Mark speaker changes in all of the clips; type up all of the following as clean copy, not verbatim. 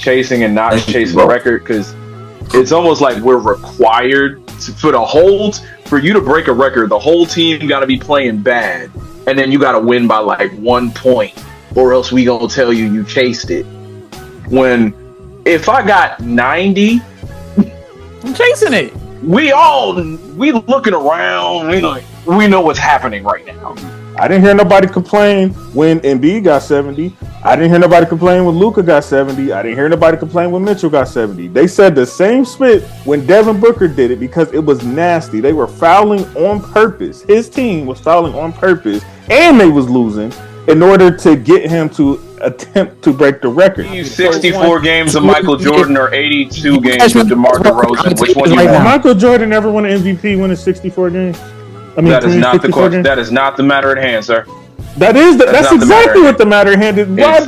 Speaker 1: chasing and not chasing the record, because it's almost like we're required for you to break a record. The whole team got to be playing bad, and then you got to win by like 1 point, or else we gonna tell you chased it. When if I got 90,
Speaker 2: I'm chasing it.
Speaker 1: We looking around. We know what's happening right now.
Speaker 3: I didn't hear nobody complain when Embiid got 70. I didn't hear nobody complain when Luka got 70. I didn't hear nobody complain when Mitchell got 70. They said the same spit when Devin Booker did it because it was nasty. They were fouling on purpose. His team was fouling on purpose, and they was losing in order to get him to attempt to break the record.
Speaker 1: 64 games of Michael Jordan or 82 games of DeMar DeRozan. Which one you want?
Speaker 3: Michael Jordan never won an MVP winning 64 games. I mean,
Speaker 1: that is not the question. That is not the matter at hand, sir.
Speaker 3: That's exactly what the matter at hand is. Why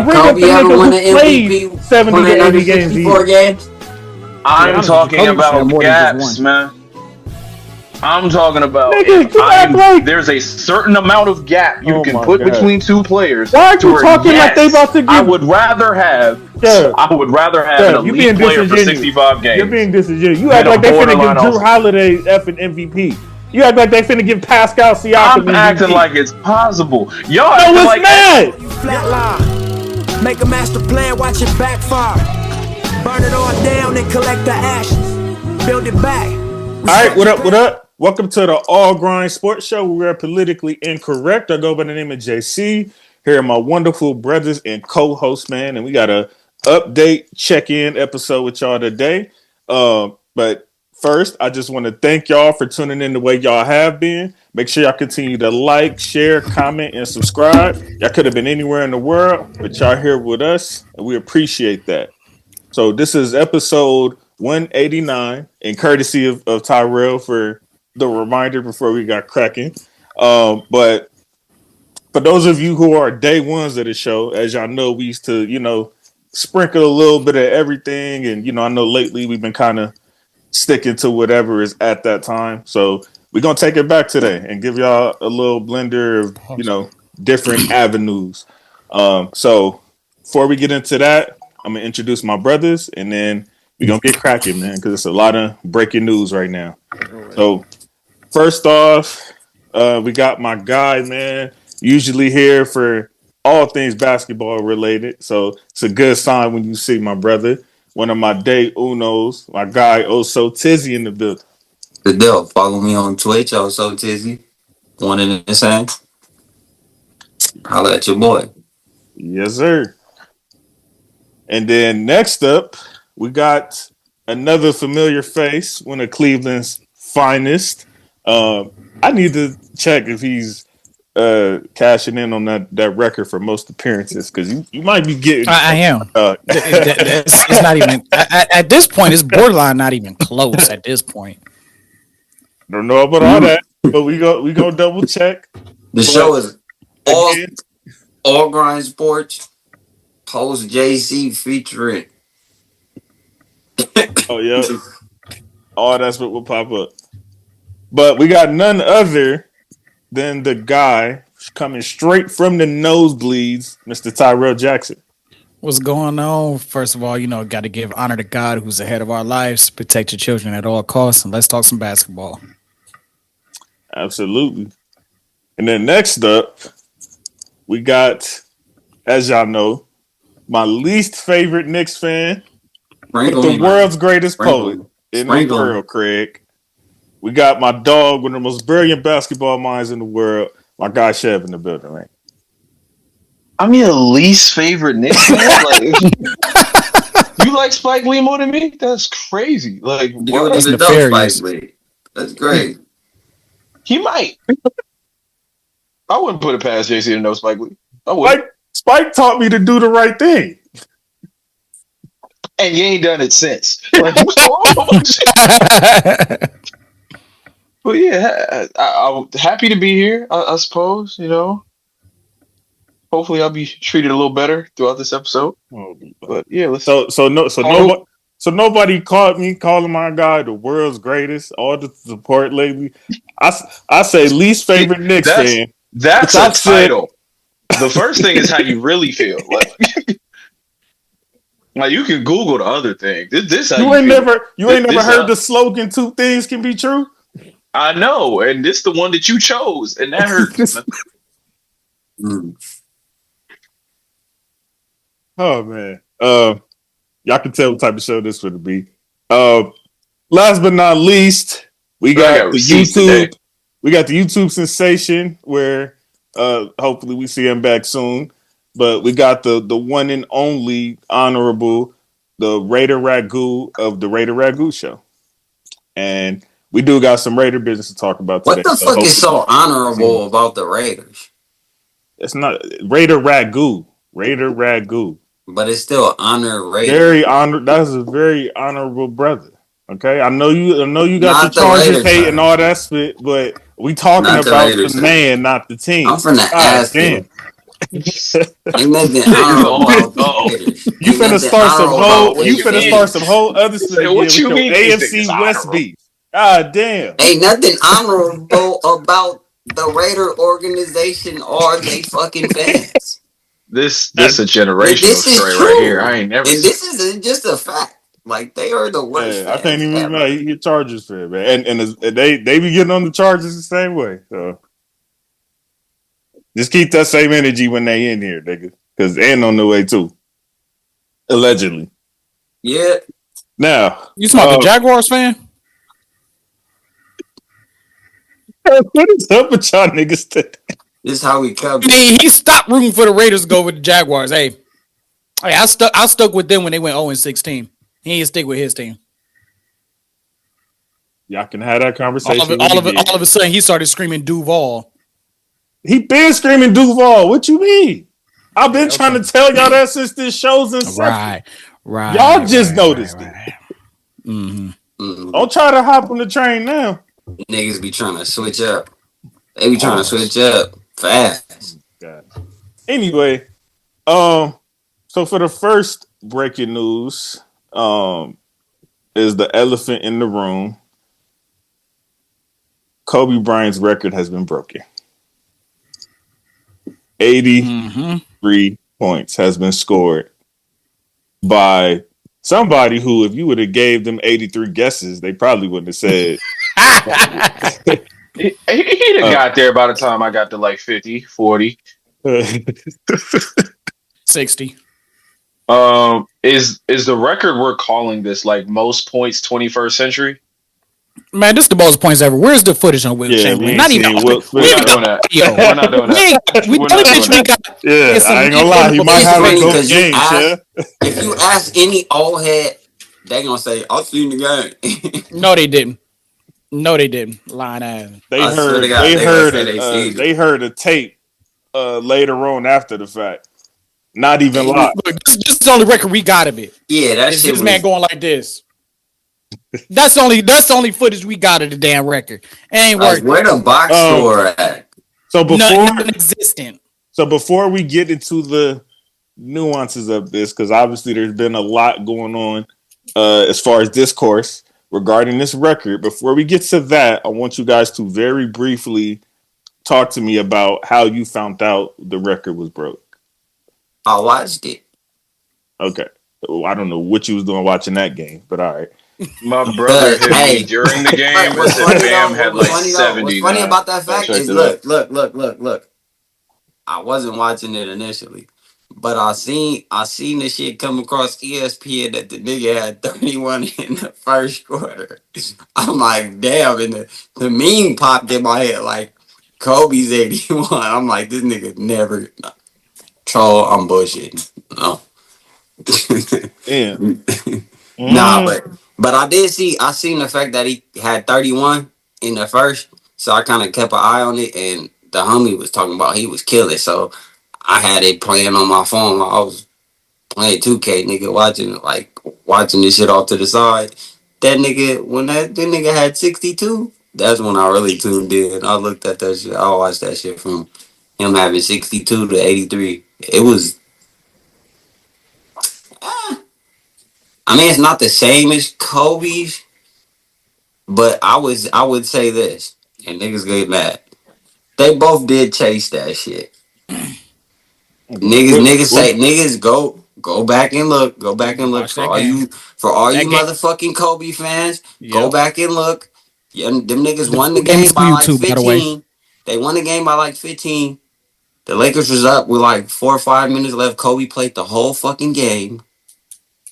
Speaker 3: bring up the nigga who played 70 to 80 games?
Speaker 1: I'm talking about gaps, man. I'm talking about there's a certain amount of gap you can put between two players.
Speaker 3: Why are you talking like they about to give?
Speaker 1: I would rather have an elite player for 65 games.
Speaker 3: You're being disingenuous. You act like they finna give Drew Holiday effing MVP. You act like they finna give Pascal Siakam MVP.
Speaker 1: I'm acting like it's possible. Y'all
Speaker 3: no, it's
Speaker 1: like
Speaker 3: not.
Speaker 4: You flatline. Make a master plan, watch it backfire. Burn it all down and collect the ashes. Build it back.
Speaker 3: All right, what up? What up? Welcome to the All Grind Sports Show. We are politically incorrect. I go by the name of JC. Here are my wonderful brothers and co-hosts, man. And we got a update check-in episode with y'all today. But first, I just want to thank y'all for tuning in the way y'all have been. Make sure y'all continue to like, share, comment, and subscribe. Y'all could have been anywhere in the world, but y'all here with us, and we appreciate that. So this is episode 189, and courtesy of Tyrell for the reminder before we got cracking. But for those of you who are day ones of the show, as y'all know, we used to, sprinkle a little bit of everything. And, I know lately we've been kind of sticking to whatever is at that time. So we're going to take it back today and give y'all a little blender of, different avenues. So before we get into that, I'm going to introduce my brothers, and then we're going to get cracking, man, because it's a lot of breaking news right now. So first off, we got my guy, man, usually here for all things basketball related. So it's a good sign when you see my brother, one of my day unos, my guy Oso Tizzy in the building.
Speaker 5: The deal. Follow me on Twitch, Oso Tizzy. One in the same. Holla at your boy.
Speaker 3: Yes, sir. And then next up, we got another familiar face, one of Cleveland's finest. I need to check if he's cashing in on that record for most appearances, because you might be getting.
Speaker 2: I am. It's not even at this point. It's borderline not even close at this point.
Speaker 3: Don't know about all that, but we go double check.
Speaker 5: The show is all Grind Sports. Host JC featuring.
Speaker 3: Oh yeah. Oh, that's what will pop up. But we got none other than the guy coming straight from the nosebleeds, Mr. Tyrell Jackson.
Speaker 2: What's going on? First of all, got to give honor to God, who's ahead of our lives. Protect your children at all costs, and let's talk some basketball.
Speaker 3: Absolutely. And then next up, we got, as y'all know, my least favorite Knicks fan, the world's greatest poet in the world, Craig. We got my dog, one of the most brilliant basketball minds in the world, my guy Chev in the building, right?
Speaker 1: I'm your least favorite Knicks fan? You like Spike Lee more than me? That's crazy. Like,
Speaker 5: that's nefarious. That's great.
Speaker 1: He might. I wouldn't put it past JC to know Spike Lee. I would.
Speaker 3: Spike taught me to do the right thing.
Speaker 1: And you ain't done it since. But yeah, I'm happy to be here, I suppose, Hopefully I'll be treated a little better throughout this episode. But yeah, let's
Speaker 3: nobody caught me calling my guy the world's greatest. All the support lately. I say least favorite Knicks fan.
Speaker 1: That's a title. The first thing is how you really feel. Like you can Google the other thing. This how
Speaker 3: You
Speaker 1: you
Speaker 3: ain't
Speaker 1: feel.
Speaker 3: never heard the slogan "Two things can be true."
Speaker 1: I know, and this the one that you chose, and that hurts.
Speaker 5: Mm.
Speaker 3: Oh man. Y'all can tell what type of show this would be. Last but not least, we
Speaker 1: I
Speaker 3: got
Speaker 1: got
Speaker 3: the
Speaker 1: receipts
Speaker 3: YouTube.
Speaker 1: today.
Speaker 3: We got the YouTube sensation where hopefully we see him back soon. But we got the one and only honorable, the Raider Ragu of the Raider Ragu show. And we do got some Raider business to talk about today.
Speaker 5: What the
Speaker 3: So
Speaker 5: fuck is so
Speaker 3: hopefully
Speaker 5: honorable about the Raiders?
Speaker 3: it's not Raider Ragu. Raider Ragu.
Speaker 5: But it's still honor Raiders.
Speaker 3: Very honor. That is a very honorable brother. Okay, I know you. I know you got
Speaker 5: Not
Speaker 3: the
Speaker 5: the
Speaker 3: Chargers
Speaker 5: Raiders
Speaker 3: hate and
Speaker 5: side.
Speaker 3: all that spit, but we talking
Speaker 5: Not the
Speaker 3: about the
Speaker 5: Raiders side.
Speaker 3: man, not the team.
Speaker 5: I'm finna
Speaker 3: God
Speaker 5: ask him.
Speaker 3: damn.
Speaker 5: Ain't nothing
Speaker 1: Niggas
Speaker 5: honorable
Speaker 1: on.
Speaker 5: about the Raiders.
Speaker 3: You
Speaker 5: Ain't
Speaker 3: finna
Speaker 5: nothing
Speaker 3: start some
Speaker 5: honorable about
Speaker 3: whole.
Speaker 1: What
Speaker 3: You
Speaker 1: you
Speaker 3: finna
Speaker 1: mean?
Speaker 3: start
Speaker 5: AFC.
Speaker 3: some whole other
Speaker 1: He
Speaker 3: shit
Speaker 1: said,
Speaker 3: again
Speaker 1: "What
Speaker 3: with
Speaker 1: you
Speaker 3: your
Speaker 1: mean these niggas
Speaker 3: AFC West
Speaker 1: honorable?"
Speaker 3: beef. God damn.
Speaker 5: Ain't nothing honorable about the Raider organization or they fucking fans.
Speaker 1: This a generational
Speaker 5: This is
Speaker 1: story right here.
Speaker 5: true.
Speaker 1: I ain't never
Speaker 5: And
Speaker 1: seen.
Speaker 5: this is just a fact. Like, they are the worst
Speaker 3: Yeah, I can't
Speaker 5: fans
Speaker 3: even be mad.
Speaker 5: ever.
Speaker 3: He a Chargers fan, man, and they be getting on the Chargers the same way. So just keep that same energy when they in here, nigga, because they ain't on the way too. Allegedly.
Speaker 5: Yeah.
Speaker 3: Now,
Speaker 2: You talking about the Jaguars fan?
Speaker 3: what is up with y'all niggas today?
Speaker 5: This is how we come.
Speaker 2: He stopped rooting for the Raiders to go with the Jaguars. Hey, I stuck with them when they went 0-16. He ain't stick with his team.
Speaker 3: Y'all can have that
Speaker 2: All
Speaker 3: conversation.
Speaker 2: of a sudden, he started screaming Duval.
Speaker 3: He been screaming Duval. What you mean? I've been trying to tell y'all that since this show's inception.
Speaker 2: Right.
Speaker 3: Y'all just noticed it.
Speaker 2: Mm-hmm.
Speaker 3: Don't try to hop on the train now.
Speaker 5: Niggas be trying to switch up. They be trying to switch up fast.
Speaker 3: God. Anyway, so for the first breaking news, is the elephant in the room. Kobe Bryant's record has been broken. 83 points has been scored by somebody who, if you would have gave them 83 guesses, they probably wouldn't have said.
Speaker 1: He'd have got there by the time I got to like 50, 40.
Speaker 2: 60.
Speaker 1: Is the record we're calling this like most points 21st century?
Speaker 2: Man, this is the most points ever. Where's the footage on Will Chamberlain? Not even.
Speaker 1: We're not doing that. We're not doing that.
Speaker 2: We don't even we got.
Speaker 3: Yeah, I ain't gonna lie. He might have a good game, yeah.
Speaker 5: If you ask any old head, they gonna say, "I've seen the game."
Speaker 2: No, they didn't. Lying ass.
Speaker 3: They heard a tape later on after the fact. Not even live.
Speaker 2: This is the only record we got of it.
Speaker 5: Yeah, that shit.
Speaker 2: This man going like this. That's the only footage we got of the damn record. It ain't worth.
Speaker 5: Where the box score at?
Speaker 3: So before
Speaker 2: non-existent.
Speaker 3: So before we get into the nuances of this, because obviously there's been a lot going on as far as discourse regarding this record. Before we get to that, I want you guys to very briefly talk to me about how you found out the record was broke.
Speaker 5: I watched it.
Speaker 3: Okay. I don't know what you was doing watching that game, but all right.
Speaker 1: My brother hit me during the game and said Bam had like 70.
Speaker 5: What's funny about that fact is look. I wasn't watching it initially, but I seen the shit come across ESPN that the nigga had 31 in the first quarter. I'm like, damn, and the meme popped in my head like Kobe's 81. I'm like, this nigga never troll. I'm bullshitting. No.
Speaker 3: Yeah.
Speaker 5: Nah, but I seen the fact that he had 31 in the first, so I kind of kept an eye on it, and the homie was talking about he was killing, so I had it playing on my phone while I was playing 2K, nigga, watching this shit off to the side. That nigga, when that nigga had 62, that's when I really tuned in. I looked at that shit. I watched that shit from him having 62 to 83. It was. I mean, it's not the same as Kobe's, but I would say this, and niggas get mad. They both did chase that shit. Niggas go Go back and look. Go back and look
Speaker 2: Watch
Speaker 5: for
Speaker 2: that
Speaker 5: all
Speaker 2: game.
Speaker 5: you
Speaker 2: That game.
Speaker 5: motherfucking Kobe fans. Go
Speaker 2: Yep.
Speaker 5: back and look. Yeah, them niggas
Speaker 2: The
Speaker 5: won the
Speaker 2: full game
Speaker 5: game
Speaker 2: is
Speaker 5: by
Speaker 2: on
Speaker 5: like
Speaker 2: YouTube, by the way.
Speaker 5: 15. They won the game by like 15. The Lakers was up with like 4 or 5 minutes left. Kobe played the whole fucking game.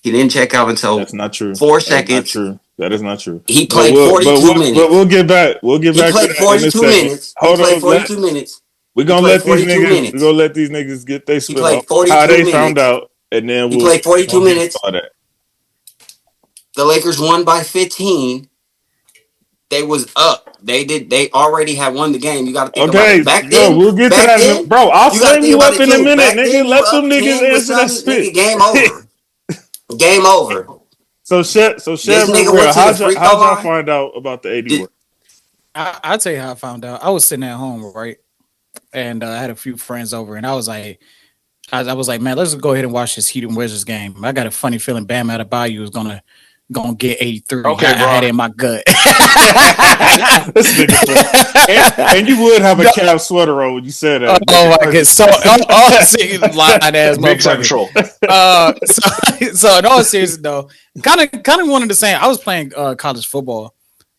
Speaker 5: He didn't check out until
Speaker 3: That's not true.
Speaker 5: 4
Speaker 3: That's not
Speaker 5: seconds.
Speaker 3: true. That is not true.
Speaker 5: He played 42 minutes.
Speaker 3: But we'll get back. We'll get
Speaker 5: He
Speaker 3: back to
Speaker 5: played
Speaker 3: that in a
Speaker 5: 42
Speaker 3: second.
Speaker 5: minutes.
Speaker 3: Hold
Speaker 5: He played
Speaker 3: on.
Speaker 5: 42 minutes.
Speaker 3: We're gonna
Speaker 5: He
Speaker 3: let
Speaker 5: played
Speaker 3: these
Speaker 5: 42
Speaker 3: niggas.
Speaker 5: minutes.
Speaker 3: We're gonna let these niggas get their spit
Speaker 5: played
Speaker 3: off.
Speaker 5: 42
Speaker 3: How they
Speaker 5: minutes.
Speaker 3: found out, and then
Speaker 5: He
Speaker 3: we'll
Speaker 5: played 42
Speaker 3: we'll get
Speaker 5: minutes.
Speaker 3: all that.
Speaker 5: The Lakers won by 15. They was up. They already had won the game. You got to think about
Speaker 3: Okay,
Speaker 5: it. Back then,
Speaker 3: we'll get to
Speaker 5: back
Speaker 3: that,
Speaker 5: then,
Speaker 3: bro. I'll
Speaker 5: you got to
Speaker 3: frame
Speaker 5: think
Speaker 3: you
Speaker 5: about
Speaker 3: up
Speaker 5: it
Speaker 3: in a
Speaker 5: too.
Speaker 3: minute,
Speaker 5: Back
Speaker 3: nigga.
Speaker 5: then, you
Speaker 3: Let
Speaker 5: up
Speaker 3: them niggas
Speaker 5: 10 with
Speaker 3: answer that
Speaker 5: something,
Speaker 3: spit.
Speaker 5: nigga, game over. Game over.
Speaker 3: So Chef,
Speaker 5: This
Speaker 3: real
Speaker 5: nigga
Speaker 3: real,
Speaker 5: went to the
Speaker 3: how'd
Speaker 5: free
Speaker 3: y'all
Speaker 5: throw line.
Speaker 3: find out about the 80 work?
Speaker 2: I'll tell you how I found out. I was sitting at home, right? And I had a few friends over, and I was like, man, let's go ahead and watch this Heat and Wizards game. I got a funny feeling Bam Adebayo was gonna get 83.
Speaker 1: Okay,
Speaker 2: I
Speaker 1: bro.
Speaker 2: had it in my gut.
Speaker 3: This nigga, and you would have a Cavs sweater on when you said that.
Speaker 2: Oh my god! So lying ass
Speaker 1: Big time
Speaker 2: motherfucker.
Speaker 1: troll.
Speaker 2: So in all seriousness though, kind of wanted to say I was playing college football,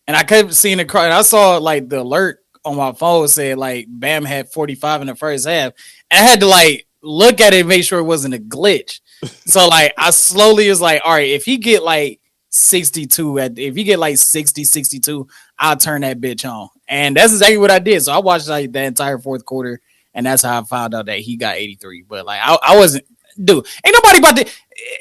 Speaker 2: and I kept seeing the crowd. I saw like the alert on my phone said like Bam had 45 in the first half, and I had to like look at it and make sure it wasn't a glitch. So like I slowly was like, all right, if he get like 62 if you get like 60 62, I'll turn that bitch on. And that's exactly what I did. So I watched like the entire fourth quarter, and that's how I found out that he got 83. But like I wasn't, dude, ain't nobody about to,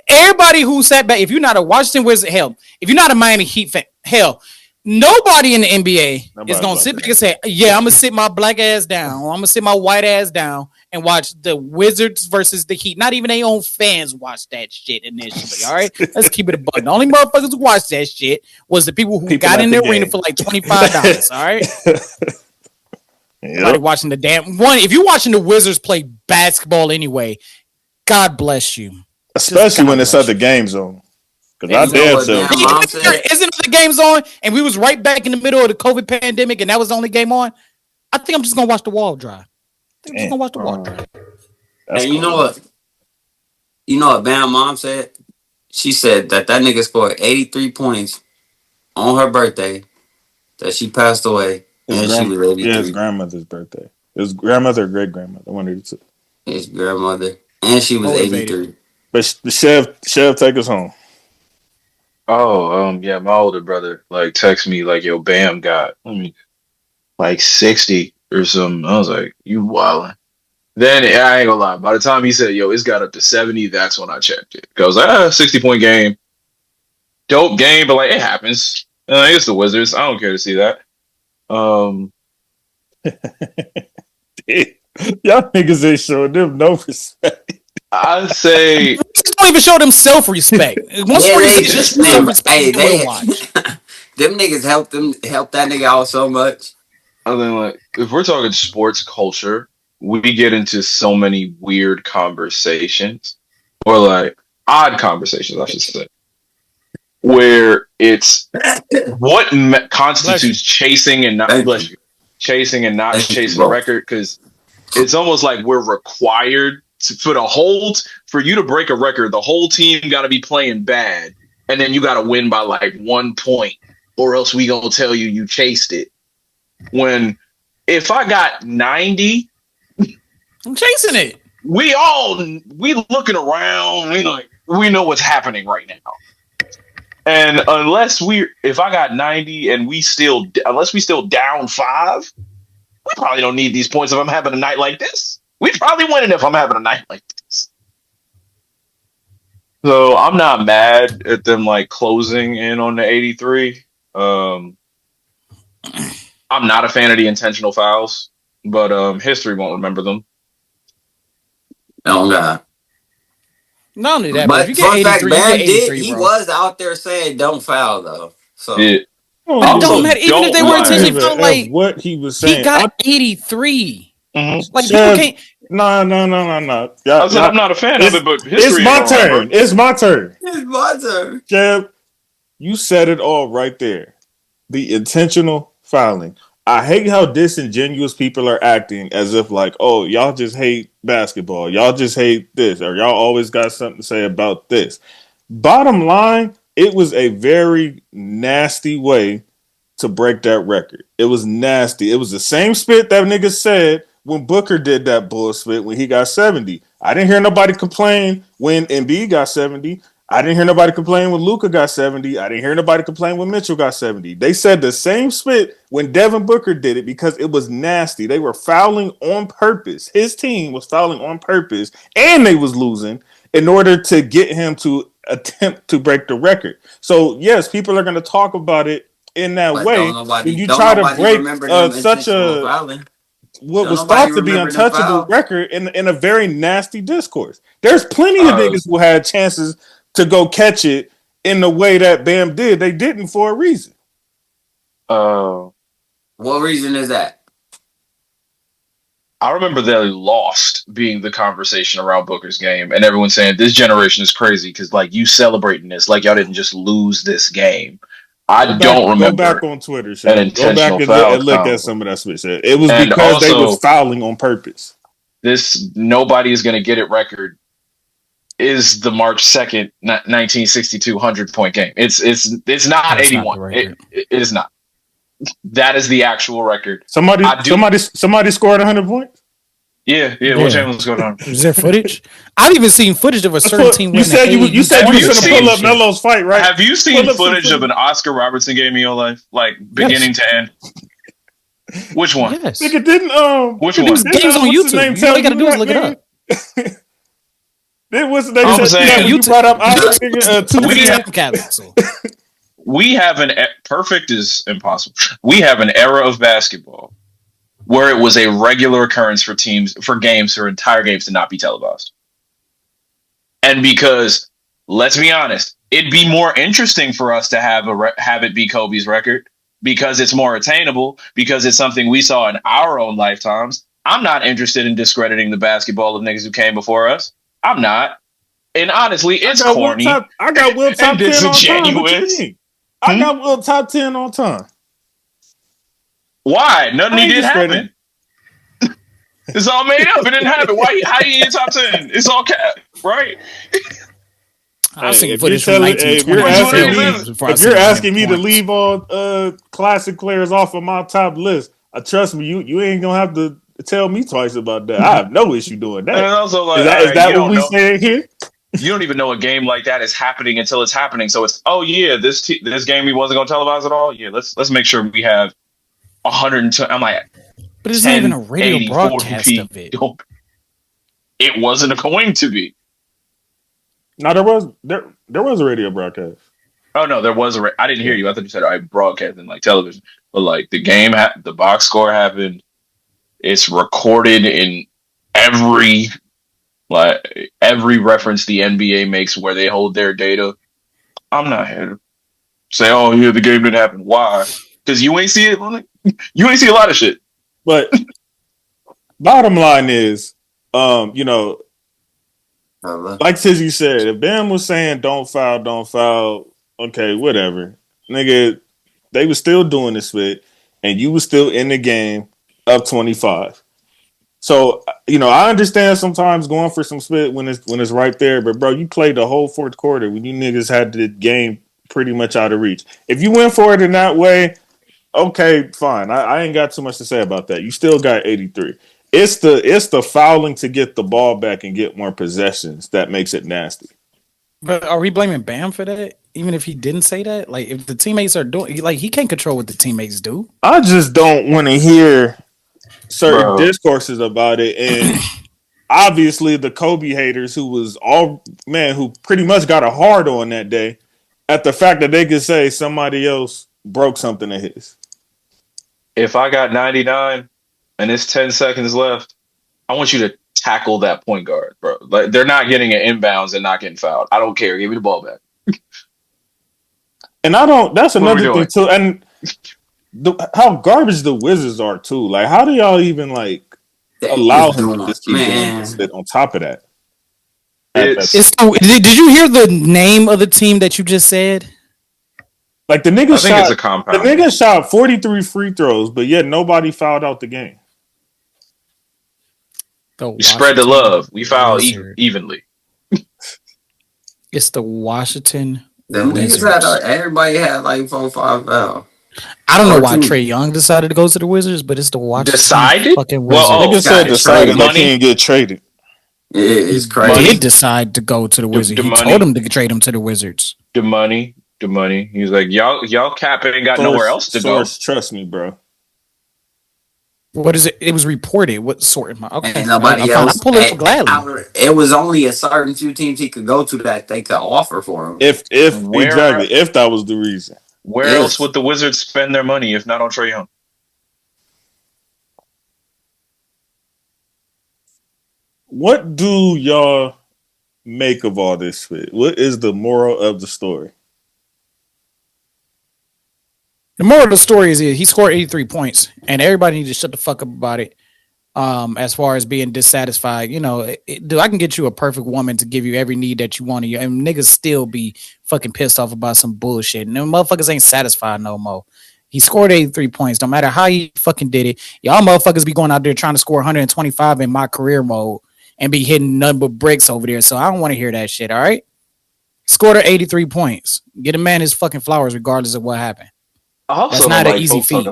Speaker 2: everybody who sat back, if you're not a Washington Wizards, hell, if you're not a Miami Heat fan, hell, nobody in the NBA is gonna sit back and say, yeah, I'm gonna sit my black ass down, or I'm gonna sit my white ass down and watch the Wizards versus the Heat. Not even their own fans watch that shit initially. All right, let's keep it a buck. The only motherfuckers who watched that shit was the people who got in the arena for like $25. All right, nobody watching the damn one. If you're watching the Wizards play basketball anyway, God bless you.
Speaker 3: Especially when it's at the game zone. Because I damn sure.
Speaker 2: Isn't the games on? And we was right back in the middle of the COVID pandemic, and that was the only game on. I think I'm just gonna watch the wall dry. I'm just gonna watch the wall dry.
Speaker 5: And you know what? You know what Bam mom said? She said that nigga scored 83 points on her birthday, that she passed away, and she was 83.
Speaker 3: Yeah, his grandmother's birthday. His grandmother or great grandmother, one of the two.
Speaker 5: His grandmother, and she was 83.
Speaker 3: But the chef, take us home.
Speaker 1: Oh, yeah, my older brother like text me like, yo, Bam got like 60 or something. I was like, you wildin'. Then I ain't gonna lie. By the time he said, yo, it's got up to 70, that's when I checked it. Cause I was like, 60-point game. Dope game, but like it happens. It's the Wizards. I don't care to see that.
Speaker 3: Y'all niggas ain't showing them no respect.
Speaker 1: I say
Speaker 2: don't even show them self-respect. Once
Speaker 5: they watch. Them niggas help that nigga out so much.
Speaker 1: I mean, like, if we're talking sports culture, we get into so many weird conversations, or like odd conversations, I should say, where it's what constitutes chasing and not chasing a record, because it's almost like we're required for the hold for you to break a record. The whole team got to be playing bad, and then you got to win by like 1 point, or else we gonna tell you chased it. When if I got 90,
Speaker 2: I'm chasing it. We
Speaker 1: looking around. We know what's happening right now. And if I got 90 and unless we still down 5, we probably don't need these points if I'm having a night like this. We probably winning if I'm having a night like this. So I'm not mad at them like closing in on the 83. I'm not a fan of the intentional fouls, but history won't remember them.
Speaker 5: Oh God.
Speaker 2: Not only that,
Speaker 5: but
Speaker 2: if you get 83,
Speaker 5: Bam
Speaker 2: you get 83,
Speaker 5: he
Speaker 2: bro.
Speaker 5: was out there saying don't foul though. So
Speaker 2: it don't matter. Even if they were intentionally fouled, like
Speaker 3: what he was saying,
Speaker 2: he got 83.
Speaker 3: Mm-hmm.
Speaker 2: Like people can't.
Speaker 3: No.
Speaker 1: I'm not a fan of it, but
Speaker 3: it's my turn. It's my turn.
Speaker 5: It's my turn.
Speaker 3: Jeb, you said it all right there. The intentional fouling. I hate how disingenuous people are acting as if like, oh, y'all just hate basketball. Y'all just hate this, or y'all always got something to say about this. Bottom line, it was a very nasty way to break that record. It was nasty. It was the same spit that nigga said when Booker did that bullshit when he got 70. I didn't hear nobody complain when Embiid got 70. I didn't hear nobody complain when Luka got 70. I didn't hear nobody complain when Mitchell got 70. They said the same spit when Devin Booker did it because it was nasty. They were fouling on purpose. His team was fouling on purpose and they was losing in order to get him to attempt to break the record. So yes, people are going to talk about it in that
Speaker 5: But
Speaker 3: way. When you try to break such a what was thought to be untouchable record in a very nasty discourse. There's plenty of niggas who had chances to go catch it in the way that Bam did. They didn't for a reason.
Speaker 5: What reason is that?
Speaker 1: I remember they lost being the conversation around Booker's game, and everyone saying this generation is crazy because like you celebrating this, like y'all didn't just lose this game. Don't remember.
Speaker 3: Go back on Twitter. Go back and look at some of that switch. It was because they was fouling on purpose.
Speaker 1: This nobody is going to get it record is the March 2nd, 1962 100-point game. It's not 81. Not it is not. That is the actual record.
Speaker 3: Somebody scored 100 points.
Speaker 1: Yeah. What channel was going on?
Speaker 2: Is there footage? I've even seen footage of a certain team.
Speaker 3: You said you was going to pull up Melo's fight, right?
Speaker 1: Have you seen footage of an Oscar Robertson game in your life, like beginning to end? Which one?
Speaker 2: Yes.
Speaker 3: Nigga didn't.
Speaker 1: Which one?
Speaker 2: Games on YouTube. All you gotta do is look it up.
Speaker 3: Then what's the name? You brought up
Speaker 1: We have perfect is impossible. We have an era of basketball where it was a regular occurrence for entire games to not be televised. And because, let's be honest, it'd be more interesting for us to have it be Kobe's record because it's more attainable, because it's something we saw in our own lifetimes. I'm not interested in discrediting the basketball of niggas who came before us. I'm not. And honestly, it's corny.
Speaker 3: I got Will top 10 on time. I got Will top 10 on time.
Speaker 1: Why? Nothing he did happen. It's all made up. It didn't happen. Why? How you in top 10? It's all cap, right?
Speaker 2: I've seen footage from 1920.
Speaker 3: If you're asking me to leave all classic players off of my top list, trust me, you ain't gonna have to tell me twice about that. I have no issue doing that.
Speaker 1: And also, like,
Speaker 3: is that what we saying here?
Speaker 1: You don't even know a game like that is happening until it's happening. So it's this game we wasn't gonna televise at all. Yeah, let's make sure we have 120. I'm like,
Speaker 2: but it's not even a radio broadcast of it.
Speaker 1: It wasn't going to be.
Speaker 3: No, there was a radio broadcast.
Speaker 1: Oh no, there was I didn't hear you. I thought you said I broadcast in like television, but like the game, the box score happened. It's recorded in every reference the NBA makes where they hold their data. I'm not here to say, oh yeah, the game didn't happen. Why? Because you ain't see it. You ain't see a lot of shit.
Speaker 3: But bottom line is, like Tizzy said, if Bam was saying don't foul, okay, whatever. Nigga, they were still doing this spit, and you were still in the game up 25. So, I understand sometimes going for some spit when it's right there, but bro, you played the whole fourth quarter when you niggas had the game pretty much out of reach. If you went for it in that way, okay, fine. I ain't got too much to say about that. You still got 83. It's the fouling to get the ball back and get more possessions that makes it nasty.
Speaker 2: But are we blaming Bam for that? Even if he didn't say that? Like, if the teammates are doing, like, he can't control what the teammates do.
Speaker 3: I just don't want to hear certain discourses about it. And obviously the Kobe haters who pretty much got a hard on that day at the fact that they could say somebody else broke something of his.
Speaker 1: If I got 99 and it's 10 seconds left, I want you to tackle that point guard, bro. Like, they're not getting an inbounds and not getting fouled. I don't care. Give me the ball back.
Speaker 3: And that's another thing too. And how garbage the Wizards are too. Like, how do y'all even allow him to just keep sit on top of that?
Speaker 2: Did you hear the name of the team that you just said?
Speaker 3: Like the
Speaker 1: I think it's a
Speaker 3: the
Speaker 1: compound.
Speaker 3: nigga shot 43 free throws, but yet nobody fouled out the game.
Speaker 1: We spread the love. We foul evenly.
Speaker 2: It's the Washington
Speaker 5: Them niggas
Speaker 2: Wizards.
Speaker 5: everybody had like 4-5 fouls.
Speaker 2: I don't know why Trae Young decided to go to the Wizards, but it's the Washington fucking Wizards.
Speaker 3: Nigga said decided like he didn't get traded.
Speaker 5: It's crazy.
Speaker 2: He did decide to go to the Wizards. He told him to trade him to the Wizards.
Speaker 1: The money. He's like, y'all cap ain't got nowhere else to go.
Speaker 3: Trust me, bro.
Speaker 2: What is it? It was reported. What sort? Okay,
Speaker 5: and nobody else.
Speaker 2: I pull it for gladly.
Speaker 5: It was only a certain few teams he could go to that they could offer for him.
Speaker 3: If that was the reason.
Speaker 1: Where else would the Wizards spend their money if not on Trae Young?
Speaker 3: What do y'all make of all this shit? What is the moral of the story?
Speaker 2: The moral of the story is he scored 83 points, and everybody needs to shut the fuck up about it. As far as being dissatisfied, dude, I can get you a perfect woman to give you every need that you want, and niggas still be fucking pissed off about some bullshit. And them motherfuckers ain't satisfied no more. He scored 83 points. No matter how he fucking did it, y'all motherfuckers be going out there trying to score 125 in my career mode and be hitting nothing but bricks over there. So I don't want to hear that shit. All right, scored 83 points. Get a man his fucking flowers, regardless of what happened.
Speaker 1: Also,
Speaker 2: that's not an easy feat.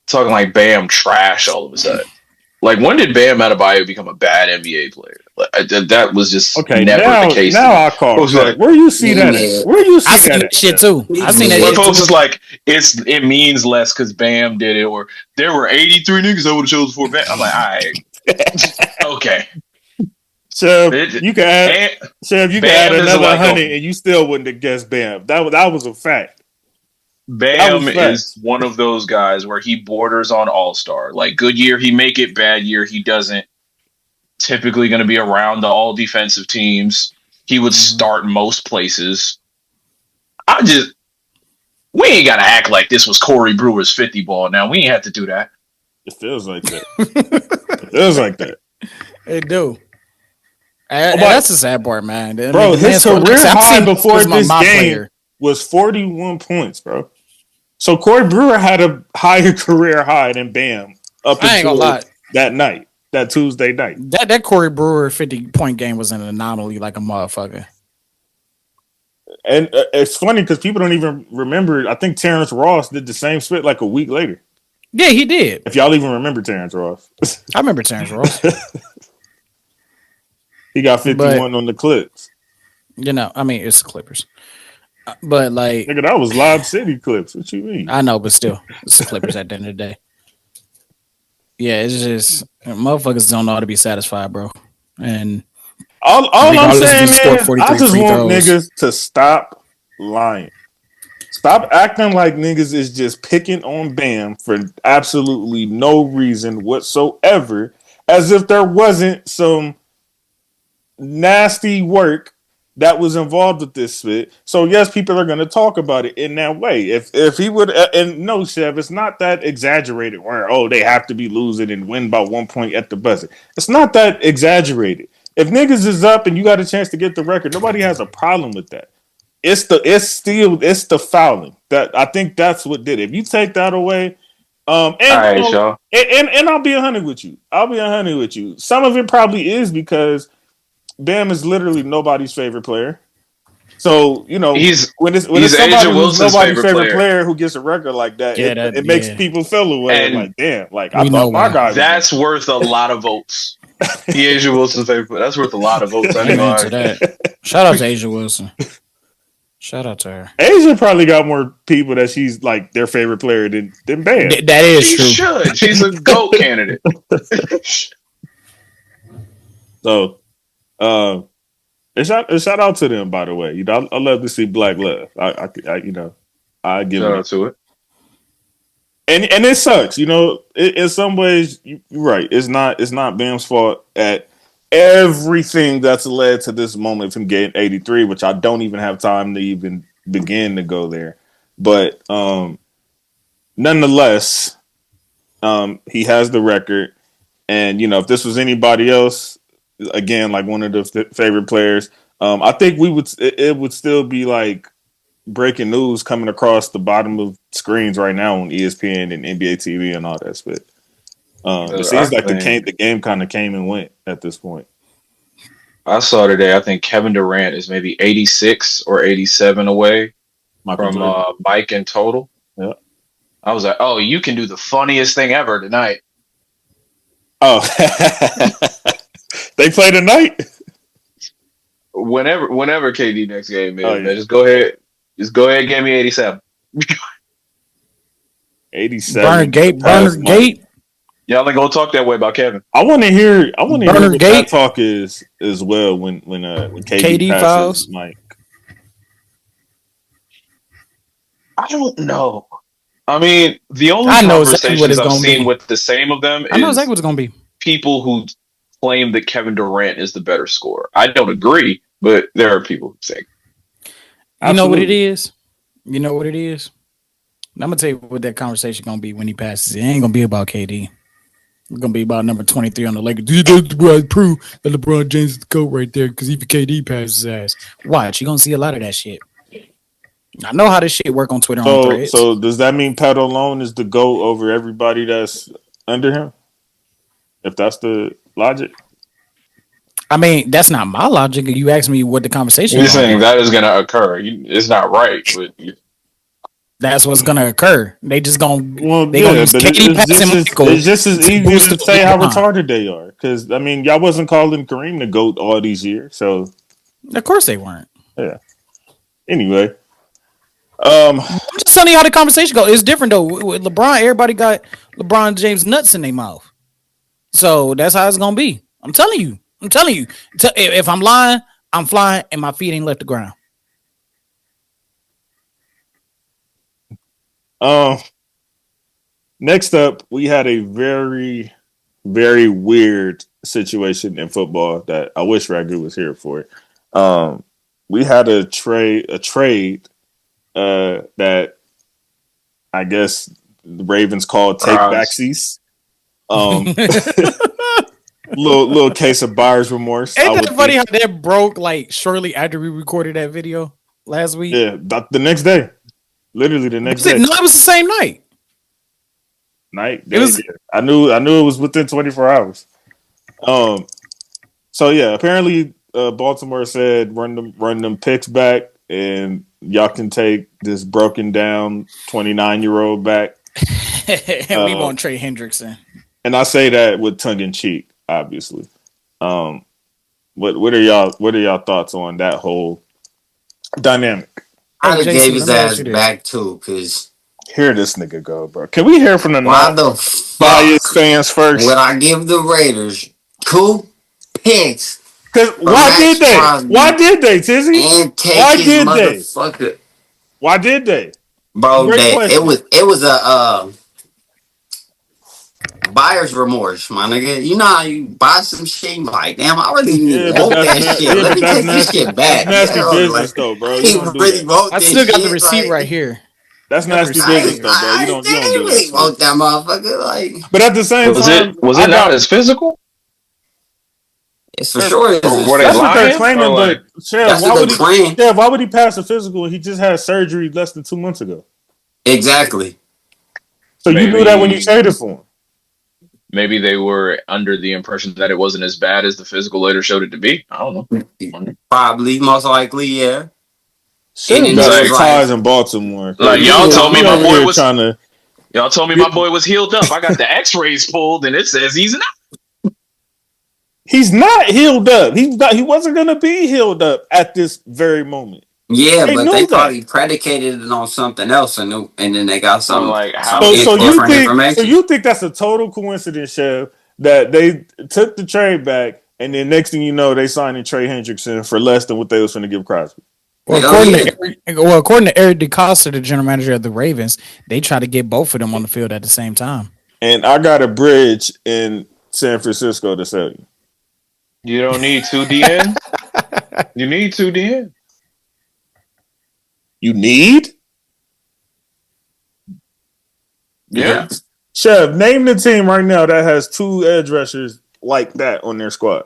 Speaker 1: Talking like Bam trash all of a sudden. Like, when did Bam Adebayo become a bad NBA player? That was just never the case.
Speaker 3: Now I call it. Where you see that? Where you see that?
Speaker 2: Shit too. I seen that.
Speaker 1: Where folks is like, it means less because Bam did it, or there were 83 niggas that would have chosen before Bam. I'm like, all right, okay.
Speaker 3: So you can add another 100, and you still wouldn't have guessed Bam. That was a fact.
Speaker 1: Bam is one of those guys where he borders on all-star. Like, good year, he make it. Bad year, he doesn't. Typically going to be around the all-defensive teams. He would start most places. We ain't got to act like this was Corey Brewer's 50 ball now. We ain't have to do that.
Speaker 3: It feels like that. It feels like that.
Speaker 2: It do. That's the sad part, man.
Speaker 3: Bro, his career high before this game was 41 points, bro. So Corey Brewer had a higher career high than Bam up until that night, that Tuesday night.
Speaker 2: That Corey Brewer 50-point game was an anomaly like a motherfucker.
Speaker 3: And it's funny because people don't even remember. I think Terrence Ross did the same split like a week later.
Speaker 2: Yeah, he did.
Speaker 3: If y'all even remember Terrence Ross.
Speaker 2: I remember Terrence Ross.
Speaker 3: He got 51 on the Clips.
Speaker 2: I mean, it's the Clippers. But like,
Speaker 3: nigga, that was Lob City Clips. What you mean?
Speaker 2: I know, but still, it's the Clippers at the end of the day. Yeah, it's just motherfuckers don't know how to be satisfied, bro. And
Speaker 3: all I'm saying, man, I just want niggas to stop lying. Stop acting like niggas is just picking on Bam for absolutely no reason whatsoever, as if there wasn't some nasty work that was involved with this shit. So yes, people are going to talk about it in that way. If he would, and no, Chev, it's not that exaggerated where, they have to be losing and win by 1 point at the buzzer. It's not that exaggerated. If niggas is up and you got a chance to get the record, nobody has a problem with that. It's the fouling that I think that's what did it. If you take that away, and I'll be 100 with you. I'll be 100 with you. Some of it probably is because Bam is literally nobody's favorite player. So, when it's somebody who's nobody's favorite player who gets a record like that, it makes people feel away. And like, damn, like I thought my guy.
Speaker 1: That's worth a lot of votes. Asia Wilson's favorite player. That's worth a lot of votes.
Speaker 2: Shout out to Asia Wilson. Shout out to her.
Speaker 3: Asia probably got more people that she's like their favorite player than Bam.
Speaker 2: That is true.
Speaker 1: She should. She's a GOAT candidate.
Speaker 3: So. Shout out to them, by the way. I love to see black love. I give
Speaker 1: shout out to it.
Speaker 3: And it sucks, in some ways. You're right. It's not Bam's fault at everything that's led to this moment from getting 83, which I don't even have time to even begin to go there. But nonetheless, he has the record, and if this was anybody else. Again, like one of the favorite players, I think it would still be like breaking news coming across the bottom of screens right now on ESPN and NBA TV and all that. But it seems like the game kind of came and went at this point.
Speaker 1: I saw today, I think Kevin Durant is maybe 86 or 87 away from Mike in total.
Speaker 3: Yeah.
Speaker 1: I was like, oh, you can do the funniest thing ever tonight.
Speaker 3: Oh, they play tonight?
Speaker 1: Whenever KD next game is, man, just go ahead. Just go ahead and give me 87.
Speaker 3: 87.
Speaker 2: Burner Gate.
Speaker 1: Y'all ain't gonna talk that way about Kevin.
Speaker 3: I want to hear what that talk is as well when KD passes Mike.
Speaker 1: I don't know. I mean, the only conversations I've seen with the same of them
Speaker 2: I know exactly what it's gonna be.
Speaker 1: People who claim that Kevin Durant is the better scorer. I don't agree, but there are people who say.
Speaker 2: You know what it is? You know what it is? I'm gonna tell you what that conversation gonna be when he passes. It ain't gonna be about KD. It's gonna be about number 23 on the Lakers. Prove that LeBron James is the GOAT right there because even KD passes his ass. Watch, you're gonna see a lot of that shit. I know how this shit work on Twitter on Threads.
Speaker 3: So does that mean Pat alone is the GOAT over everybody that's under him? If that's the logic?
Speaker 2: I mean, that's not my logic. You asked me what the conversation is.
Speaker 1: You're saying that is going to occur. It's not right. But
Speaker 2: that's what's going to occur. They just going to...
Speaker 3: Well, it's just as easy to say how retarded they are. Because, I mean, y'all wasn't calling Kareem the GOAT all these years. So,
Speaker 2: of course they weren't.
Speaker 3: Yeah. Anyway.
Speaker 2: I'm just telling you how the conversation goes. It's different, though. With LeBron, everybody got LeBron James nuts in their mouth. So, that's how it's going to be. I'm telling you. If I'm lying, I'm flying and my feet ain't left the ground.
Speaker 3: Next up, we had a very, very weird situation in football that I wish Ragu was here for it. We had a trade that I guess the Ravens called take backsies. Little case of buyer's remorse.
Speaker 2: Ain't that funny how that broke like shortly after we recorded that video last week?
Speaker 3: Yeah, the next day. Literally the next day.
Speaker 2: No, it was the same night.
Speaker 3: I knew it was within 24 hours. So yeah, apparently Baltimore said run them picks back and y'all can take this broken down 29-year-old back.
Speaker 2: And we want Trey Hendrickson.
Speaker 3: And I say that with tongue in cheek, obviously. What are y'all thoughts on that whole dynamic?
Speaker 5: I'd have gave his ass back too, cause
Speaker 3: hear this nigga go, bro. Can we hear from the biased fans first?
Speaker 5: Would I give the Raiders 2 picks?
Speaker 3: Cause why did they? Why did they, Tizzy? Why did they?
Speaker 5: Bro, it was a buyer's remorse, my nigga. You know how you buy some shit, you like, damn, I really didn't want that shit. Let me take this shit back.
Speaker 3: That's nasty business, though, bro.
Speaker 2: I still got the receipt right here.
Speaker 3: That's nasty business, though, bro. You don't do that.
Speaker 5: Want that motherfucker, like.
Speaker 3: But at the same time,
Speaker 1: was it not as physical?
Speaker 5: It's for sure.
Speaker 3: That's what they're claiming, but why would he pass a physical? He just had surgery less than 2 months ago.
Speaker 5: Exactly.
Speaker 3: So you knew that when you traded for him.
Speaker 1: Maybe they were under the impression that it wasn't as bad as the physical later showed it to be. I don't know.
Speaker 5: Probably, most likely, yeah.
Speaker 3: Should've got ties in Baltimore.
Speaker 1: Like y'all told me my boy was y'all told me my boy was healed up. I got the X-rays pulled, and it says he's not.
Speaker 3: He's not healed up. He wasn't gonna be healed up at this very moment.
Speaker 5: Yeah, but they probably predicated it on something else, and then they got something like
Speaker 3: so you think that's a total coincidence, Chev, that they took the trade back, and then next thing you know, they signed Trey Hendrickson for less than what they was going to give Crosby.
Speaker 2: Well, according to Eric DeCosta, the general manager of the Ravens, they try to get both of them on the field at the same time.
Speaker 3: And I got a bridge in San Francisco to sell you.
Speaker 1: You don't need 2 DN. You need 2 DN.
Speaker 3: You need?
Speaker 1: Yeah.
Speaker 3: Chev, name the team right now that has 2 edge rushers like that on their squad.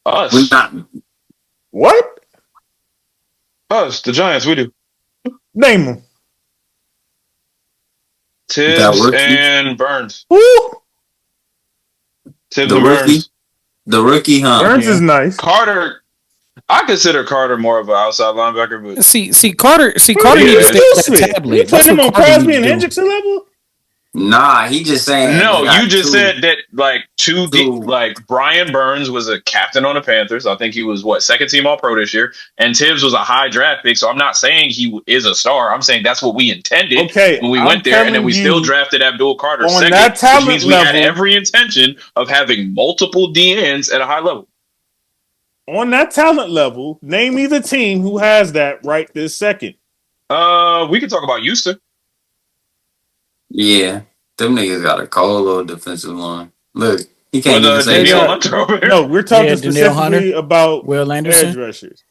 Speaker 1: Us.
Speaker 3: What?
Speaker 1: Us, the Giants, we do.
Speaker 3: Name them.
Speaker 1: Tibbs and Burns.
Speaker 3: Woo!
Speaker 1: Tibbs and Burns.
Speaker 5: The rookie, huh?
Speaker 3: Burns is nice.
Speaker 1: Carter, I consider Carter more of an outside linebacker, but
Speaker 2: see Carter needs to stay on that tablet.
Speaker 3: You putting him on Crosby and Hendrickson level?
Speaker 5: Nah, he just saying.
Speaker 1: No, you just said that like Brian Burns was a captain on the Panthers. I think he was second team All Pro this year, and Tibbs was a high draft pick. So I'm not saying he is a star. I'm saying that's what we intended when we went there, and then we still drafted Abdul Carter second, which means we had every intention of having multiple DNs at a high level.
Speaker 3: On that talent level, name me the team who has that right this second.
Speaker 1: We can talk about Houston.
Speaker 5: Yeah, them niggas got a cold little defensive line. Look, he can't even say that.
Speaker 3: No, we're talking specifically about Will Anderson edge rushers,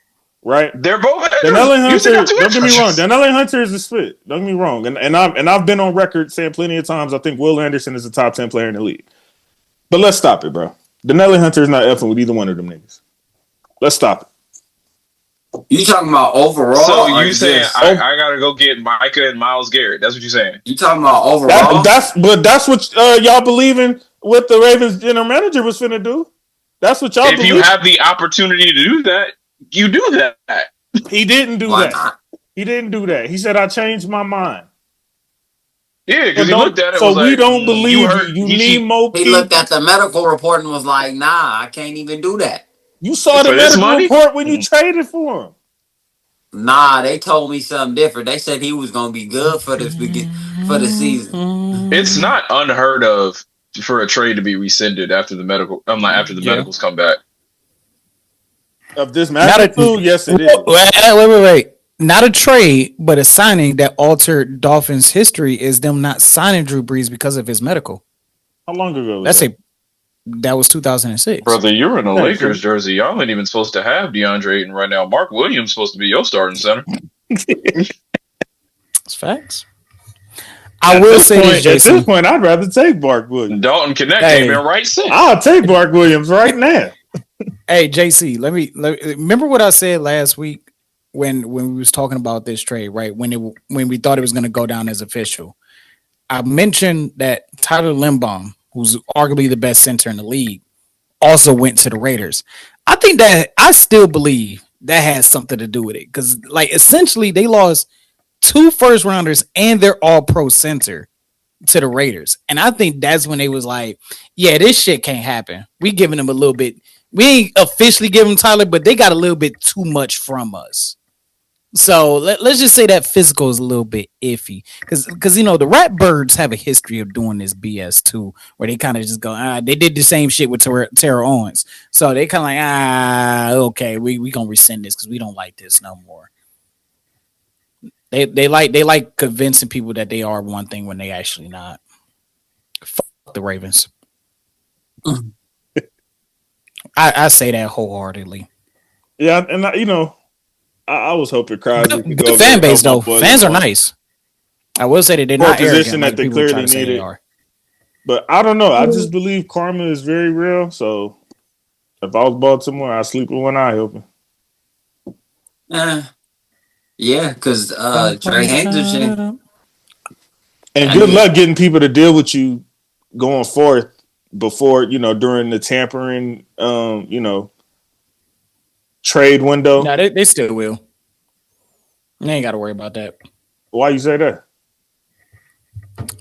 Speaker 3: right?
Speaker 1: They're both
Speaker 3: Danielle Hunter. Don't get me wrong. Danielle Hunter is a spit. Don't get me wrong. And I've been on record saying plenty of times I think Will Anderson is a top 10 player in the league. But let's stop it, bro. Danielle Hunter is not effing with either one of them niggas. Let's stop it.
Speaker 5: You talking about overall?
Speaker 1: So you saying I gotta go get Micah and Myles Garrett? That's what you saying?
Speaker 5: You talking about overall?
Speaker 3: That's what y'all believing what the Ravens general manager was finna do. That's what y'all.
Speaker 1: If you have the opportunity to do that, you do that.
Speaker 3: He didn't do that. Not? He didn't do that. He said, "I changed my mind."
Speaker 1: Yeah, because he looked at it.
Speaker 3: So we don't believe you. You need more.
Speaker 5: He looked at the medical report and was like, "Nah, I can't even do that."
Speaker 3: You saw the medical report when you traded for him.
Speaker 5: Nah, they told me something different. They said he was going to be good for the season.
Speaker 1: It's not unheard of for a trade to be rescinded after the medical. After the medicals come back.
Speaker 3: Of this magnitude, yes, it is.
Speaker 2: Wait. Not a trade, but a signing that altered Dolphins' history is them not signing Drew Brees because of his medical.
Speaker 3: How long ago was that?
Speaker 2: That was 2006.
Speaker 1: Brother, you're in a Lakers jersey. Y'all ain't even supposed to have DeAndre Ayton right now. Mark Williams supposed to be your starting center.
Speaker 2: It's facts. I will say this, Jason.
Speaker 3: At this point, I'd rather take Mark Williams.
Speaker 1: Dalton Connect ain't been right since.
Speaker 3: I'll take Mark Williams right now.
Speaker 2: Hey, JC, let me remember what I said last week when we was talking about this trade, right? When we thought it was going to go down as official. I mentioned that Tyler Linbaum, who's arguably the best center in the league, also went to the Raiders. I still believe that has something to do with it because, like, essentially they lost 2 first rounders and their all-pro center to the Raiders. And I think that's when they was like, yeah, this shit can't happen. We giving them a little bit. We ain't officially giving Tyler, but they got a little bit too much from us. So let's just say that physical is a little bit iffy because the Ratbirds have a history of doing this BS too, where they kind of just go, they did the same shit with Terrell Owens, so they kind of like, okay, we gonna rescind this because we don't like this no more. They like convincing people that they are one thing when they actually not. Fuck the Ravens. I say that wholeheartedly.
Speaker 3: Yeah, and I was hoping Crosby.
Speaker 2: Good fan base though. Fans are nice. I will say that they're not arrogant like they clearly need it.
Speaker 3: But I don't know. I just believe karma is very real. So if I was Baltimore, I'd sleep with one eye open.
Speaker 5: Yeah, because Trey Hendrickson.
Speaker 3: And good luck getting people to deal with you going forth before during the tampering trade window.
Speaker 2: No, they still will. They ain't got to worry about that.
Speaker 3: Why you say that?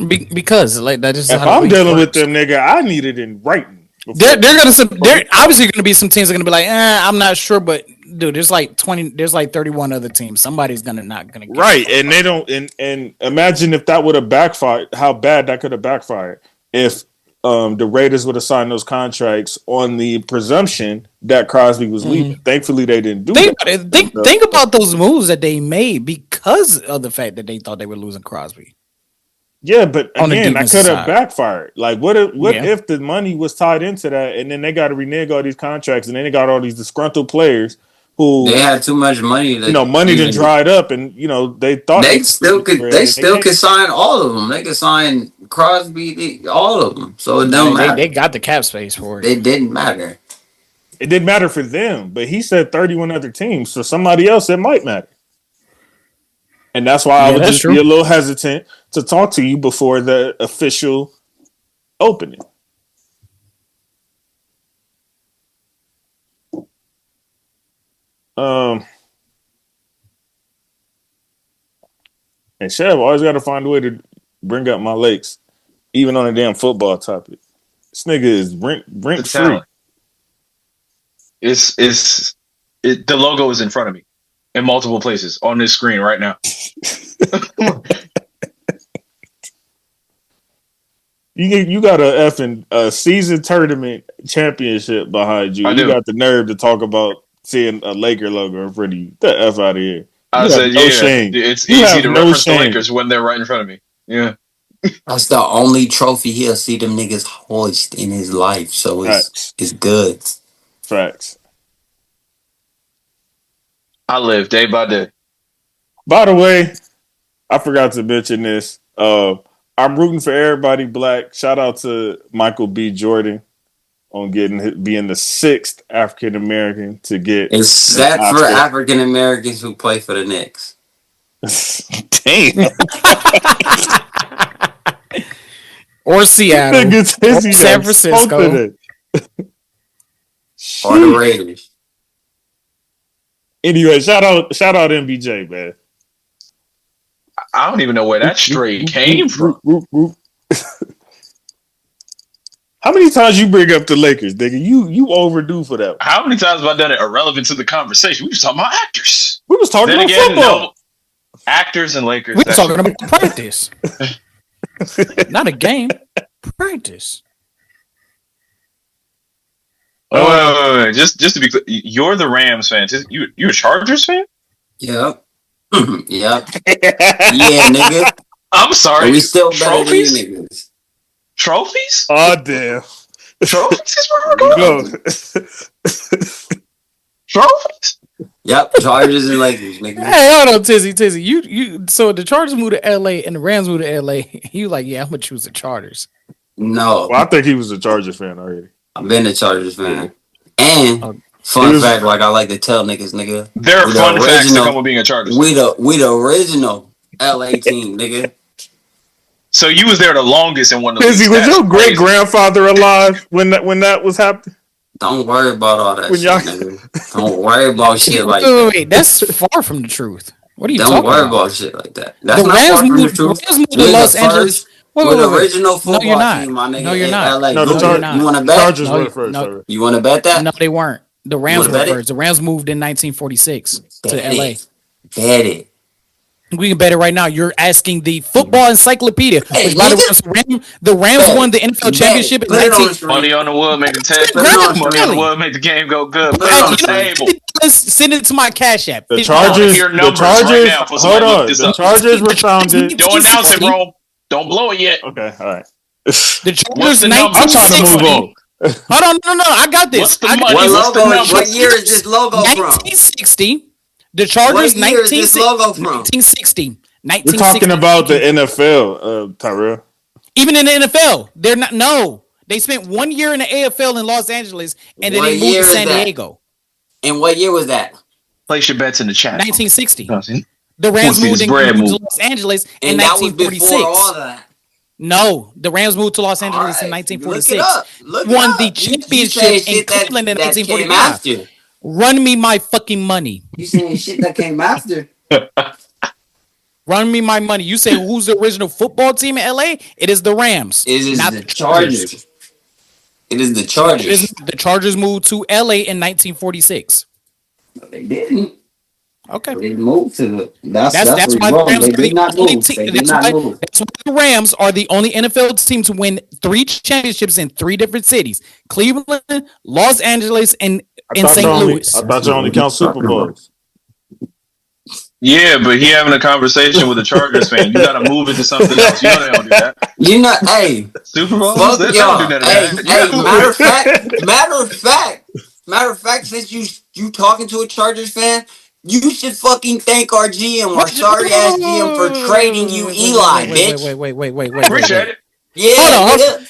Speaker 2: Because like that just.
Speaker 3: If I'm dealing with them, nigga, I need it in writing.
Speaker 2: They're obviously gonna be some teams that are gonna be like, I'm not sure, but dude, there's like 31 other teams. Somebody's not gonna get
Speaker 3: right, and they don't. And imagine if that would have backfired. How bad that could have backfired if the Raiders would have signed those contracts on the presumption that Crosby was leaving. Thankfully, they didn't do that.
Speaker 2: Think about those moves that they made because of the fact that they thought they were losing Crosby.
Speaker 3: Yeah, but again, that could have backfired. Like, what if the money was tied into that, and then they got to renege all these contracts, and then they got all these disgruntled players who
Speaker 5: they had too much money.
Speaker 3: Money done dried up, and they thought
Speaker 5: they still could sign all of them. They could sign Crosby, all of them. So it don't matter.
Speaker 2: They got the cap space for it.
Speaker 5: It didn't matter.
Speaker 3: It didn't matter for them, but he said 31 other teams. So somebody else, it might matter. And that's why I would just
Speaker 2: true.
Speaker 3: be a little hesitant to talk to you before the official opening. And Chev always got to find a way to bring up my lakes, even on a damn football topic. This nigga is rent free.
Speaker 1: The logo is in front of me in multiple places on this screen right now.
Speaker 3: You got a effing season tournament championship behind you. You got the nerve to talk about seeing a Laker logo in front of you. Get the F out of here.
Speaker 1: I said, shame. It's easy to reference the Lakers when they're right in front of me. Yeah.
Speaker 5: That's the only trophy he'll see them niggas hoist in his life. So it's good.
Speaker 3: Facts.
Speaker 1: I live day by day.
Speaker 3: By the way, I forgot to mention this. I'm rooting for everybody black. Shout out to Michael B. Jordan on being the 6th African American to get.
Speaker 5: It's that for African Americans who play for the Knicks.
Speaker 3: Damn.
Speaker 2: Or Seattle. Or San Francisco.
Speaker 5: Or the Raiders.
Speaker 3: Anyway, shout out MBJ, man.
Speaker 1: I don't even know where that straight came from.
Speaker 3: How many times you bring up the Lakers, nigga? You overdue for that.
Speaker 1: How many times have I done it irrelevant to the conversation? We was talking about actors.
Speaker 3: We was talking about football.
Speaker 1: No, actors and Lakers.
Speaker 2: We were talking about practice. Not a game. Practice.
Speaker 1: Wait. Just to be clear, you're the Rams fan. You're a Chargers fan?
Speaker 5: Yep. Yep. Yeah, nigga.
Speaker 1: I'm sorry.
Speaker 5: We still better than you niggas.
Speaker 1: Trophies?
Speaker 3: Oh, damn.
Speaker 1: Trophies is where we're going. Trophies?
Speaker 5: Yep, Chargers and Lakers, nigga.
Speaker 2: Hey, hold on, Tizzy. You so the Chargers moved to LA and the Rams moved to LA. You like, yeah, I'm gonna choose the Chargers.
Speaker 5: No.
Speaker 3: Well, I think he was a Chargers fan already.
Speaker 5: I've been a Chargers fan. And fun fact, like I like to tell niggas, nigga.
Speaker 1: There are fun facts that come with being a Chargers.
Speaker 5: We the original LA team, nigga.
Speaker 1: So you was there the longest in one of the
Speaker 3: Tizzy, was your great grandfather alive when that was happening?
Speaker 5: Don't worry about all that shit, nigga. Don't worry about shit like that.
Speaker 2: Wait, that's far from the truth. What are you talking about?
Speaker 5: Don't worry about shit like that. That's
Speaker 2: the
Speaker 5: not
Speaker 2: Rams
Speaker 5: far from the
Speaker 2: moved
Speaker 5: truth.
Speaker 2: to Los Angeles.
Speaker 5: We're the original football team, my nigga.
Speaker 2: No, you're not.
Speaker 5: LA.
Speaker 3: No,
Speaker 5: you want to bet?
Speaker 3: Chargers were first.
Speaker 5: You want to bet that?
Speaker 2: No, they weren't. The Rams were first. The Rams moved in 1946 to LA.
Speaker 5: Bet it.
Speaker 2: We can bet it right now. You're asking the football encyclopedia.
Speaker 5: Hey,
Speaker 2: the Rams won the NFL championship in 19.
Speaker 1: Money on the wood make the money on the wood make the game go good. Put it on the table.
Speaker 2: Let's send it to my Cash App.
Speaker 3: The Chargers. Hold on. The Chargers were founded.
Speaker 1: Don't announce it, bro. Don't blow it yet.
Speaker 3: Okay, all right.
Speaker 2: The Chargers.
Speaker 3: I'm trying to move on.
Speaker 2: Hold on, no. I got this.
Speaker 5: What year is this logo from?
Speaker 2: 1960. The Chargers.
Speaker 5: What year is this logo from?
Speaker 2: 1960.
Speaker 3: We're talking about the NFL, Tyrell.
Speaker 2: Even in the NFL, they're not. No, they spent 1 year in the AFL in Los Angeles, and then they moved to San Diego.
Speaker 5: And what year was that?
Speaker 1: Place your bets in the chat.
Speaker 2: 1960. The Rams moved to Los Angeles in 1946. Before all that. No, the Rams moved to Los Angeles in 1946. Won the championship in Cleveland in 1945. Run me my fucking money.
Speaker 5: You saying shit that came after?
Speaker 2: Run me my money. You say who's the original football team in LA? It is the Rams.
Speaker 5: It is not the Chargers. It is the Chargers.
Speaker 2: The Chargers moved to LA in 1946.
Speaker 5: No, they didn't.
Speaker 2: Okay.
Speaker 5: They moved to the. That's
Speaker 2: why the Rams
Speaker 5: they did not move. They did not move.
Speaker 2: That's why the Rams are the only NFL team to win 3 championships in 3 different cities: Cleveland, Los Angeles, and St. Louis.
Speaker 3: I thought you only count Super Bowls.
Speaker 1: Yeah, but he having a conversation with a Chargers fan. You gotta move it to something else. You know they don't do that.
Speaker 5: You know, hey,
Speaker 1: Super Bowl.
Speaker 5: Fuck y'all. Hey, matter of fact, since you talking to a Chargers fan, you should fucking thank our GM, our sorry ass GM, for trading you Eli, bitch.
Speaker 2: Wait.
Speaker 1: Appreciate it.
Speaker 5: Yeah,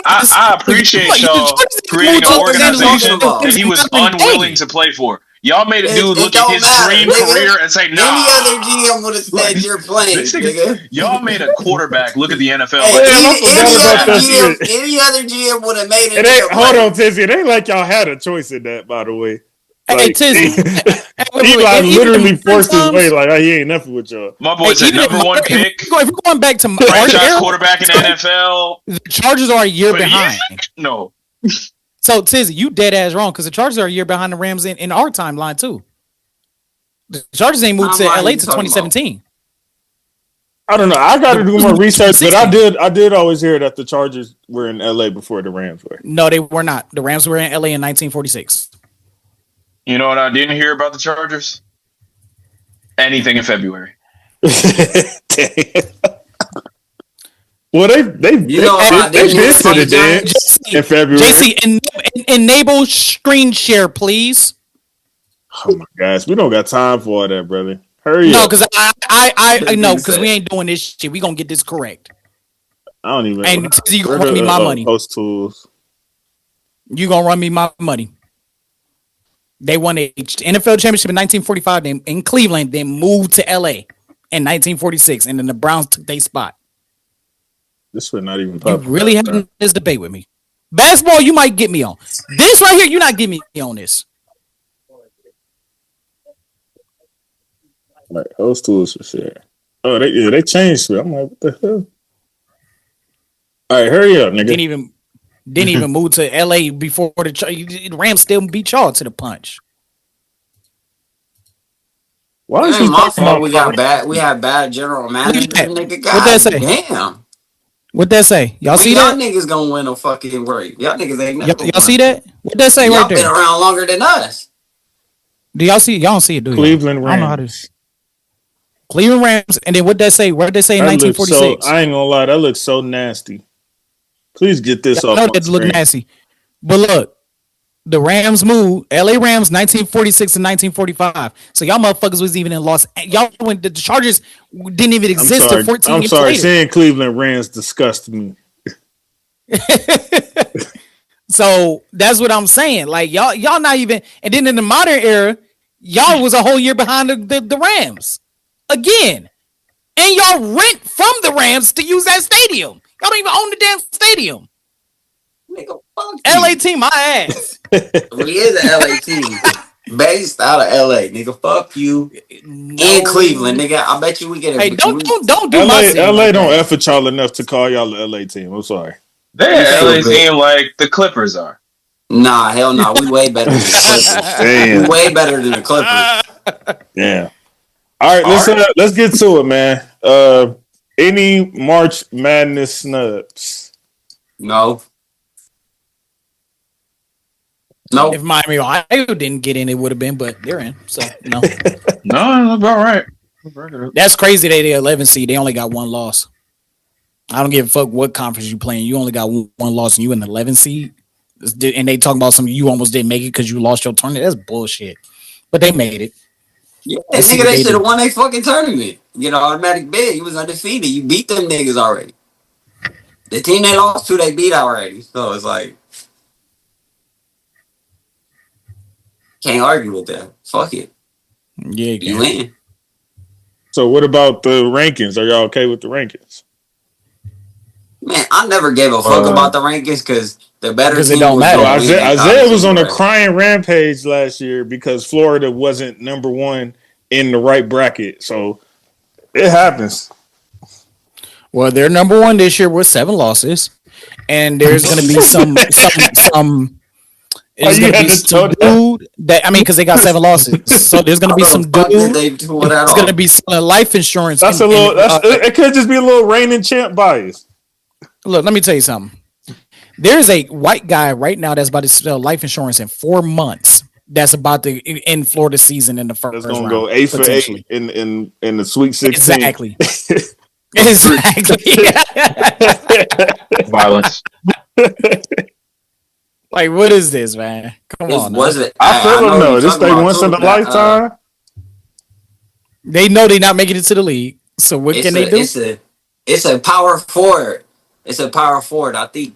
Speaker 1: I appreciate y'all creating an organization that he was unwilling to play for. Y'all made a dude
Speaker 5: It
Speaker 1: look at
Speaker 5: don't
Speaker 1: his
Speaker 5: matter,
Speaker 1: dream
Speaker 5: nigga.
Speaker 1: career and say, nah.
Speaker 5: Any other GM would have said
Speaker 1: Like,
Speaker 5: you're playing,
Speaker 1: this nigga,
Speaker 5: nigga.
Speaker 1: y'all made a quarterback look at the NFL
Speaker 5: Hey,
Speaker 1: like,
Speaker 3: Damn, I forgot about that shit.
Speaker 5: any other GM would have made
Speaker 3: It
Speaker 5: it.
Speaker 3: ain't, hold on, Tizzy. It ain't like y'all had a choice in that, by the way.
Speaker 2: Hey,
Speaker 3: Like,
Speaker 2: Tizzy.
Speaker 3: Eli literally forced his way.
Speaker 2: Times,
Speaker 3: Like, oh, he ain't nothing with y'all.
Speaker 1: my boy said
Speaker 2: even
Speaker 1: number one
Speaker 2: if
Speaker 1: pick,
Speaker 2: we're going back to our
Speaker 1: franchise
Speaker 2: era,
Speaker 1: quarterback in the NFL.
Speaker 2: the Chargers are a year
Speaker 1: But
Speaker 2: behind.
Speaker 1: No.
Speaker 2: So Tizzy, you dead ass wrong because the Chargers are a year behind the Rams in our timeline too. The Chargers ain't moved to
Speaker 5: Timeline
Speaker 2: LA
Speaker 5: you
Speaker 2: to
Speaker 5: talking
Speaker 2: 2017.
Speaker 3: I don't know. I got to do more research, but I did always hear that the Chargers were in LA before the Rams were.
Speaker 2: No, they were not. The Rams were in LA in 1946.
Speaker 1: You know what I didn't hear about the Chargers? Anything in February.
Speaker 3: Well, they
Speaker 5: You know what I
Speaker 3: been
Speaker 5: didn't hear
Speaker 3: to
Speaker 5: from
Speaker 3: the
Speaker 5: the
Speaker 3: dance
Speaker 5: Giants?
Speaker 3: in February.
Speaker 2: JC, enable screen share, please.
Speaker 3: Oh my gosh, we don't got time for all that, brother. Hurry
Speaker 2: No,
Speaker 3: up!
Speaker 2: because I know because we ain't doing this shit. We gonna get this correct.
Speaker 3: I don't even.
Speaker 2: And Tizzy, you
Speaker 3: Where
Speaker 2: gonna run me my money.
Speaker 3: Post tools.
Speaker 2: You gonna run me my money. They won the NFL championship in 1945 in Cleveland. Then moved to LA in 1946, and then the Browns took their spot.
Speaker 3: This was not even
Speaker 2: You
Speaker 3: popular.
Speaker 2: really having this debate with me? Basketball, you might get me on. This right here, you're not getting me on this.
Speaker 3: Like host tools for share. Oh, they changed it. I'm like, what the hell? All right, hurry up, nigga.
Speaker 2: Didn't even move to LA before the Rams still beat y'all to the punch.
Speaker 3: Why is
Speaker 5: It
Speaker 3: he
Speaker 5: ain't my
Speaker 3: talking
Speaker 5: fault.
Speaker 3: about
Speaker 5: We have bad general managers, nigga. God
Speaker 2: What that say?
Speaker 5: damn.
Speaker 2: What that say? Y'all see
Speaker 5: Y'all
Speaker 2: that?
Speaker 5: niggas gonna win a fucking worry. Y'all niggas ain't never
Speaker 2: Y'all see that? What that say
Speaker 5: Y'all
Speaker 2: right
Speaker 5: been
Speaker 2: there?
Speaker 5: around longer than us.
Speaker 2: Do y'all see? Y'all don't see it, do you?
Speaker 3: Cleveland Rams?
Speaker 2: I don't know how to. Cleveland Rams, and then what that say? What did they say in
Speaker 3: That looks
Speaker 2: 1946?
Speaker 3: I ain't gonna lie, that looks so nasty. Please get this
Speaker 2: I
Speaker 3: off.
Speaker 2: know
Speaker 3: My
Speaker 2: that look
Speaker 3: screen.
Speaker 2: nasty, but look, the Rams moved. LA Rams 1946 to 1945. So y'all motherfuckers was even in Los. Y'all when the Chargers didn't even exist till 14 years later.
Speaker 3: Saying Cleveland Rams disgust me.
Speaker 2: So that's what I'm saying. Like y'all not even. And then in the modern era, y'all was a whole year behind the Rams again, and y'all rent from the Rams to use that stadium. Y'all don't even own the damn stadium.
Speaker 5: Nigga, fuck
Speaker 2: LA
Speaker 5: you.
Speaker 2: team, my ass.
Speaker 5: We is an LA team. Based out of LA, nigga. Fuck you. In Cleveland, nigga. I bet you we get a
Speaker 2: Hey, don't do
Speaker 3: LA,
Speaker 2: my city
Speaker 3: LA
Speaker 2: like
Speaker 3: don't
Speaker 2: that.
Speaker 3: F at y'all enough to call y'all the LA team. I'm sorry.
Speaker 1: They're
Speaker 5: You
Speaker 1: LA
Speaker 5: stupid.
Speaker 1: team like the Clippers are.
Speaker 5: Nah, hell no. We way better than the Clippers.
Speaker 3: Damn.
Speaker 5: We way better than the Clippers.
Speaker 3: Yeah. All right, let's get to it, man. Any March Madness snubs?
Speaker 5: No.
Speaker 2: If Miami Ohio didn't get in, it would have been, but they're in. So no.
Speaker 1: No, about right.
Speaker 2: That's crazy. They 11 seed. They only got one loss. I don't give a fuck what conference you playing. You only got one loss, and you an 11 seed. And they talking about something you almost didn't make it because you lost your tournament. That's bullshit. But they made it.
Speaker 5: Yeah, nigga, they should have won their fucking tournament. You know, automatic bid. You was undefeated. You beat them niggas already. The team they lost to, they beat already. So it's like, can't argue with that. Fuck it.
Speaker 2: Yeah,
Speaker 5: you win.
Speaker 3: So what about the rankings? Are y'all okay with the rankings?
Speaker 5: Man, I never gave a fuck about the rankings because the better team
Speaker 2: don't
Speaker 5: was
Speaker 2: matter.
Speaker 5: gonna win.
Speaker 3: Isaiah was on a crying rampage last year because Florida wasn't number one in the right bracket. So it happens.
Speaker 2: Well, they're number one this year with 7 losses, and there's going to be some. There's going to be some dude that because they got 7 losses, so there's going to be some dude. It's going to be selling life insurance.
Speaker 3: That's a little. It could just be a little reigning champ bias.
Speaker 2: Look, let me tell you something. There's a white guy right now that's about to sell life insurance in 4 months. That's about to end Florida season in the first round.
Speaker 3: That's gonna go 8 for 8 in the Sweet 16.
Speaker 2: Exactly. Exactly.
Speaker 1: Violence.
Speaker 2: Like, what is this, man? Come on.
Speaker 5: Was it?
Speaker 3: I feel them though. This thing once in a lifetime.
Speaker 2: They know they're not making it to the league. So what can they do?
Speaker 5: It's a power forward. It's a power forward. I think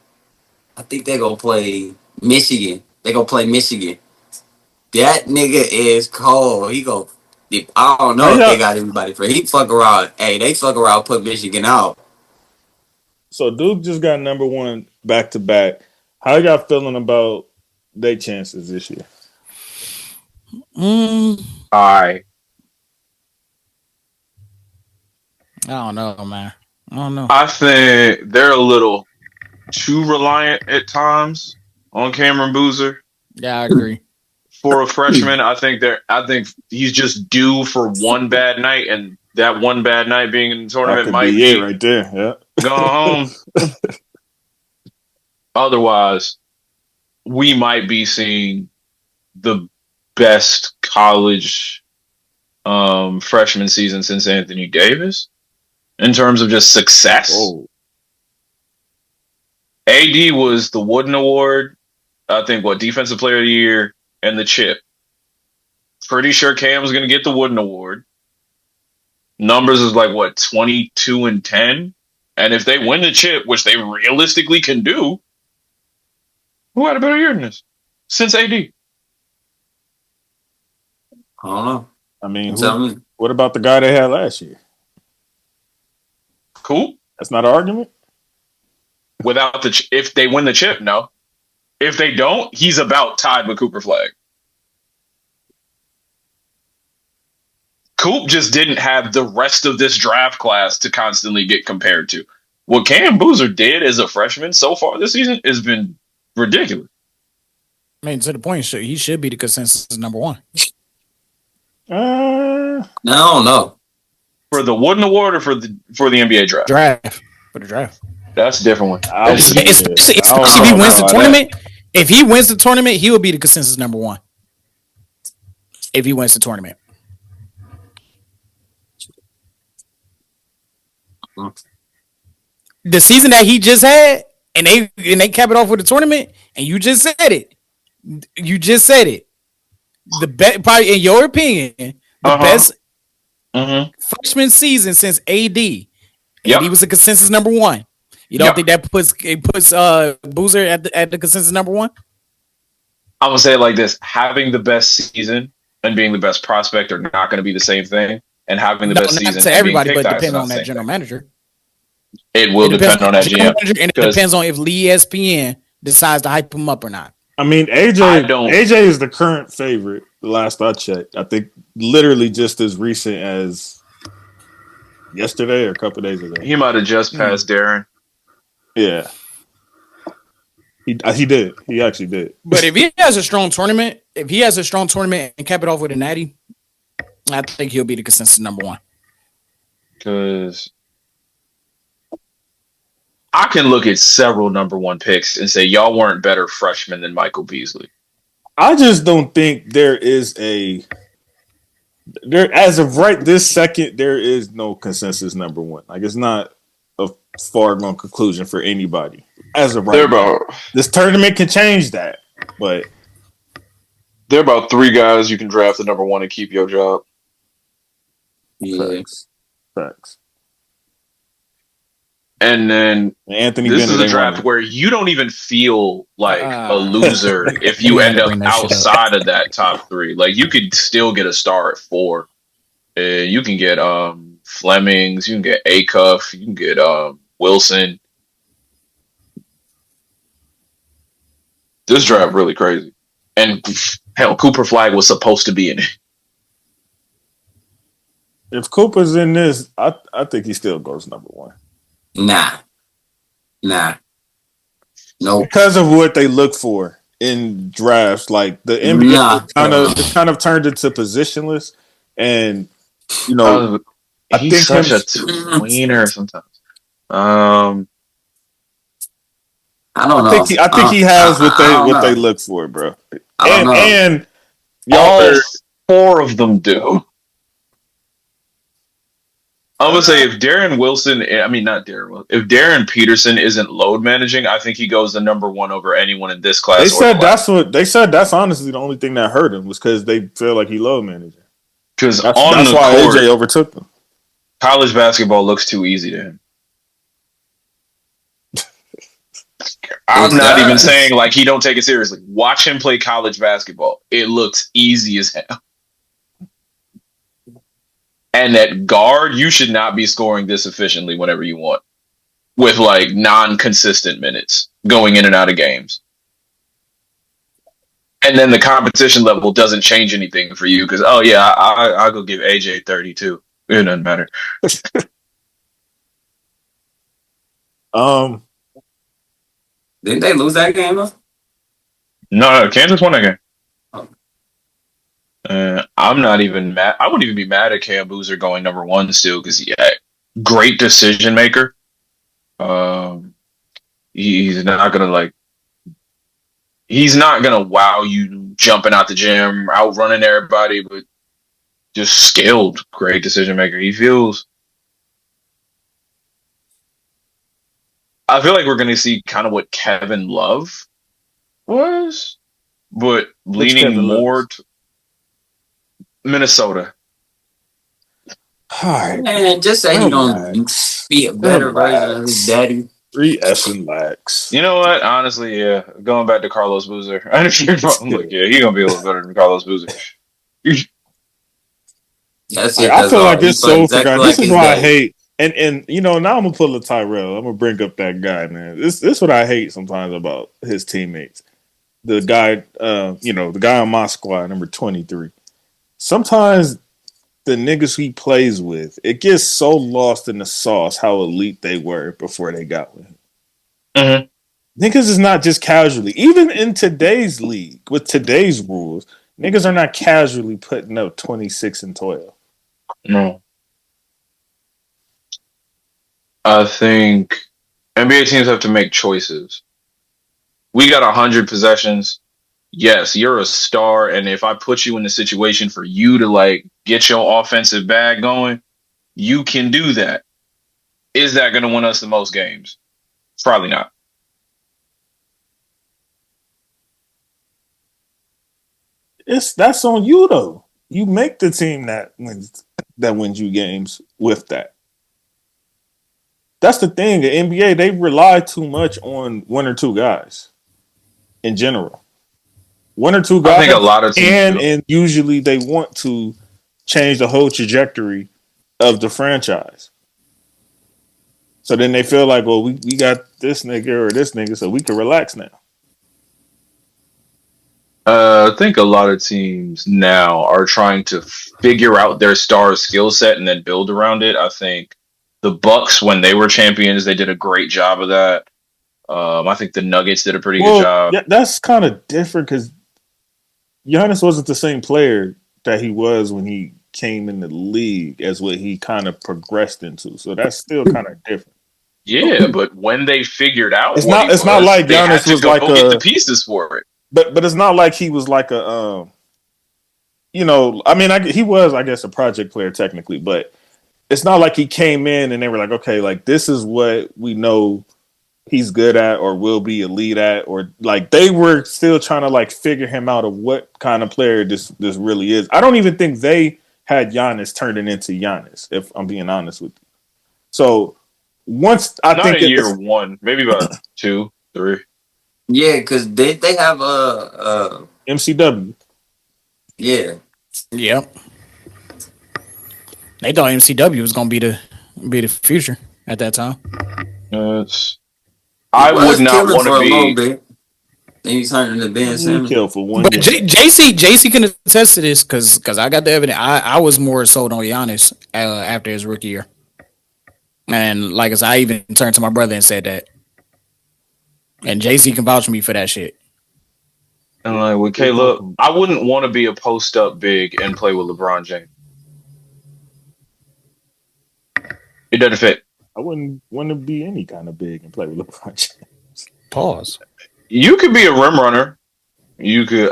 Speaker 5: they're gonna play Michigan. They're gonna play Michigan. That nigga is cold. He go. I don't
Speaker 3: How
Speaker 5: know if they
Speaker 3: y'all?
Speaker 5: got anybody for. He fuck around. Hey, they fuck around. Put Michigan out.
Speaker 3: So Duke just got number one back to back. How y'all feeling about their chances this year?
Speaker 1: I
Speaker 2: don't know, man. I don't know.
Speaker 1: I think they're a little too reliant at times on Cameron Boozer
Speaker 2: Yeah, I agree.
Speaker 1: for a freshman. I think he's just due for one bad night, and that one bad night being in the
Speaker 3: That
Speaker 1: tournament
Speaker 3: could
Speaker 1: might
Speaker 3: be it
Speaker 1: be
Speaker 3: right there. Yeah.
Speaker 1: going home. Otherwise, we might be seeing the best college freshman season since Anthony Davis in terms of just success.
Speaker 3: Oh,
Speaker 1: AD was the Wooden Award, I think, Defensive Player of the Year and the chip. Pretty sure Cam's going to get the Wooden Award. Numbers is like, 22 and 10? And if they win the chip, which they realistically can do, who had a better year than this? Since AD.
Speaker 5: I don't know.
Speaker 3: I mean,
Speaker 5: Tell me.
Speaker 3: what about the guy they had last year?
Speaker 1: Cool.
Speaker 3: That's not an argument.
Speaker 1: Without if they win the chip, no. If they don't, he's about tied with Cooper Flag. Coop just didn't have the rest of this draft class to constantly get compared to. What Cam Boozer did as a freshman so far this season has been ridiculous.
Speaker 2: I mean, to the point, he should be the consensus number one.
Speaker 5: I don't know.
Speaker 1: For the Wooden Award or for the NBA draft?
Speaker 2: For the draft.
Speaker 1: That's a different one.
Speaker 2: Especially if he wins the tournament. If he wins the tournament, he will be the consensus number one. If he wins the tournament. The season that he just had, and they cap it off with the tournament, and you just said it. The best, probably in your opinion, the best freshman season since AD.
Speaker 1: Yep.
Speaker 2: He was the consensus number one. You don't think that puts Boozer at the consensus number one?
Speaker 1: I'm gonna say it like this: having the best season and being the best prospect are not going to be the same thing. And having the best season
Speaker 2: not to everybody, but depends on that general manager.
Speaker 1: It will depend on that GM,
Speaker 2: and it depends on if ESPN decides to hype him up or not.
Speaker 3: I mean, AJ is the current favorite. The last I checked, I think literally just as recent as yesterday or a couple days ago.
Speaker 1: He might have just passed Darren.
Speaker 3: Yeah, he did. He actually did.
Speaker 2: But if he has a strong tournament, and cap it off with a natty, I think he'll be the consensus number one.
Speaker 1: Because I can look at several number one picks and say y'all weren't better freshmen than Michael Beasley.
Speaker 3: I just don't think there as of right this second, there is no consensus number one. Like, it's not a foregone conclusion for anybody. As of right now. This tournament can change that, but
Speaker 1: there are about three guys you can draft the number one and keep your job.
Speaker 5: Yeah.
Speaker 3: Facts.
Speaker 1: And then
Speaker 3: Anthony
Speaker 1: this
Speaker 3: Bennett
Speaker 1: is a draft where you don't even feel like a loser if you end up outside of that top three. Like, you could still get a star at 4. You can get Flemings, you can get Acuff, you can get Wilson. This draft really crazy. And hell, Cooper Flag was supposed to be in it.
Speaker 3: If Cooper's in this, I think he still goes number one.
Speaker 5: Nah. No.
Speaker 3: Because of what they look for in drafts, like the NBA kind of turned into positionless, and
Speaker 1: he's such a tweener sometimes.
Speaker 5: I don't know.
Speaker 3: I think he has what they look for, bro. And
Speaker 1: all 4 of them do. I'm gonna say if Darren Peterson isn't load managing, I think he goes the number one over anyone in this class.
Speaker 3: They said that's honestly the only thing that hurt him was because they feel like he load managing.
Speaker 1: Because
Speaker 3: that's why AJ overtook them.
Speaker 1: College basketball looks too easy to him. I'm not even saying like he don't take it seriously. Watch him play college basketball. It looks easy as hell. And at guard, you should not be scoring this efficiently whenever you want, with like non-consistent minutes going in and out of games. And then the competition level doesn't change anything for you because, oh yeah, I'll go give AJ 32. It doesn't matter.
Speaker 5: Didn't they lose that game though?
Speaker 1: No, Kansas won that game. I'm not even mad. I wouldn't even be mad at Cam Boozer going number one still because great decision maker. He's not gonna wow you jumping out the gym, outrunning everybody, but just skilled, great decision maker. I feel like we're gonna see kind of what Kevin Love was, but leaning more to Minnesota.
Speaker 3: All right.
Speaker 5: Man, just say he gonna be a better version of his daddy.
Speaker 3: Relax.
Speaker 1: You know what? Honestly, yeah. Going back to Carlos Boozer. I understand. Look, yeah, he's gonna be a little better than Carlos Boozer.
Speaker 5: That's it.
Speaker 3: I feel like it's so
Speaker 5: exactly
Speaker 3: forgotten.
Speaker 5: like
Speaker 3: This is why I hate, and you know, now I'm gonna pull a Tyrell. I'm gonna bring up that guy, man. This is what I hate sometimes about his teammates. The guy, the guy on my squad, number 23. Sometimes the niggas he plays with, it gets so lost in the sauce how elite they were before they got with him. Mm-hmm. Niggas is not just casually, even in today's league with today's rules, niggas are not casually putting up 26 and 12.
Speaker 1: No. I think NBA teams have to make choices. We got 100 possessions. Yes, you're a star, and if I put you in the situation for you to like get your offensive bag going, you can do that. Is that going to win us the most games? Probably not.
Speaker 3: That's on you though. You make the team that wins you games with that. That's the thing. The NBA, they rely too much on one or two guys in general. One or two guys,
Speaker 1: I think a lot of teams
Speaker 3: and usually they want to change the whole trajectory of the franchise. So then they feel like, well, we got this nigga or this nigga, so we can relax now.
Speaker 1: I think a lot of teams now are trying to figure out their star skill set and then build around it. I think the Bucks, when they were champions, they did a great job of that. I think the Nuggets did a pretty good job.
Speaker 3: Yeah, that's kind of different because Giannis wasn't the same player that he was when he came in the league as what he kind of progressed into. So that's still kind of different.
Speaker 1: Yeah, but when they figured out,
Speaker 3: it's not like Giannis was like
Speaker 1: get the pieces for it.
Speaker 3: But it's not like he was like a, he was, I guess, a project player technically, but it's not like he came in and they were like, okay, like this is what we know he's good at or will be elite at, or like they were still trying to like figure him out of what kind of player this really is. I don't even think they had Giannis turning into Giannis, if I'm being honest with you. So once I think
Speaker 1: year one, maybe about 2, 3.
Speaker 5: Yeah, because they have
Speaker 3: MCW.
Speaker 5: Yeah.
Speaker 2: Yep. They thought MCW was gonna be the future at that time.
Speaker 1: I would not want to
Speaker 5: be. Then you turned into Ben Simmons.
Speaker 3: Kill for one.
Speaker 2: But JC can attest to this because I got the evidence. I was more sold on Giannis after his rookie year, and like I said, I even turned to my brother and said that. And JC can vouch for me for that shit.
Speaker 1: And like with Caleb, I wouldn't want to be a post up big and play with LeBron James. It doesn't fit.
Speaker 3: I wouldn't want to be any kind of big and play with LeBron James.
Speaker 2: Pause.
Speaker 1: You could be a rim runner. You could,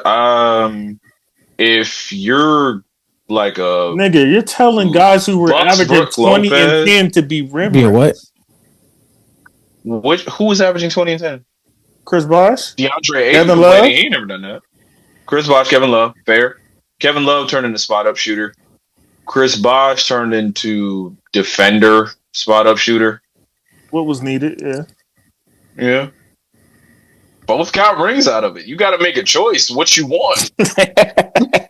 Speaker 1: if you're like a
Speaker 3: nigga, you're telling guys who were averaging 20 and 10 to be rim runners.
Speaker 1: What? Who was averaging 20 and 10?
Speaker 3: Chris Bosh,
Speaker 1: DeAndre Ayton.
Speaker 3: Kevin Love.
Speaker 1: He ain't never done that. Chris Bosh, Kevin Love, fair. Kevin Love turned into spot up shooter. Chris Bosh turned into defender, spot up shooter.
Speaker 3: What was needed? Yeah.
Speaker 1: Both got rings out of it. You got to make a choice what you want.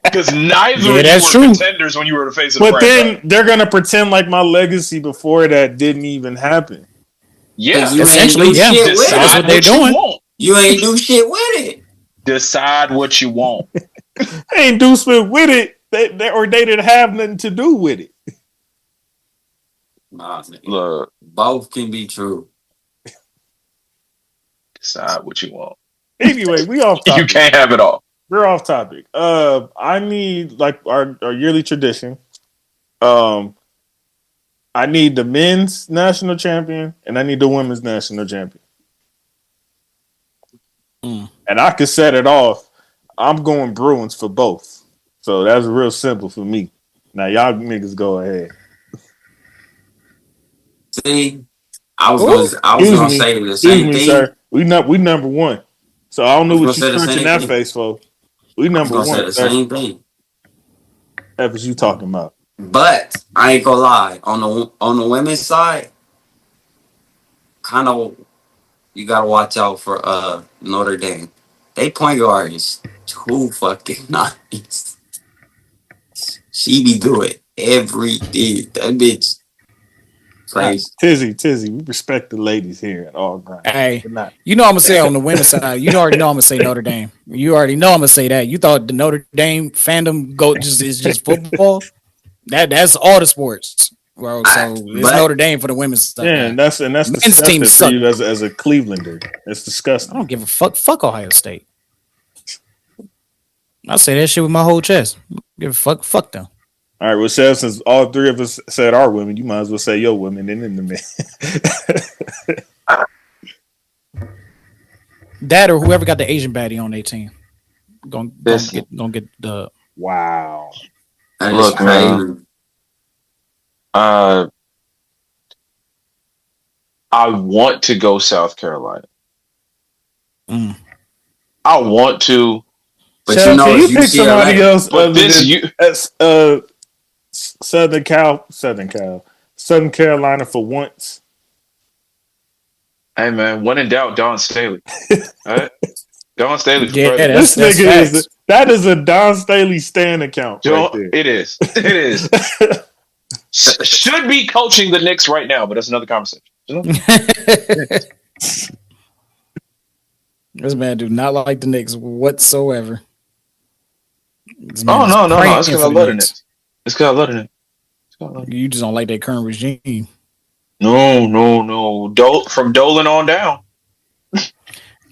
Speaker 1: Because neither of you were contenders when you were the face of the franchise.
Speaker 3: But then they're going to pretend like my legacy before that didn't even happen.
Speaker 1: Yeah.
Speaker 2: Essentially, yeah. That's what they're doing.
Speaker 5: You ain't do shit with it.
Speaker 1: Decide what you want.
Speaker 3: They ain't do shit with it. They didn't have nothing to do with it.
Speaker 5: Nah,
Speaker 1: look,
Speaker 5: both can be true.
Speaker 1: Decide what you want.
Speaker 3: Anyway, we off topic.
Speaker 1: You can't have it all.
Speaker 3: We're off topic. I need like our yearly tradition. I need the men's national champion and I need the women's national champion. And I could set it off. I'm going Bruins for both. So that's real simple for me. Now y'all niggas go ahead.
Speaker 5: See, I was gonna say the same thing.
Speaker 3: Sir. We number one. So I don't know what you're crunching that face for. We number one.
Speaker 5: Say the same thing.
Speaker 3: That's what you talking about.
Speaker 5: But I ain't gonna lie, on the women's side, kind of you gotta watch out for Notre Dame. They point guard is too fucking nice. She be doing everything. That bitch crazy.
Speaker 3: Tizzy, we respect the ladies here at all grind.
Speaker 2: Hey, you know I'm gonna say on the women's side. You already know I'm gonna say Notre Dame. You already know I'm gonna say that. You thought the Notre Dame fandom is just football. That's all the sports, bro. So it's Notre Dame for the women's stuff.
Speaker 3: Yeah, and that's men's team for you as a Clevelander. It's disgusting.
Speaker 2: I don't give a fuck. Fuck Ohio State. I say that shit with my whole chest. Give a fuck. Fuck them.
Speaker 3: All right, well, Chef, since all three of us said our women, you might as well say your women and then the men.
Speaker 2: That or whoever got the Asian baddie on their team. Gonna get the
Speaker 3: wow.
Speaker 1: Look, man. I want to go South Carolina. I want to.
Speaker 5: But
Speaker 3: Chef,
Speaker 5: you know,
Speaker 3: can you pick somebody else
Speaker 1: but
Speaker 3: Southern Carolina for once?
Speaker 1: Hey man, when in doubt, Don Staley. All right? Don Staley.
Speaker 3: This nigga that is a Don Staley Stan account. Right there.
Speaker 1: It is. Should be coaching the Knicks right now, but that's another conversation.
Speaker 2: This man do not like the Knicks whatsoever.
Speaker 1: No. It's because I love the Knicks. It's because I love the Knicks.
Speaker 2: You just don't like that current regime.
Speaker 1: No. From Dolan on down.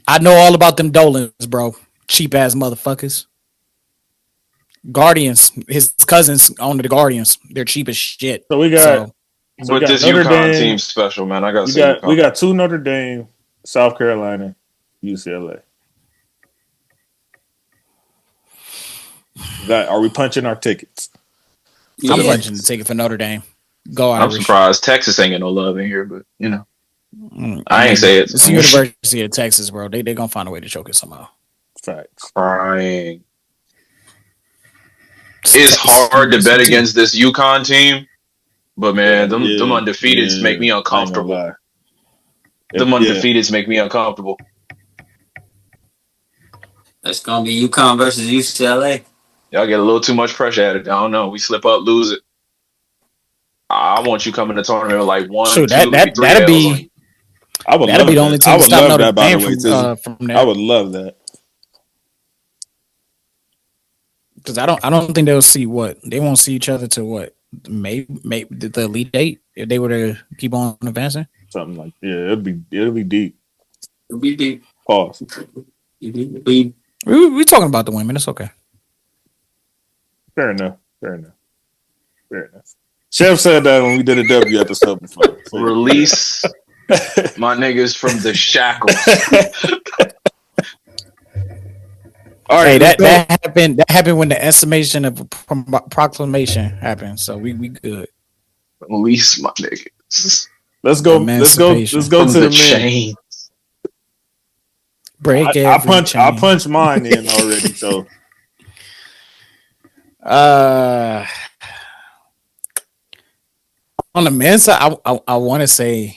Speaker 2: I know all about them Dolans, bro. Cheap ass motherfuckers. Guardians, his cousins own the Guardians. They're cheap as shit.
Speaker 3: So we got.
Speaker 1: But this UConn team's special, man. I got to say,
Speaker 3: we got two Notre Dame, South Carolina, UCLA. Are we punching our tickets?
Speaker 2: I'm punching the ticket for Notre Dame. Go Irish.
Speaker 1: I'm surprised Texas ain't get no love in here, but you know, I ain't say it.
Speaker 2: It's the University of Texas, bro. They gonna find a way to choke it somehow.
Speaker 3: Facts.
Speaker 1: Crying. It's hard to bet against this UConn team, but man, them undefeateds make me uncomfortable. Them undefeateds make me uncomfortable.
Speaker 5: It's gonna be UConn versus UCLA.
Speaker 1: Y'all get a little too much pressure at it. I don't know. We slip up, lose it. I want you coming to the tournament with like one.
Speaker 2: Sure, that'd be. That'd be the only team to stop Notre Dame from that.
Speaker 3: I would love that.
Speaker 2: Because I don't think they'll see they won't see each other to what maybe the Elite Eight if they were to keep on advancing.
Speaker 3: Something like it'll be deep.
Speaker 5: It'll be deep.
Speaker 3: Pause.
Speaker 2: We're talking about the women. It's okay.
Speaker 3: Fair enough. Chef said that when we did a W episode before. So.
Speaker 1: Release my niggas from the shackles.
Speaker 2: All right, that happened. That happened when the estimation of proclamation happened. So we good.
Speaker 1: Release my niggas.
Speaker 3: Let's go to the
Speaker 1: chains.
Speaker 2: Break
Speaker 3: I punched mine in already. So
Speaker 2: on the men's side, I want to say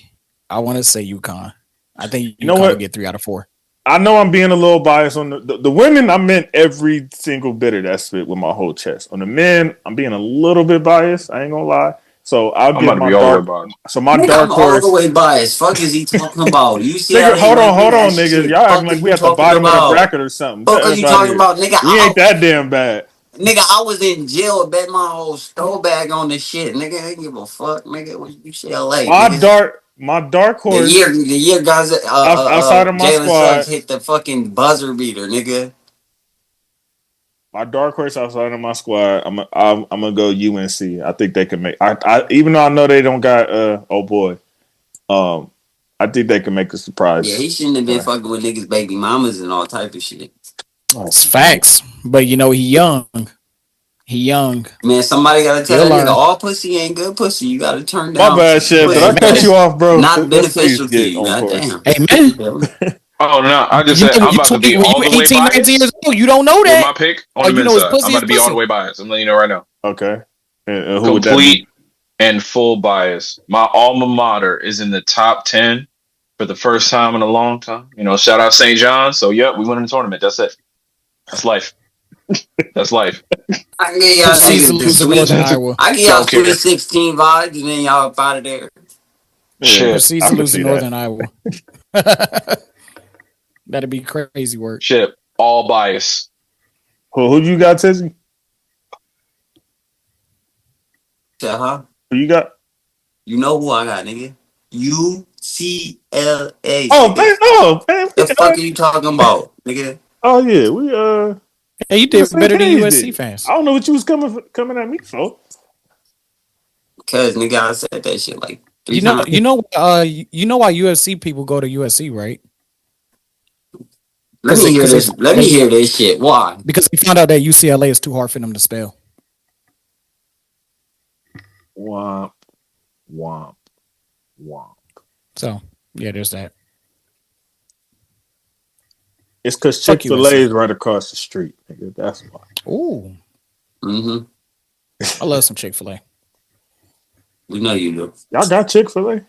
Speaker 2: UConn. I think UConn will get 3 out of 4.
Speaker 3: I know I'm being a little biased on the women. I meant every single bit of that spit with my whole chest. On the men, I'm being a little bit biased. I ain't gonna lie. So I'll
Speaker 1: I'm
Speaker 3: give
Speaker 1: about to
Speaker 3: my
Speaker 1: be all the way
Speaker 3: dark.
Speaker 1: biased.
Speaker 3: So my
Speaker 5: Nigga, I'm
Speaker 3: dark
Speaker 5: all the
Speaker 3: horse.
Speaker 5: way biased. Fuck is he talking about?
Speaker 3: Nigga,
Speaker 5: UCLA
Speaker 3: hold
Speaker 5: that
Speaker 3: on, niggas.
Speaker 5: shit.
Speaker 3: Y'all acting
Speaker 5: Fuck
Speaker 3: like
Speaker 5: is
Speaker 3: we
Speaker 5: you
Speaker 3: at the
Speaker 5: talking
Speaker 3: bottom of the
Speaker 5: about?
Speaker 3: bracket or something. Get
Speaker 5: Fuck are
Speaker 3: up
Speaker 5: you
Speaker 3: out of
Speaker 5: talking
Speaker 3: here.
Speaker 5: about, nigga?
Speaker 3: We ain't that damn bad.
Speaker 5: Nigga, I was in jail, bet my whole store bag on this shit. Nigga, I ain't give a fuck, nigga. It was UCLA, nigga.
Speaker 3: My dark
Speaker 5: The
Speaker 3: horse
Speaker 5: year guys
Speaker 3: outside of my
Speaker 5: Jalen
Speaker 3: squad.
Speaker 5: Suggs hit the fucking buzzer beater, nigga.
Speaker 3: My dark horse outside of my squad. I'm gonna go UNC. I think they can make. I even though I know they don't got oh boy. I think they can make a
Speaker 5: Yeah,
Speaker 3: surprise.
Speaker 5: he shouldn't have been fucking with niggas' baby mamas and all type of shit.
Speaker 2: It's facts, but you know he young. He young.
Speaker 5: Man, somebody gotta tell
Speaker 2: He'll
Speaker 5: that nigga
Speaker 2: learn.
Speaker 5: all pussy ain't good pussy. You gotta turn
Speaker 3: My
Speaker 5: down
Speaker 3: bad, shit. Did
Speaker 5: pussy
Speaker 3: I cut you
Speaker 5: that's
Speaker 3: off, bro?
Speaker 5: not
Speaker 3: Let's please
Speaker 5: beneficial to
Speaker 3: get
Speaker 5: you.
Speaker 3: on
Speaker 5: God
Speaker 3: course.
Speaker 5: damn.
Speaker 2: Hey man,
Speaker 1: Oh no, I just
Speaker 2: you
Speaker 1: said
Speaker 2: know when
Speaker 1: I'm
Speaker 2: you
Speaker 1: about to
Speaker 2: 20,
Speaker 1: be
Speaker 2: when you
Speaker 1: all the way
Speaker 2: 18, 19 years
Speaker 1: biased
Speaker 2: old, you don't know
Speaker 1: with
Speaker 2: that.
Speaker 1: my pick on
Speaker 2: All
Speaker 1: the
Speaker 2: you
Speaker 1: men's
Speaker 2: know is
Speaker 1: side. I'm
Speaker 2: pussy
Speaker 1: about
Speaker 2: is
Speaker 1: to be all the
Speaker 2: pussy.
Speaker 1: way biased. I'm letting you know right now.
Speaker 3: Okay. And who would that be?
Speaker 1: Complete and full bias. My alma mater is in the top 10 for the first time in a long time. You know, shout out St. John. So yep, we won in the tournament. That's it. That's life. That's life.
Speaker 5: I can get y'all
Speaker 2: Proceeds to
Speaker 5: niggas the
Speaker 2: lose to
Speaker 5: sweet.
Speaker 2: Northern Iowa.
Speaker 5: I get y'all
Speaker 1: Don't
Speaker 5: sweet
Speaker 1: care.
Speaker 5: 16 vibes and then y'all up out of there.
Speaker 3: Yeah,
Speaker 1: Shit.
Speaker 2: Proceeds
Speaker 3: I
Speaker 2: to
Speaker 3: can
Speaker 2: lose to
Speaker 3: see that.
Speaker 2: Northern Iowa. That'd be crazy work.
Speaker 1: Shit. All bias.
Speaker 3: Who you got, Tizzy?
Speaker 5: Huh?
Speaker 3: Who you got?
Speaker 5: You know who I got, nigga? UCLA,
Speaker 3: Oh,
Speaker 5: nigga.
Speaker 3: man, no, man.
Speaker 5: The fuck are you talking about, nigga?
Speaker 3: Oh yeah, we
Speaker 2: Hey, you
Speaker 3: on the
Speaker 2: did
Speaker 3: same
Speaker 2: better than
Speaker 3: page
Speaker 2: USC
Speaker 3: then.
Speaker 2: fans.
Speaker 3: I don't know what you was coming at me for.
Speaker 5: Cause nigga, I said that shit like 3
Speaker 2: You know,
Speaker 5: times.
Speaker 2: you know why USC people go to USC, right?
Speaker 5: Let me hear
Speaker 2: Because they
Speaker 5: this. Let me hear this shit. Why?
Speaker 2: because they found out that UCLA is too hard for them to spell.
Speaker 3: Womp, womp, womp.
Speaker 2: So yeah, there's that.
Speaker 3: It's because
Speaker 2: Fuck
Speaker 3: Chick-fil-A
Speaker 2: USC.
Speaker 3: is right across the street, nigga. That's why.
Speaker 2: Ooh,
Speaker 5: Mm-hmm.
Speaker 2: I love some Chick-fil-A.
Speaker 5: We know you do.
Speaker 3: Y'all got Chick-fil-A?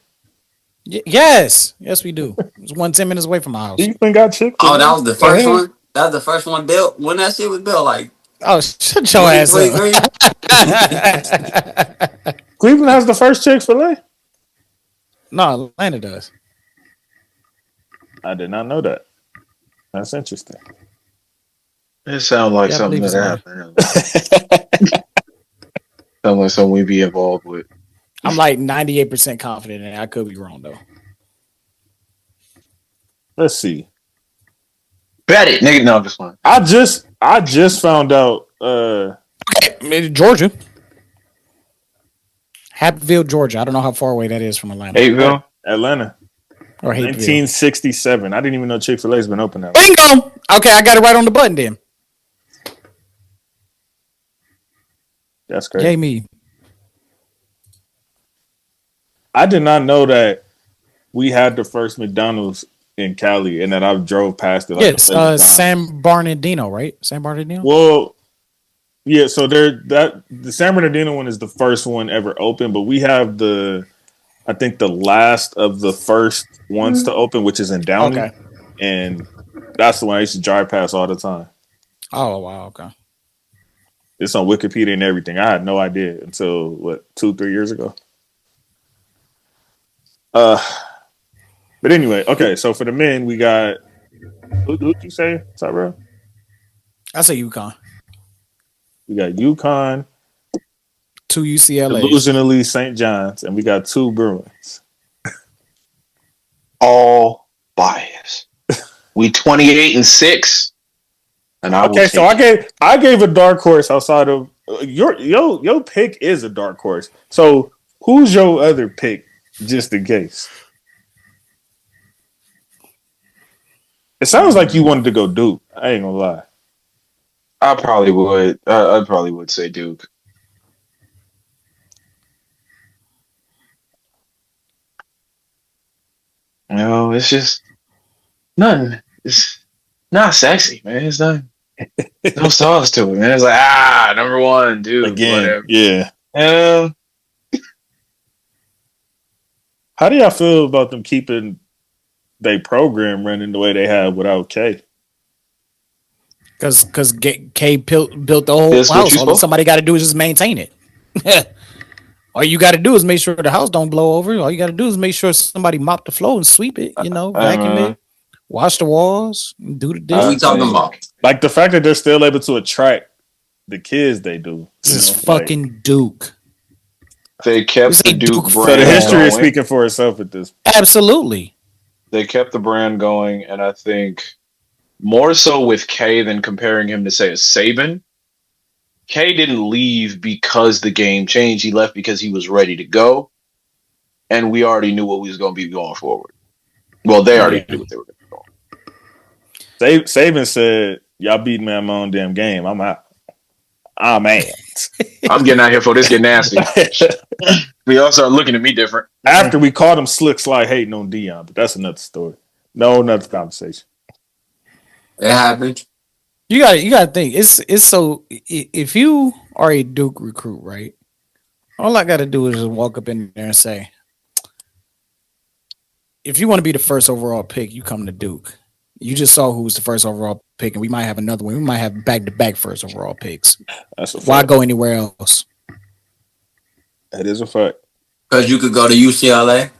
Speaker 2: Yes, we do. It's 10 minutes away from my house.
Speaker 3: Ethan got
Speaker 5: Oh,
Speaker 3: Chick-fil-A?
Speaker 5: that was the first one. That was the first one built. When that shit was built, like
Speaker 2: Oh, shut your ass up.
Speaker 5: 2023.
Speaker 3: Cleveland has the first Chick-fil-A?
Speaker 2: No, Atlanta does.
Speaker 3: I did not know that. That's interesting.
Speaker 1: It sounds like
Speaker 2: Yeah, I
Speaker 1: something
Speaker 2: believe
Speaker 1: that
Speaker 2: it's
Speaker 1: happened. Sounds like something we'd be involved with.
Speaker 2: I'm like 98% confident in it. I could be wrong though.
Speaker 3: Let's see.
Speaker 1: Bet it, nigga. No, I'm just fine.
Speaker 3: I just found out
Speaker 2: Georgia. Happyville, Georgia. I don't know how far away that is from Atlanta.
Speaker 1: Hayville.
Speaker 3: Atlanta.
Speaker 2: Or Hapeville.
Speaker 3: 1967. I didn't even know Chick-fil-A's been open that long.
Speaker 2: Bingo! Okay, I got it right on the button then.
Speaker 3: That's crazy.
Speaker 2: Yay me.
Speaker 3: I did not know that we had the first McDonald's in Cali and that I drove past it. Like
Speaker 2: Yes, San Bernardino, right? San Bernardino?
Speaker 3: Well, yeah, so the San Bernardino one is the first one ever open, but we have I think the last of the first ones to open, which is in Downey.
Speaker 2: Okay.
Speaker 3: And that's the one I used to drive past all the time.
Speaker 2: Oh, wow, okay.
Speaker 3: It's on Wikipedia and everything. I had no idea until 2-3 years ago. But anyway, okay. So for the men, we got who'd you say, Tyrell?
Speaker 2: I say UConn.
Speaker 3: We got UConn,
Speaker 2: 2 UCLA.
Speaker 3: delusionally St. John's, and we got 2 Bruins.
Speaker 1: All bias. We 28-6. And
Speaker 3: So I gave a dark horse outside of your pick is a dark horse. So who's your other pick, just in case? It sounds like you wanted to go Duke. I ain't gonna lie.
Speaker 1: I probably would. I probably would say Duke. No, it's just nothing. It's not sexy, man. It's not. No sauce to it, man. It's like number one, dude.
Speaker 3: Again,
Speaker 1: Whatever.
Speaker 3: yeah.
Speaker 1: Um,
Speaker 3: How do y'all feel about them keeping they program running the way they have without K.
Speaker 2: Because K built the whole
Speaker 1: That's what
Speaker 2: house.
Speaker 1: you
Speaker 2: All
Speaker 1: spoke.
Speaker 2: somebody got to do is just maintain it. All you got to do is make sure the house don't blow over. All you got to do is make sure somebody mop the floor and sweep it. Vacuum it, wash the walls, do the
Speaker 5: What we
Speaker 2: dishes.
Speaker 5: talking about?
Speaker 3: Like the fact that they're still able to attract the kids they do.
Speaker 2: This is fucking Duke.
Speaker 1: They kept
Speaker 2: This
Speaker 1: the
Speaker 2: ain't
Speaker 1: Duke
Speaker 2: Duke
Speaker 3: So
Speaker 1: brand
Speaker 3: the history is
Speaker 1: going.
Speaker 3: speaking for itself at this.
Speaker 2: Absolutely.
Speaker 1: They kept the brand going, and I think more so with K than comparing him to say a Saban. K didn't leave because the game changed. He left because he was ready to go, and we already knew what we was going to be going forward. Well, they already knew what they were going to be going.
Speaker 3: Saban said, "Y'all beat me at my own damn game. I'm out. I'm out."
Speaker 1: I'm getting out here for this get nasty. We all start looking at me different.
Speaker 3: After we caught him slick slide hating on Dion, but that's another story. No, another conversation.
Speaker 5: It happened.
Speaker 2: You got to think. It's so if you are a Duke recruit, right? All I got to do is just walk up in there and say, if you want to be the first overall pick, you come to Duke. You just saw who was the first overall pick, and we might have another one. We might have back-to-back first overall picks.
Speaker 3: That's a fact.
Speaker 2: Why go anywhere else?
Speaker 3: That is a fact.
Speaker 5: Because you could go to UCLA,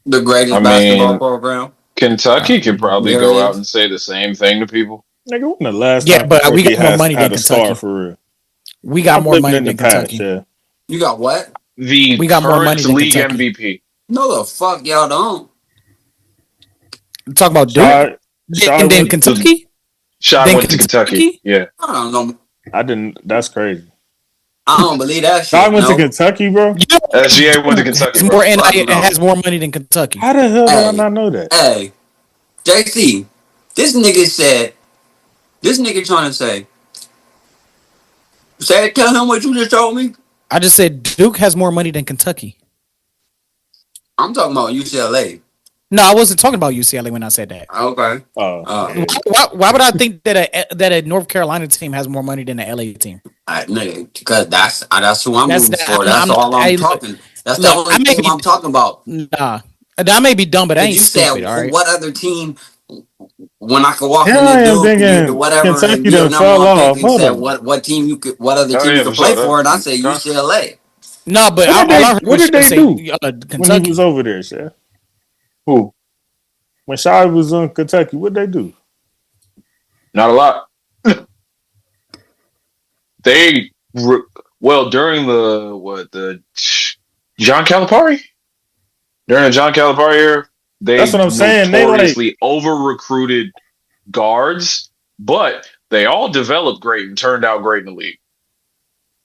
Speaker 5: the greatest basketball program.
Speaker 1: Kentucky can probably
Speaker 5: There
Speaker 1: go
Speaker 5: it
Speaker 1: out
Speaker 5: is.
Speaker 1: and say the same thing to people.
Speaker 3: Nigga, when the last
Speaker 2: Yeah,
Speaker 3: time
Speaker 2: but we
Speaker 3: Kentucky
Speaker 2: got more
Speaker 3: has
Speaker 2: money
Speaker 3: had
Speaker 2: than
Speaker 3: a star
Speaker 2: Kentucky.
Speaker 3: for real?
Speaker 2: We got
Speaker 3: I'm
Speaker 2: more
Speaker 3: living
Speaker 2: money
Speaker 3: in
Speaker 2: than
Speaker 3: the past,
Speaker 2: Kentucky.
Speaker 3: yeah.
Speaker 5: You got what?
Speaker 1: The
Speaker 2: We got more
Speaker 1: current
Speaker 2: money than
Speaker 1: league
Speaker 2: Kentucky.
Speaker 1: MVP.
Speaker 5: No, the fuck y'all don't.
Speaker 2: Talk about Duke,
Speaker 3: Shy
Speaker 2: and then
Speaker 3: went-
Speaker 2: Kentucky.
Speaker 1: Shot
Speaker 2: Then
Speaker 1: went to Kentucky. Yeah.
Speaker 5: I don't know.
Speaker 3: I didn't. That's crazy.
Speaker 5: I don't believe that
Speaker 3: Shy
Speaker 5: shit.
Speaker 3: went to
Speaker 5: No.
Speaker 3: Kentucky, bro.
Speaker 1: SGA went to Kentucky.
Speaker 2: Has
Speaker 1: Bro.
Speaker 2: more
Speaker 5: Fuck
Speaker 2: NIL,
Speaker 5: no.
Speaker 2: has more money than Kentucky.
Speaker 3: How the hell did I
Speaker 5: Hey.
Speaker 3: not know that?
Speaker 5: Hey, JC, this nigga trying to say, tell him what you just told me.
Speaker 2: I just said Duke has more money than Kentucky.
Speaker 5: I'm talking about UCLA.
Speaker 2: No, I wasn't talking about UCLA when I said that.
Speaker 5: Okay.
Speaker 3: Yeah.
Speaker 2: Why would I think that a North Carolina team has more money than an LA team?
Speaker 5: Nigga, because that's who I'm
Speaker 2: That's
Speaker 5: rooting
Speaker 2: that-
Speaker 5: for. That's all I'm
Speaker 2: hey, look,
Speaker 5: talking. That's
Speaker 2: look,
Speaker 5: the only
Speaker 2: I may
Speaker 5: team
Speaker 2: be-
Speaker 5: I'm talking about.
Speaker 2: Nah, that may be dumb, but I
Speaker 5: If
Speaker 2: ain't
Speaker 5: you said
Speaker 2: stupid. All right.
Speaker 5: what other team, when I could walk
Speaker 3: Here
Speaker 5: in
Speaker 3: I
Speaker 5: the
Speaker 3: am
Speaker 5: Duke,
Speaker 3: thinking
Speaker 5: or whatever,
Speaker 3: Kentucky
Speaker 5: and be a
Speaker 3: done
Speaker 5: number
Speaker 3: fell
Speaker 5: one
Speaker 3: off.
Speaker 5: pick, and
Speaker 3: Hold
Speaker 5: said
Speaker 3: on.
Speaker 5: what team you could, what other
Speaker 1: Oh,
Speaker 5: team
Speaker 1: yeah,
Speaker 5: you could
Speaker 1: for
Speaker 5: play
Speaker 1: sure.
Speaker 5: for, and I say
Speaker 1: Okay.
Speaker 5: UCLA.
Speaker 2: No, but
Speaker 3: What
Speaker 2: all
Speaker 3: did
Speaker 2: I heard
Speaker 3: what
Speaker 2: was
Speaker 3: did they
Speaker 2: say,
Speaker 3: do when he
Speaker 2: Kentucky.
Speaker 3: was over there, Chef?
Speaker 1: Who?
Speaker 3: When Shy was in Kentucky, what they do?
Speaker 1: Not a lot. During the John Calipari? During the John Calipari era, they
Speaker 3: That's what I'm saying. They
Speaker 1: notoriously over-recruited guards, but they all developed great and turned out great in the league.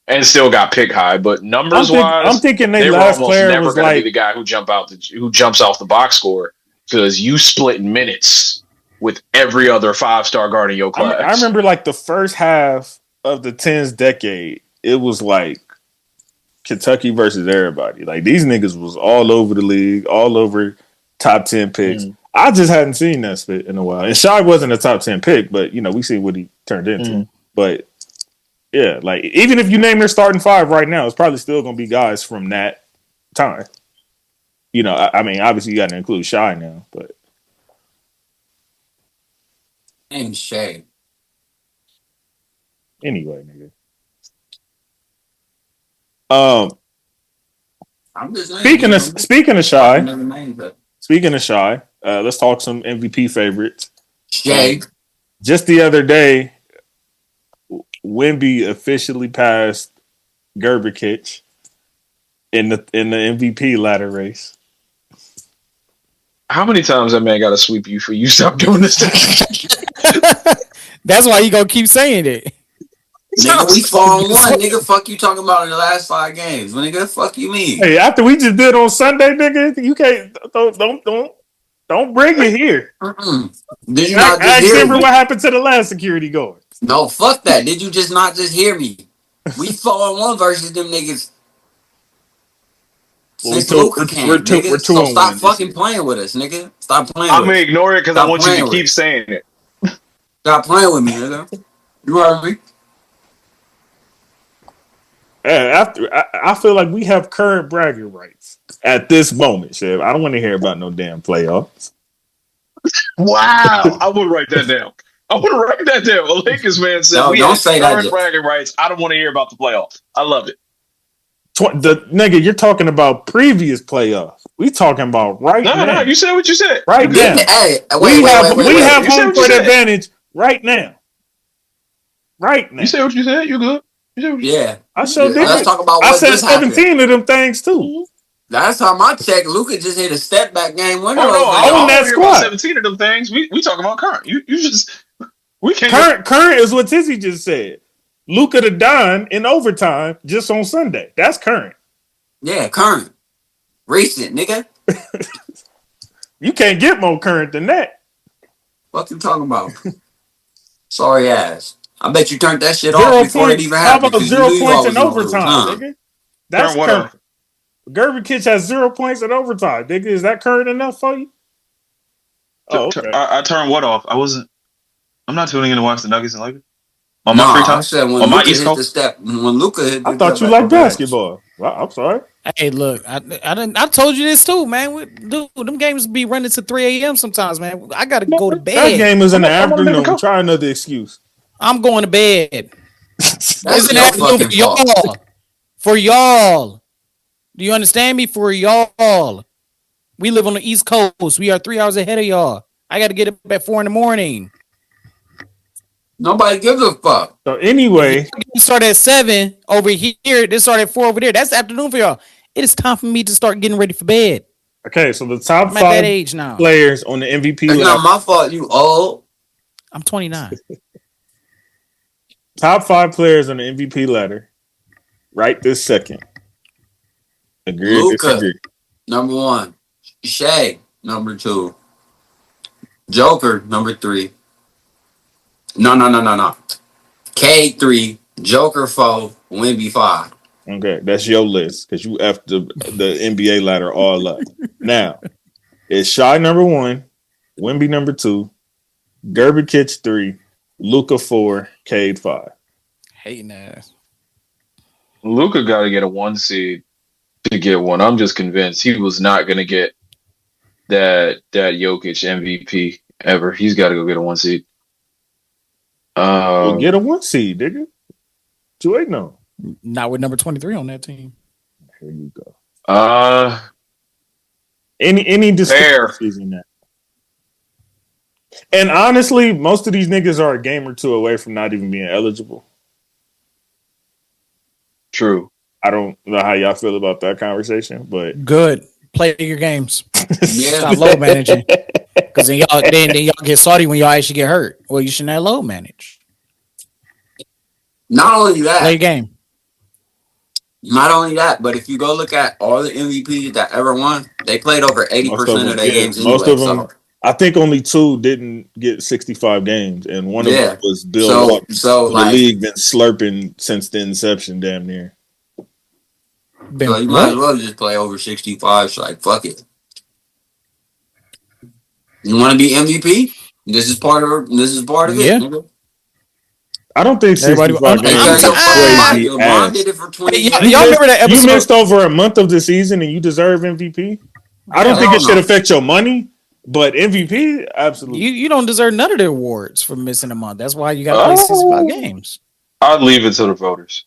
Speaker 1: And still got pick high, but numbers-wise,
Speaker 3: I'm thinking
Speaker 1: they
Speaker 3: they
Speaker 1: were
Speaker 3: last
Speaker 1: almost
Speaker 3: player
Speaker 1: never
Speaker 3: was
Speaker 1: going to be
Speaker 3: like
Speaker 1: the guy who jumps off the box score because you split minutes with every other five-star guard in your class.
Speaker 3: I remember like the first half of the 10s decade, it was like Kentucky versus everybody. Like these niggas was all over the league, all over top 10 picks. I just hadn't seen that spit in a while. And Shy wasn't a top 10 pick, but we see what he turned into. But yeah, like even if you name their starting five right now, it's probably still gonna be guys from that time. I mean, obviously you got to include Shy now, but
Speaker 5: And Shay.
Speaker 3: anyway, nigga.
Speaker 5: I'm just saying,
Speaker 3: Speaking of Shy,
Speaker 5: another name, but
Speaker 3: let's talk some MVP favorites.
Speaker 5: Shay.
Speaker 3: Just the other day, Wemby officially passed Gerbikic in the MVP ladder race.
Speaker 1: How many times that man got to sweep you for you stop doing this?
Speaker 2: That's why you gonna keep saying it.
Speaker 5: Nigga, we 4-1. Nigga, fuck you talking about in the last 5 games. Nigga, fuck you mean?
Speaker 3: Hey, after we just did on Sunday, nigga, you can't don't bring it here.
Speaker 5: Did you not just
Speaker 3: Ask
Speaker 5: hear
Speaker 3: Denver
Speaker 5: me?
Speaker 3: what happened to the last security guard.
Speaker 5: No, fuck that. Did you just not just hear me? We 4-1 versus them niggas. Since Luka came, nigga. So stop fucking playing with us, nigga. Stop playing
Speaker 1: I'm
Speaker 5: with
Speaker 1: going
Speaker 5: us.
Speaker 1: to ignore it because I
Speaker 5: Stop
Speaker 1: want you to
Speaker 5: playing with
Speaker 1: keep
Speaker 5: us.
Speaker 1: saying it.
Speaker 5: Stop playing with me, nigga. You heard me?
Speaker 3: I feel like we have current bragging rights at this moment, Chef. I don't want to hear about no damn playoffs.
Speaker 1: Wow. I would write that down. I would write that down. A Lakers man said,
Speaker 5: No,
Speaker 1: we
Speaker 5: don't
Speaker 1: have
Speaker 5: say that
Speaker 1: current
Speaker 5: yet.
Speaker 1: bragging rights. I don't want to hear about the playoffs. I love it.
Speaker 3: The nigga, you're talking about previous playoffs. We talking about right now.
Speaker 1: No, you said what you said.
Speaker 3: Right now.
Speaker 5: Hey,
Speaker 3: We have
Speaker 1: You said
Speaker 3: home
Speaker 1: what you
Speaker 3: court
Speaker 1: said.
Speaker 3: advantage right now. Right now.
Speaker 1: You said what you said. You good. You said what you said.
Speaker 5: Yeah.
Speaker 3: I showed
Speaker 5: Let's talk about
Speaker 3: I
Speaker 5: what
Speaker 3: said
Speaker 5: just happened.
Speaker 3: 17 of them things too.
Speaker 5: Last time I checked, Luka just hit a step back game winner.
Speaker 1: Oh, no,
Speaker 5: over
Speaker 1: I
Speaker 3: on
Speaker 1: don't
Speaker 3: that
Speaker 1: hear
Speaker 3: squad.
Speaker 1: about 17 of them things. We talking about current. You just, we can't.
Speaker 3: Current is what Tizzy just said. Luka to Don in overtime just on Sunday. That's current.
Speaker 5: Yeah, current. Recent, nigga.
Speaker 3: You can't get more current than that.
Speaker 5: What you talking about? Sorry ass. I bet you turned that shit
Speaker 3: 0
Speaker 5: off before
Speaker 3: points.
Speaker 5: it even
Speaker 3: How
Speaker 5: happened.
Speaker 3: about
Speaker 5: because you
Speaker 3: 0
Speaker 5: knew you
Speaker 3: points
Speaker 5: always
Speaker 3: in
Speaker 5: gonna lose,
Speaker 3: overtime,
Speaker 5: huh?
Speaker 3: nigga? That's
Speaker 1: Turn what
Speaker 3: current.
Speaker 1: off?
Speaker 3: Gervin had 0 points in overtime, nigga. Is that current enough for you? Oh, okay.
Speaker 1: I turned what off? I'm not tuning in to watch the Nuggets and Lakers. On
Speaker 5: No,
Speaker 1: my free time?
Speaker 5: I said when
Speaker 1: On my
Speaker 5: Luka
Speaker 1: East
Speaker 5: hit the
Speaker 1: Coast?
Speaker 5: step, when Luka hit the
Speaker 3: I thought you
Speaker 5: step
Speaker 3: liked
Speaker 5: back over that.
Speaker 3: basketball. Well, I'm sorry.
Speaker 2: Hey, look, I told you this too, man. Dude, them games be running to 3 a.m. sometimes, man. I gotta go to
Speaker 3: That
Speaker 2: bed.
Speaker 3: game is in the
Speaker 1: I'm on a different
Speaker 3: afternoon.
Speaker 1: coast.
Speaker 3: Try another excuse.
Speaker 2: I'm going to bed.
Speaker 5: That's
Speaker 2: It's an
Speaker 5: your
Speaker 2: afternoon
Speaker 5: fucking
Speaker 2: for y'all.
Speaker 5: fault.
Speaker 2: For y'all. Do you understand me? For y'all. We live on the East Coast. We are 3 hours ahead of y'all. I got to get up at 4 a.m.
Speaker 5: Nobody gives a fuck.
Speaker 3: So anyway,
Speaker 2: You start at 7 over here. This start at 4 over there. That's the afternoon for y'all. It is time for me to start getting ready for bed.
Speaker 3: okay, so the top
Speaker 2: I'm at that
Speaker 3: 5
Speaker 2: age now.
Speaker 3: players on the MVP
Speaker 5: It's
Speaker 3: list.
Speaker 5: not my fault. You old.
Speaker 2: I'm 29.
Speaker 3: Top 5 players on the MVP ladder. Right this second. Agree or
Speaker 5: Luka,
Speaker 3: disagree?
Speaker 5: number 1. Shea, number 2. Joker, number 3. No. K 3, Joker 4, Wemby 5.
Speaker 3: Okay, that's your list because you effed the NBA ladder all up. Now, it's Shy number 1, Wemby number 2, Gerbic 3, Luka 4, Cade 5.
Speaker 2: Hating ass.
Speaker 1: Luka got to get a 1 seed to get one. I'm just convinced he was not going to get that Jokic MVP ever. He's got to go get a 1 seed.
Speaker 3: Well, get a 1 seed, nigga. 2-8 no.
Speaker 2: Not with number 23 on that team.
Speaker 3: Here you go.
Speaker 1: Fair.
Speaker 3: Any discrepancies in that? And honestly, most of these niggas are a game or two away from not even being eligible.
Speaker 1: True.
Speaker 3: I don't know how y'all feel about that conversation, but
Speaker 2: Good. Play your games.
Speaker 5: Yeah.
Speaker 2: Stop low managing. Because then y'all get salty when y'all actually get hurt. Well, you shouldn't have low manage.
Speaker 5: Not only
Speaker 2: Play your
Speaker 5: that,
Speaker 2: game.
Speaker 5: but if you go look at all the MVPs that ever won, they played over 80% of their games anyway.
Speaker 3: Most of them, I think only 2 didn't get 65 games, and one of them was Bill Walton.
Speaker 5: So
Speaker 3: the
Speaker 5: like,
Speaker 3: league been slurping since the inception, damn near.
Speaker 5: so you might as well just play over 65. So like, fuck it. You want to be MVP? This is part of it.
Speaker 2: Yeah.
Speaker 5: Nigga.
Speaker 3: I don't think 65 games is crazy.
Speaker 5: LeBron did it for 20
Speaker 2: Hey,
Speaker 5: years.
Speaker 2: y'all remember that episode?
Speaker 3: You missed over a month of the season and you deserve MVP? I don't think it should affect your money, but MVP, absolutely.
Speaker 2: You don't deserve none of the awards for missing a month. That's why you got to play 65 games.
Speaker 1: I'd leave it to the voters.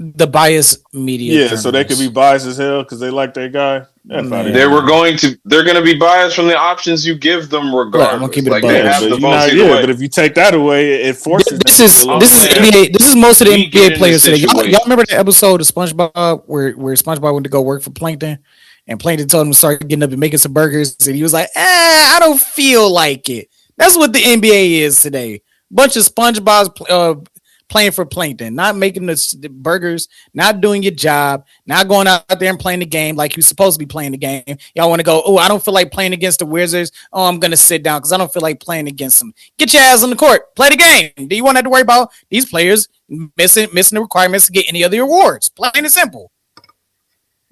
Speaker 2: The bias media.
Speaker 3: Yeah, so they could be biased as hell because they like their guy.
Speaker 1: They're going to be biased from the options you give them regardless.
Speaker 2: I'm gonna keep it
Speaker 1: like
Speaker 2: above.
Speaker 1: they have the votes either way.
Speaker 3: But if you take that away, it forces
Speaker 2: this is NBA. This is most of the NBA players today. Y'all remember the episode of SpongeBob where SpongeBob went to go work for Plankton, and Plankton told him to start getting up and making some burgers, and he was like, I don't feel like it. That's what the NBA is today. Bunch of SpongeBob's playing for Plankton, not making the burgers, not doing your job, not going out there and playing the game like you're supposed to be playing the game. Y'all want to go, oh, I don't feel like playing against the Wizards. Oh, I'm going to sit down because I don't feel like playing against them. Get your ass on the court. Play the game. Do you want to have to worry about these players missing the requirements to get any of the awards? Plain and simple.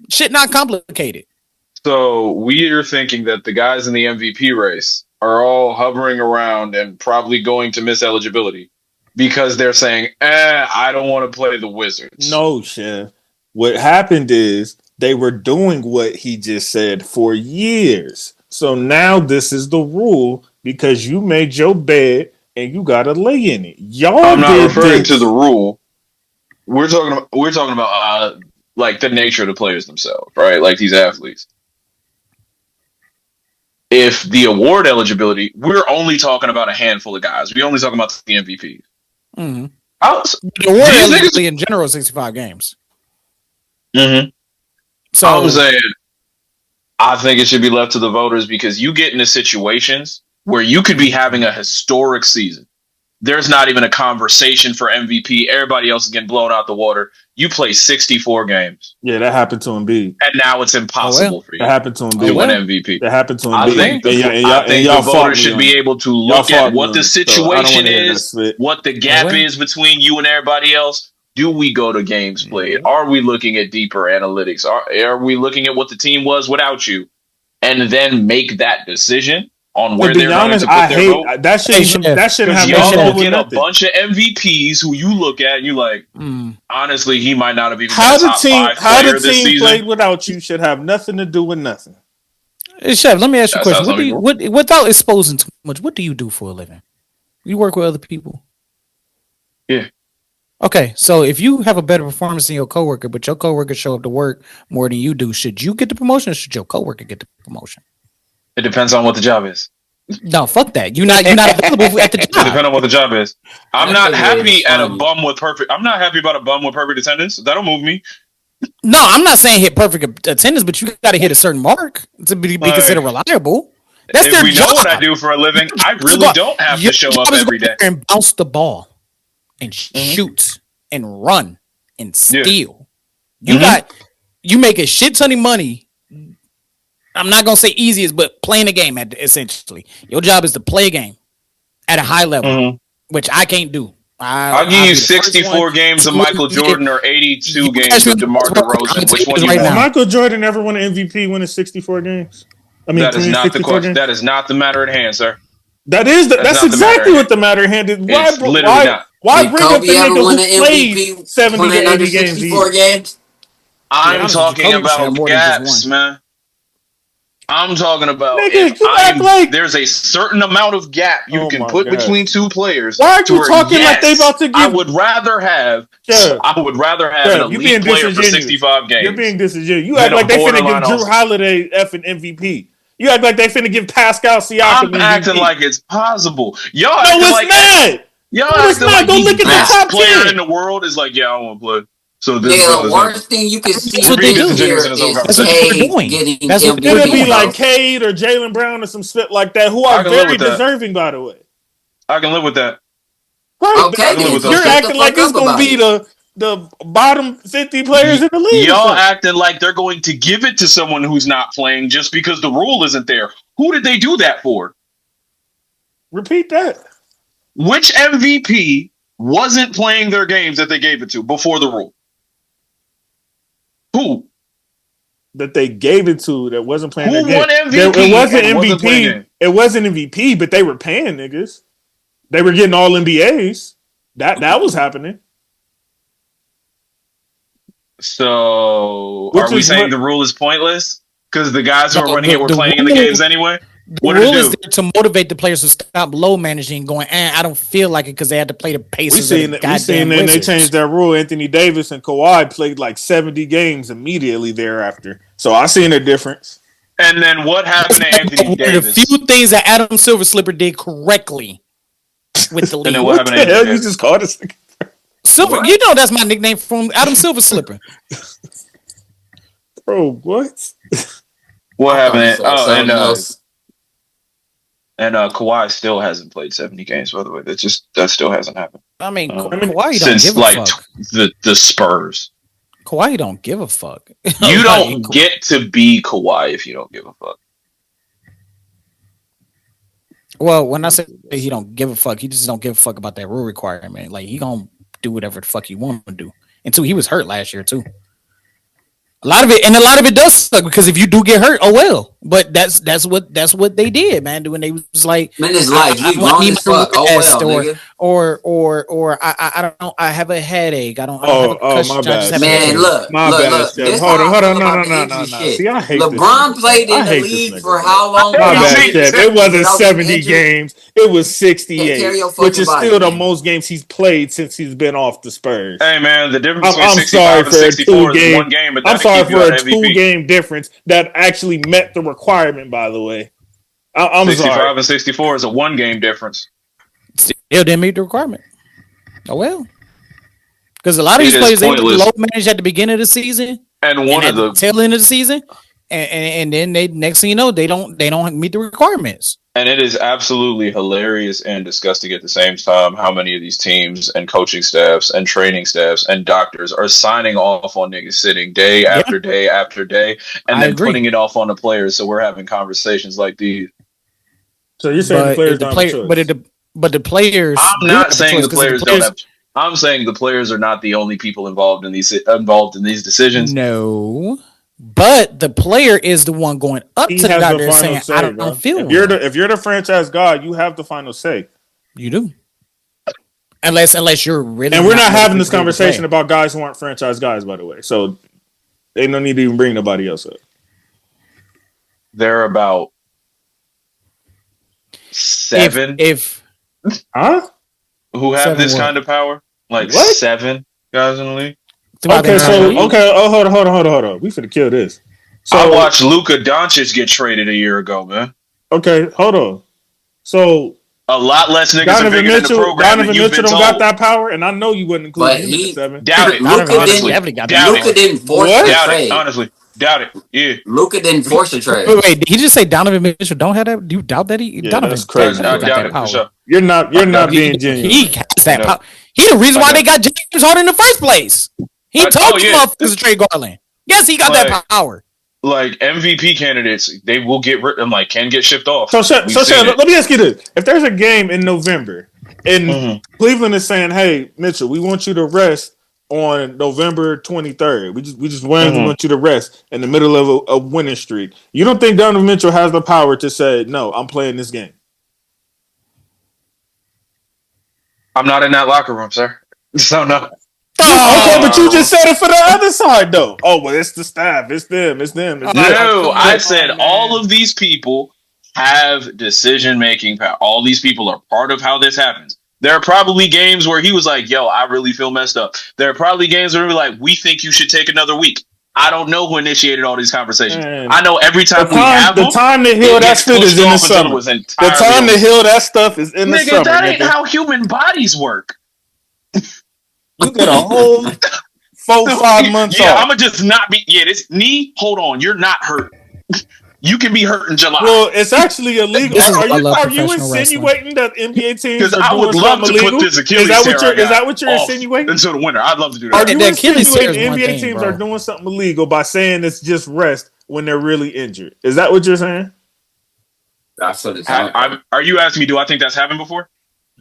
Speaker 2: Shit not complicated.
Speaker 1: So we are thinking that the guys in the MVP race are all hovering around and probably going to miss eligibility because they're saying, I don't want to play the Wizards.
Speaker 3: No, Chef. What happened is they were doing what he just said for years. So now this is the rule because you made your bed and you gotta lay in it. Y'all
Speaker 1: I'm not
Speaker 3: did
Speaker 1: referring
Speaker 3: this.
Speaker 1: to the rule. We're talking about like the nature of the players themselves, right? Like these athletes. If the award eligibility, we're only talking about a handful of guys. We only talking about the MVP.
Speaker 2: Mm-hmm.
Speaker 1: The
Speaker 2: award eligibility in general is 65 games.
Speaker 1: Mm-hmm.
Speaker 2: So
Speaker 1: I'm saying, I think it should be left to the voters because you get into situations where you could be having a historic season. There's not even a conversation for MVP. Everybody else is getting blown out the water. You play 64 games.
Speaker 3: Yeah, that happened to Embiid.
Speaker 1: And now it's impossible for you
Speaker 3: That happened to Embiid.
Speaker 1: to win MVP.
Speaker 3: That happened to Embiid.
Speaker 1: I think the voters should be able to look at what the situation is, what the gap is between you and everybody else. Do we go to games played? Are we looking at deeper analytics? Are we looking at what the team was without you? And then make that decision on where they're going to put their vote?
Speaker 3: That shouldn't have
Speaker 1: y'all look at a bunch of MVPs who you look at and you like, honestly, he might not have even been a top 5 player this season. How the team
Speaker 3: played without you should have nothing to do with nothing.
Speaker 2: Hey, Chef, let me ask you a question. Without exposing too much, what do you do for a living? You work with other people?
Speaker 1: Yeah.
Speaker 2: Okay, so if you have a better performance than your coworker, but your coworker show up to work more than you do, should you get the promotion or should your coworker get the promotion?
Speaker 1: It depends on what the job is.
Speaker 2: No, fuck that. You're not available at the job.
Speaker 1: It depends on what the job is. I'm not happy at a bum with perfect. I'm not happy about a bum with perfect attendance. That'll move me.
Speaker 2: No, I'm not saying hit perfect attendance, but you got to hit a certain mark to be considered reliable. That's
Speaker 1: if
Speaker 2: their
Speaker 1: we
Speaker 2: job.
Speaker 1: know what I do for a living, I really don't have to show up every day
Speaker 2: and bounce the ball and shoot and run and steal. You make a shit ton of money. I'm not gonna say easiest, but playing a game essentially. Your job is to play a game at a high level, which I can't do.
Speaker 1: I'll give you 64 games of Michael Jordan or 82 games of DeMar DeRozan. Which one you want?
Speaker 3: Michael Jordan ever won an MVP winning 64 games? I mean,
Speaker 1: that is not the question. That is not the matter at hand, sir.
Speaker 3: That's exactly what the matter at hand is. Why bring up the nigga who played 70 to 80 games?
Speaker 1: I'm talking about gaps, man. I'm talking about there's a certain amount of gap you can put between two players.
Speaker 3: Why are you talking like they about to give?
Speaker 1: I would rather have an elite player for 65 games.
Speaker 3: You're being disingenuous. You act like they finna give Drew Holiday effing MVP. You act like they finna give Pascal Siakam MVP.
Speaker 1: I'm acting like it's possible. Y'all
Speaker 3: no, it's not.
Speaker 1: Y'all acting like the best player in the world is like, I want to play. So this
Speaker 5: the worst thing you can see here is Cade getting
Speaker 3: that's what gonna be like Cade or Jaylen Brown or some shit like that, who are very deserving, by the way.
Speaker 1: I can live with that.
Speaker 3: Right. Okay, you're acting like it's gonna be the bottom 50 players in the league.
Speaker 1: Y'all acting like they're going to give it to someone who's not playing just because the rule isn't there. Who did they do that for?
Speaker 3: Repeat that.
Speaker 1: Which MVP wasn't playing their games that they gave it to before the rule? Who?
Speaker 3: That they gave it to that wasn't playing their game.
Speaker 1: Who won MVP?
Speaker 3: It wasn't MVP. It wasn't MVP, but they were paying niggas. They were getting all NBAs. That was happening.
Speaker 1: So are we saying the rule is pointless? Because the guys who are running it were playing in the games anyway?
Speaker 2: The rule is there to motivate the players to stop low managing, going, I don't feel like it because they had to play the Pacers.
Speaker 3: We seen then they changed their rule. Anthony Davis and Kawhi played like 70 games immediately thereafter. So I seen a difference.
Speaker 1: And then what happened to Anthony Davis?
Speaker 2: The few things that Adam Silver Slipper did correctly with the league.
Speaker 1: And then what happened to Anthony Davis?
Speaker 3: You just called us
Speaker 2: Silver. What? You know that's my nickname from Adam Silver Slipper.
Speaker 3: Bro, what?
Speaker 1: What happened? And Kawhi still hasn't played 70 games, by the way. That still hasn't happened.
Speaker 2: I mean, Kawhi
Speaker 1: since
Speaker 2: don't give a fuck.
Speaker 1: the Spurs.
Speaker 2: Kawhi don't give a fuck.
Speaker 1: You don't get to be Kawhi if you don't give a fuck.
Speaker 2: Well, when I say he don't give a fuck, he just don't give a fuck about that rule requirement. Like, he gonna do whatever the fuck he want to do. Until he was hurt last year too. A lot of it does suck because if you do get hurt, oh well. But that's what they did, man. When they was like,
Speaker 5: Man, it's like you
Speaker 2: want
Speaker 5: grown
Speaker 2: me
Speaker 5: as
Speaker 2: to
Speaker 5: fuck. Oh
Speaker 2: rest,
Speaker 5: well, nigga.
Speaker 2: or I don't know. I have a headache. I don't have a concussion.
Speaker 3: My
Speaker 2: I just
Speaker 3: bad,
Speaker 2: have a
Speaker 3: Chef.
Speaker 5: Man,
Speaker 2: headache.
Speaker 5: look,
Speaker 3: My
Speaker 5: look,
Speaker 3: bad,
Speaker 5: look.
Speaker 3: Chef.
Speaker 5: This
Speaker 3: Hold
Speaker 5: how I
Speaker 3: on.
Speaker 5: feel about the
Speaker 3: No.
Speaker 5: injury shit.
Speaker 3: See, I hate this
Speaker 5: LeBron
Speaker 3: nigga,
Speaker 5: played
Speaker 3: bro. I
Speaker 5: in the
Speaker 3: hate this
Speaker 5: league
Speaker 3: nigga,
Speaker 5: for
Speaker 3: bro.
Speaker 5: how long?
Speaker 3: My
Speaker 5: without
Speaker 3: bad,
Speaker 5: getting
Speaker 3: Chef. It wasn't
Speaker 5: without getting
Speaker 3: 70
Speaker 5: injured?
Speaker 3: games. It was
Speaker 5: Take care of
Speaker 3: 68,
Speaker 5: your
Speaker 3: which
Speaker 5: fucking
Speaker 3: is
Speaker 5: body,
Speaker 3: still the
Speaker 5: man.
Speaker 3: most games he's played since he's been off the Spurs.
Speaker 1: Hey man, the difference between
Speaker 3: I'm sorry
Speaker 1: 65 and
Speaker 3: for a
Speaker 1: 64 is one game, but that'll keep you out of MVP.
Speaker 3: 2-game difference that actually met the requirement. By the way, I'm
Speaker 1: 65
Speaker 3: sorry.
Speaker 1: and 64 is a 1-game difference.
Speaker 2: Still didn't meet the requirement. Oh well, because a lot of
Speaker 1: It
Speaker 2: these
Speaker 1: is
Speaker 2: players they were
Speaker 1: pointless.
Speaker 2: low managed at the beginning of the season
Speaker 1: And
Speaker 2: and
Speaker 1: one
Speaker 2: at
Speaker 1: of
Speaker 2: the
Speaker 1: the
Speaker 2: tail end of the season, and then they next thing you know they don't meet the requirements.
Speaker 1: and it is absolutely hilarious and disgusting at the same time how many of these teams and coaching staffs and training staffs and doctors are signing off on niggas sitting day after day after day and
Speaker 2: I
Speaker 1: then
Speaker 2: agree.
Speaker 1: putting it off on the players. So we're having conversations like these.
Speaker 3: So you're saying the
Speaker 2: But
Speaker 3: players
Speaker 2: if the
Speaker 3: don't
Speaker 2: player,
Speaker 3: have a
Speaker 2: but
Speaker 3: choice?
Speaker 2: but the players.
Speaker 1: I'm
Speaker 2: do
Speaker 1: not
Speaker 2: have a
Speaker 1: saying
Speaker 2: choice,
Speaker 1: the
Speaker 2: 'cause
Speaker 1: players don't have. I'm saying the players are not the only people involved in these decisions.
Speaker 2: No, but the player is the one going up
Speaker 3: He
Speaker 2: to the
Speaker 3: has the
Speaker 2: doctor and
Speaker 3: final
Speaker 2: saying,
Speaker 3: say,
Speaker 2: "I don't
Speaker 3: bro.
Speaker 2: feel
Speaker 3: If you're
Speaker 2: well."
Speaker 3: if you're the franchise god, you have the final say.
Speaker 2: You do, unless you're really.
Speaker 3: And we're not having
Speaker 2: medically
Speaker 3: this
Speaker 2: cleared to
Speaker 3: conversation
Speaker 2: play.
Speaker 3: about guys who aren't franchise guys, by the way. So ain't no need to even bring nobody else up.
Speaker 1: They're about 7
Speaker 2: If
Speaker 3: Huh?
Speaker 1: who have
Speaker 2: 7
Speaker 1: this
Speaker 2: what?
Speaker 1: kind of power. Like
Speaker 3: What?
Speaker 1: 7 guys in the league.
Speaker 2: throughout the
Speaker 3: Okay,
Speaker 2: entire
Speaker 3: so
Speaker 2: league,
Speaker 3: okay. Oh, hold on. We finna kill this. So
Speaker 1: I watched Luka Doncic get traded a year ago, man.
Speaker 3: okay, hold on. So
Speaker 1: A lot less niggas are
Speaker 3: Donovan
Speaker 1: bigger than the
Speaker 3: Mitchell,
Speaker 1: program
Speaker 3: Donovan
Speaker 1: than you've
Speaker 3: Mitchell
Speaker 1: been
Speaker 3: don't
Speaker 1: told.
Speaker 3: got that power, and I know you wouldn't include
Speaker 5: But
Speaker 3: him in the
Speaker 5: he
Speaker 3: 7.
Speaker 1: Doubt it.
Speaker 2: Donovan
Speaker 5: Luka
Speaker 1: Honestly,
Speaker 2: definitely got
Speaker 1: doubt
Speaker 2: that.
Speaker 5: Luka didn't force
Speaker 3: What?
Speaker 5: the
Speaker 1: Doubt it.
Speaker 5: trade.
Speaker 1: Honestly, doubt it. Yeah.
Speaker 5: Luka didn't force the trade.
Speaker 2: Wait, did he just say Donovan Mitchell don't have that? Do you doubt that he?
Speaker 3: Yeah,
Speaker 2: Donovan
Speaker 3: that's crazy.
Speaker 2: definitely
Speaker 1: I
Speaker 2: got
Speaker 1: doubt
Speaker 2: that
Speaker 1: it
Speaker 2: power.
Speaker 1: for sure.
Speaker 3: You're not being
Speaker 2: He
Speaker 3: genuine.
Speaker 2: has that
Speaker 1: No.
Speaker 2: power. He the reason why
Speaker 1: I
Speaker 2: they got James Harden in the first place. He told you
Speaker 1: yeah.
Speaker 2: motherfuckers to trade Garland. Yes, he got that power.
Speaker 1: Like MVP candidates, they will get rid. I'm like, can get shipped off.
Speaker 3: So, Shaq,
Speaker 1: We've seen it.
Speaker 3: let me ask you this: if there's a game in November, and
Speaker 1: Mhm.
Speaker 3: Cleveland is saying, "Hey, Mitchell, we want you to rest on November 23rd. We just
Speaker 1: Mhm.
Speaker 3: want you to rest in the middle of a winning streak." You don't think Donovan Mitchell has the power to say, "No, I'm playing this game"?
Speaker 1: I'm not in that locker room, sir. So no.
Speaker 3: Okay, but you just said it for the other side, though. Oh, well, it's the staff. It's them. It's them. It's them.
Speaker 1: No, I said all of these people have decision-making power. All these people are part of how this happens. There are probably games where he was like, yo, I really feel messed up. There are probably games where we're like, we think you should take another week. I don't know who initiated all these conversations.
Speaker 3: Man.
Speaker 1: I know every time we have
Speaker 3: The
Speaker 1: them,
Speaker 3: time to heal
Speaker 1: it
Speaker 3: that
Speaker 1: gets
Speaker 3: shit is
Speaker 1: pushed
Speaker 3: in the
Speaker 1: off until it
Speaker 3: summer.
Speaker 1: was
Speaker 3: The
Speaker 1: entirely
Speaker 3: time to
Speaker 1: over.
Speaker 3: heal that stuff is in the
Speaker 1: Nigga,
Speaker 3: summer.
Speaker 1: that ain't
Speaker 3: nigga.
Speaker 1: how human bodies work.
Speaker 3: You get a whole 4-5 months
Speaker 1: Yeah,
Speaker 3: off.
Speaker 1: I'ma just not be. Yeah, this knee. Hold on, you're not hurt. You can be hurt in July.
Speaker 3: Well, it's actually illegal.
Speaker 2: This is why I love
Speaker 3: Are you
Speaker 2: professional
Speaker 3: insinuating that NBA teams
Speaker 1: Because
Speaker 3: are
Speaker 1: I
Speaker 3: doing
Speaker 1: would love
Speaker 3: something
Speaker 1: to
Speaker 3: illegal?
Speaker 1: put this Achilles
Speaker 3: Is
Speaker 1: tear
Speaker 3: that what you're
Speaker 1: off
Speaker 3: insinuating?
Speaker 1: until the winter. I'd love to do
Speaker 3: Are
Speaker 1: that.
Speaker 3: you
Speaker 2: The Achilles tear is
Speaker 3: insinuating
Speaker 2: one
Speaker 3: NBA
Speaker 2: thing,
Speaker 3: teams
Speaker 2: bro.
Speaker 3: are doing something illegal by saying it's just rest when they're really injured? Is that what you're saying?
Speaker 5: That's what it sounds like.
Speaker 1: Are you asking me? Do I think that's happened before?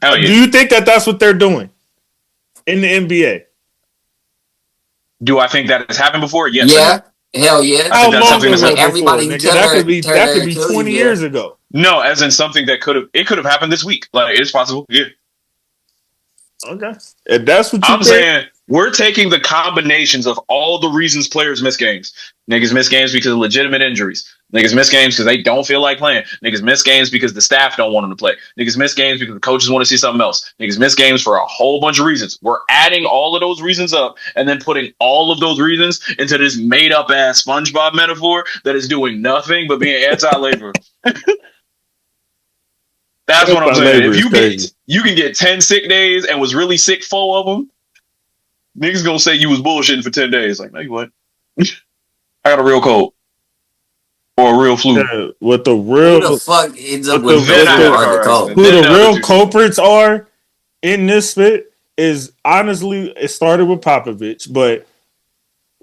Speaker 1: Hell
Speaker 3: Do
Speaker 1: yeah.
Speaker 3: you think that that's what they're doing in the NBA?
Speaker 1: Do I think that has happened before? Yes.
Speaker 5: Yeah. Hell yeah.
Speaker 3: How
Speaker 1: that's
Speaker 3: long
Speaker 1: something
Speaker 3: ago
Speaker 1: that's
Speaker 3: before,
Speaker 5: everybody
Speaker 3: nigga?
Speaker 5: tear
Speaker 3: That
Speaker 5: their-
Speaker 3: could be
Speaker 5: tear their
Speaker 3: 20
Speaker 5: Achilles,
Speaker 3: years ago.
Speaker 1: No, as in something that could have happened this week. Like it's possible. Yeah.
Speaker 3: Okay. If that's what you
Speaker 1: I'm
Speaker 3: think,
Speaker 1: saying we're taking the combinations of all the reasons players miss games. Niggas miss games because of legitimate injuries. Niggas miss games because they don't feel like playing. Niggas miss games because the staff don't want them to play. Niggas miss games because the coaches want to see something else. Niggas miss games for a whole bunch of reasons. We're adding all of those reasons up and then putting all of those reasons into this made up ass SpongeBob metaphor that is doing nothing but being anti-labor. That's what I'm saying. If you can get 10 sick days and was really sick 4 of them, niggas gonna say you was bullshitting for 10 days. Like, no, you what? I got a real cold. Or a real flu.
Speaker 3: yeah, what the
Speaker 5: Who
Speaker 3: real
Speaker 5: the fuck ends up
Speaker 3: What
Speaker 5: with
Speaker 3: the-
Speaker 5: flu
Speaker 3: what the-
Speaker 5: or the cold?
Speaker 3: who
Speaker 1: Then
Speaker 3: the
Speaker 1: the
Speaker 3: real
Speaker 1: other two.
Speaker 3: culprits are in this spit is honestly it started with Popovich, but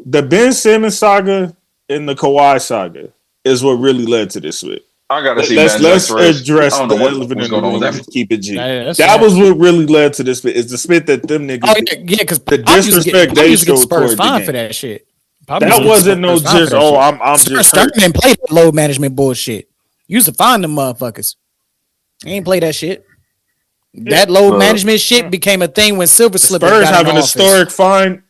Speaker 3: the Ben Simmons saga and the Kawhi saga is what really led to this spit.
Speaker 1: I gotta see
Speaker 3: Let's
Speaker 1: Ben's X-rays.
Speaker 3: address
Speaker 1: I don't
Speaker 3: the
Speaker 1: know
Speaker 3: elephant in
Speaker 1: what's
Speaker 3: the
Speaker 1: going on
Speaker 3: room
Speaker 1: with
Speaker 3: and
Speaker 1: that.
Speaker 3: keep it G.
Speaker 2: Yeah, that's
Speaker 3: That
Speaker 2: sad.
Speaker 3: was what really led to this spit. Is the spit that them niggas
Speaker 2: Oh
Speaker 3: did.
Speaker 2: yeah, because
Speaker 3: The disrespect they showed
Speaker 2: Spurs
Speaker 3: toward the
Speaker 2: fine
Speaker 3: game.
Speaker 2: for that shit. Probably
Speaker 3: That
Speaker 2: used
Speaker 3: wasn't no
Speaker 2: first round for
Speaker 3: just.
Speaker 2: that
Speaker 3: Oh,
Speaker 2: shit.
Speaker 3: I'm just
Speaker 2: Stern
Speaker 3: hurt.
Speaker 2: didn't play that load management bullshit. Used to find them motherfuckers. He ain't play that shit.
Speaker 3: Yeah.
Speaker 2: That load
Speaker 1: Look,
Speaker 2: management shit became a thing when Silver
Speaker 3: The
Speaker 2: Slipper
Speaker 3: Spurs
Speaker 2: got in
Speaker 3: have
Speaker 2: the
Speaker 3: an
Speaker 2: office.
Speaker 3: historic fine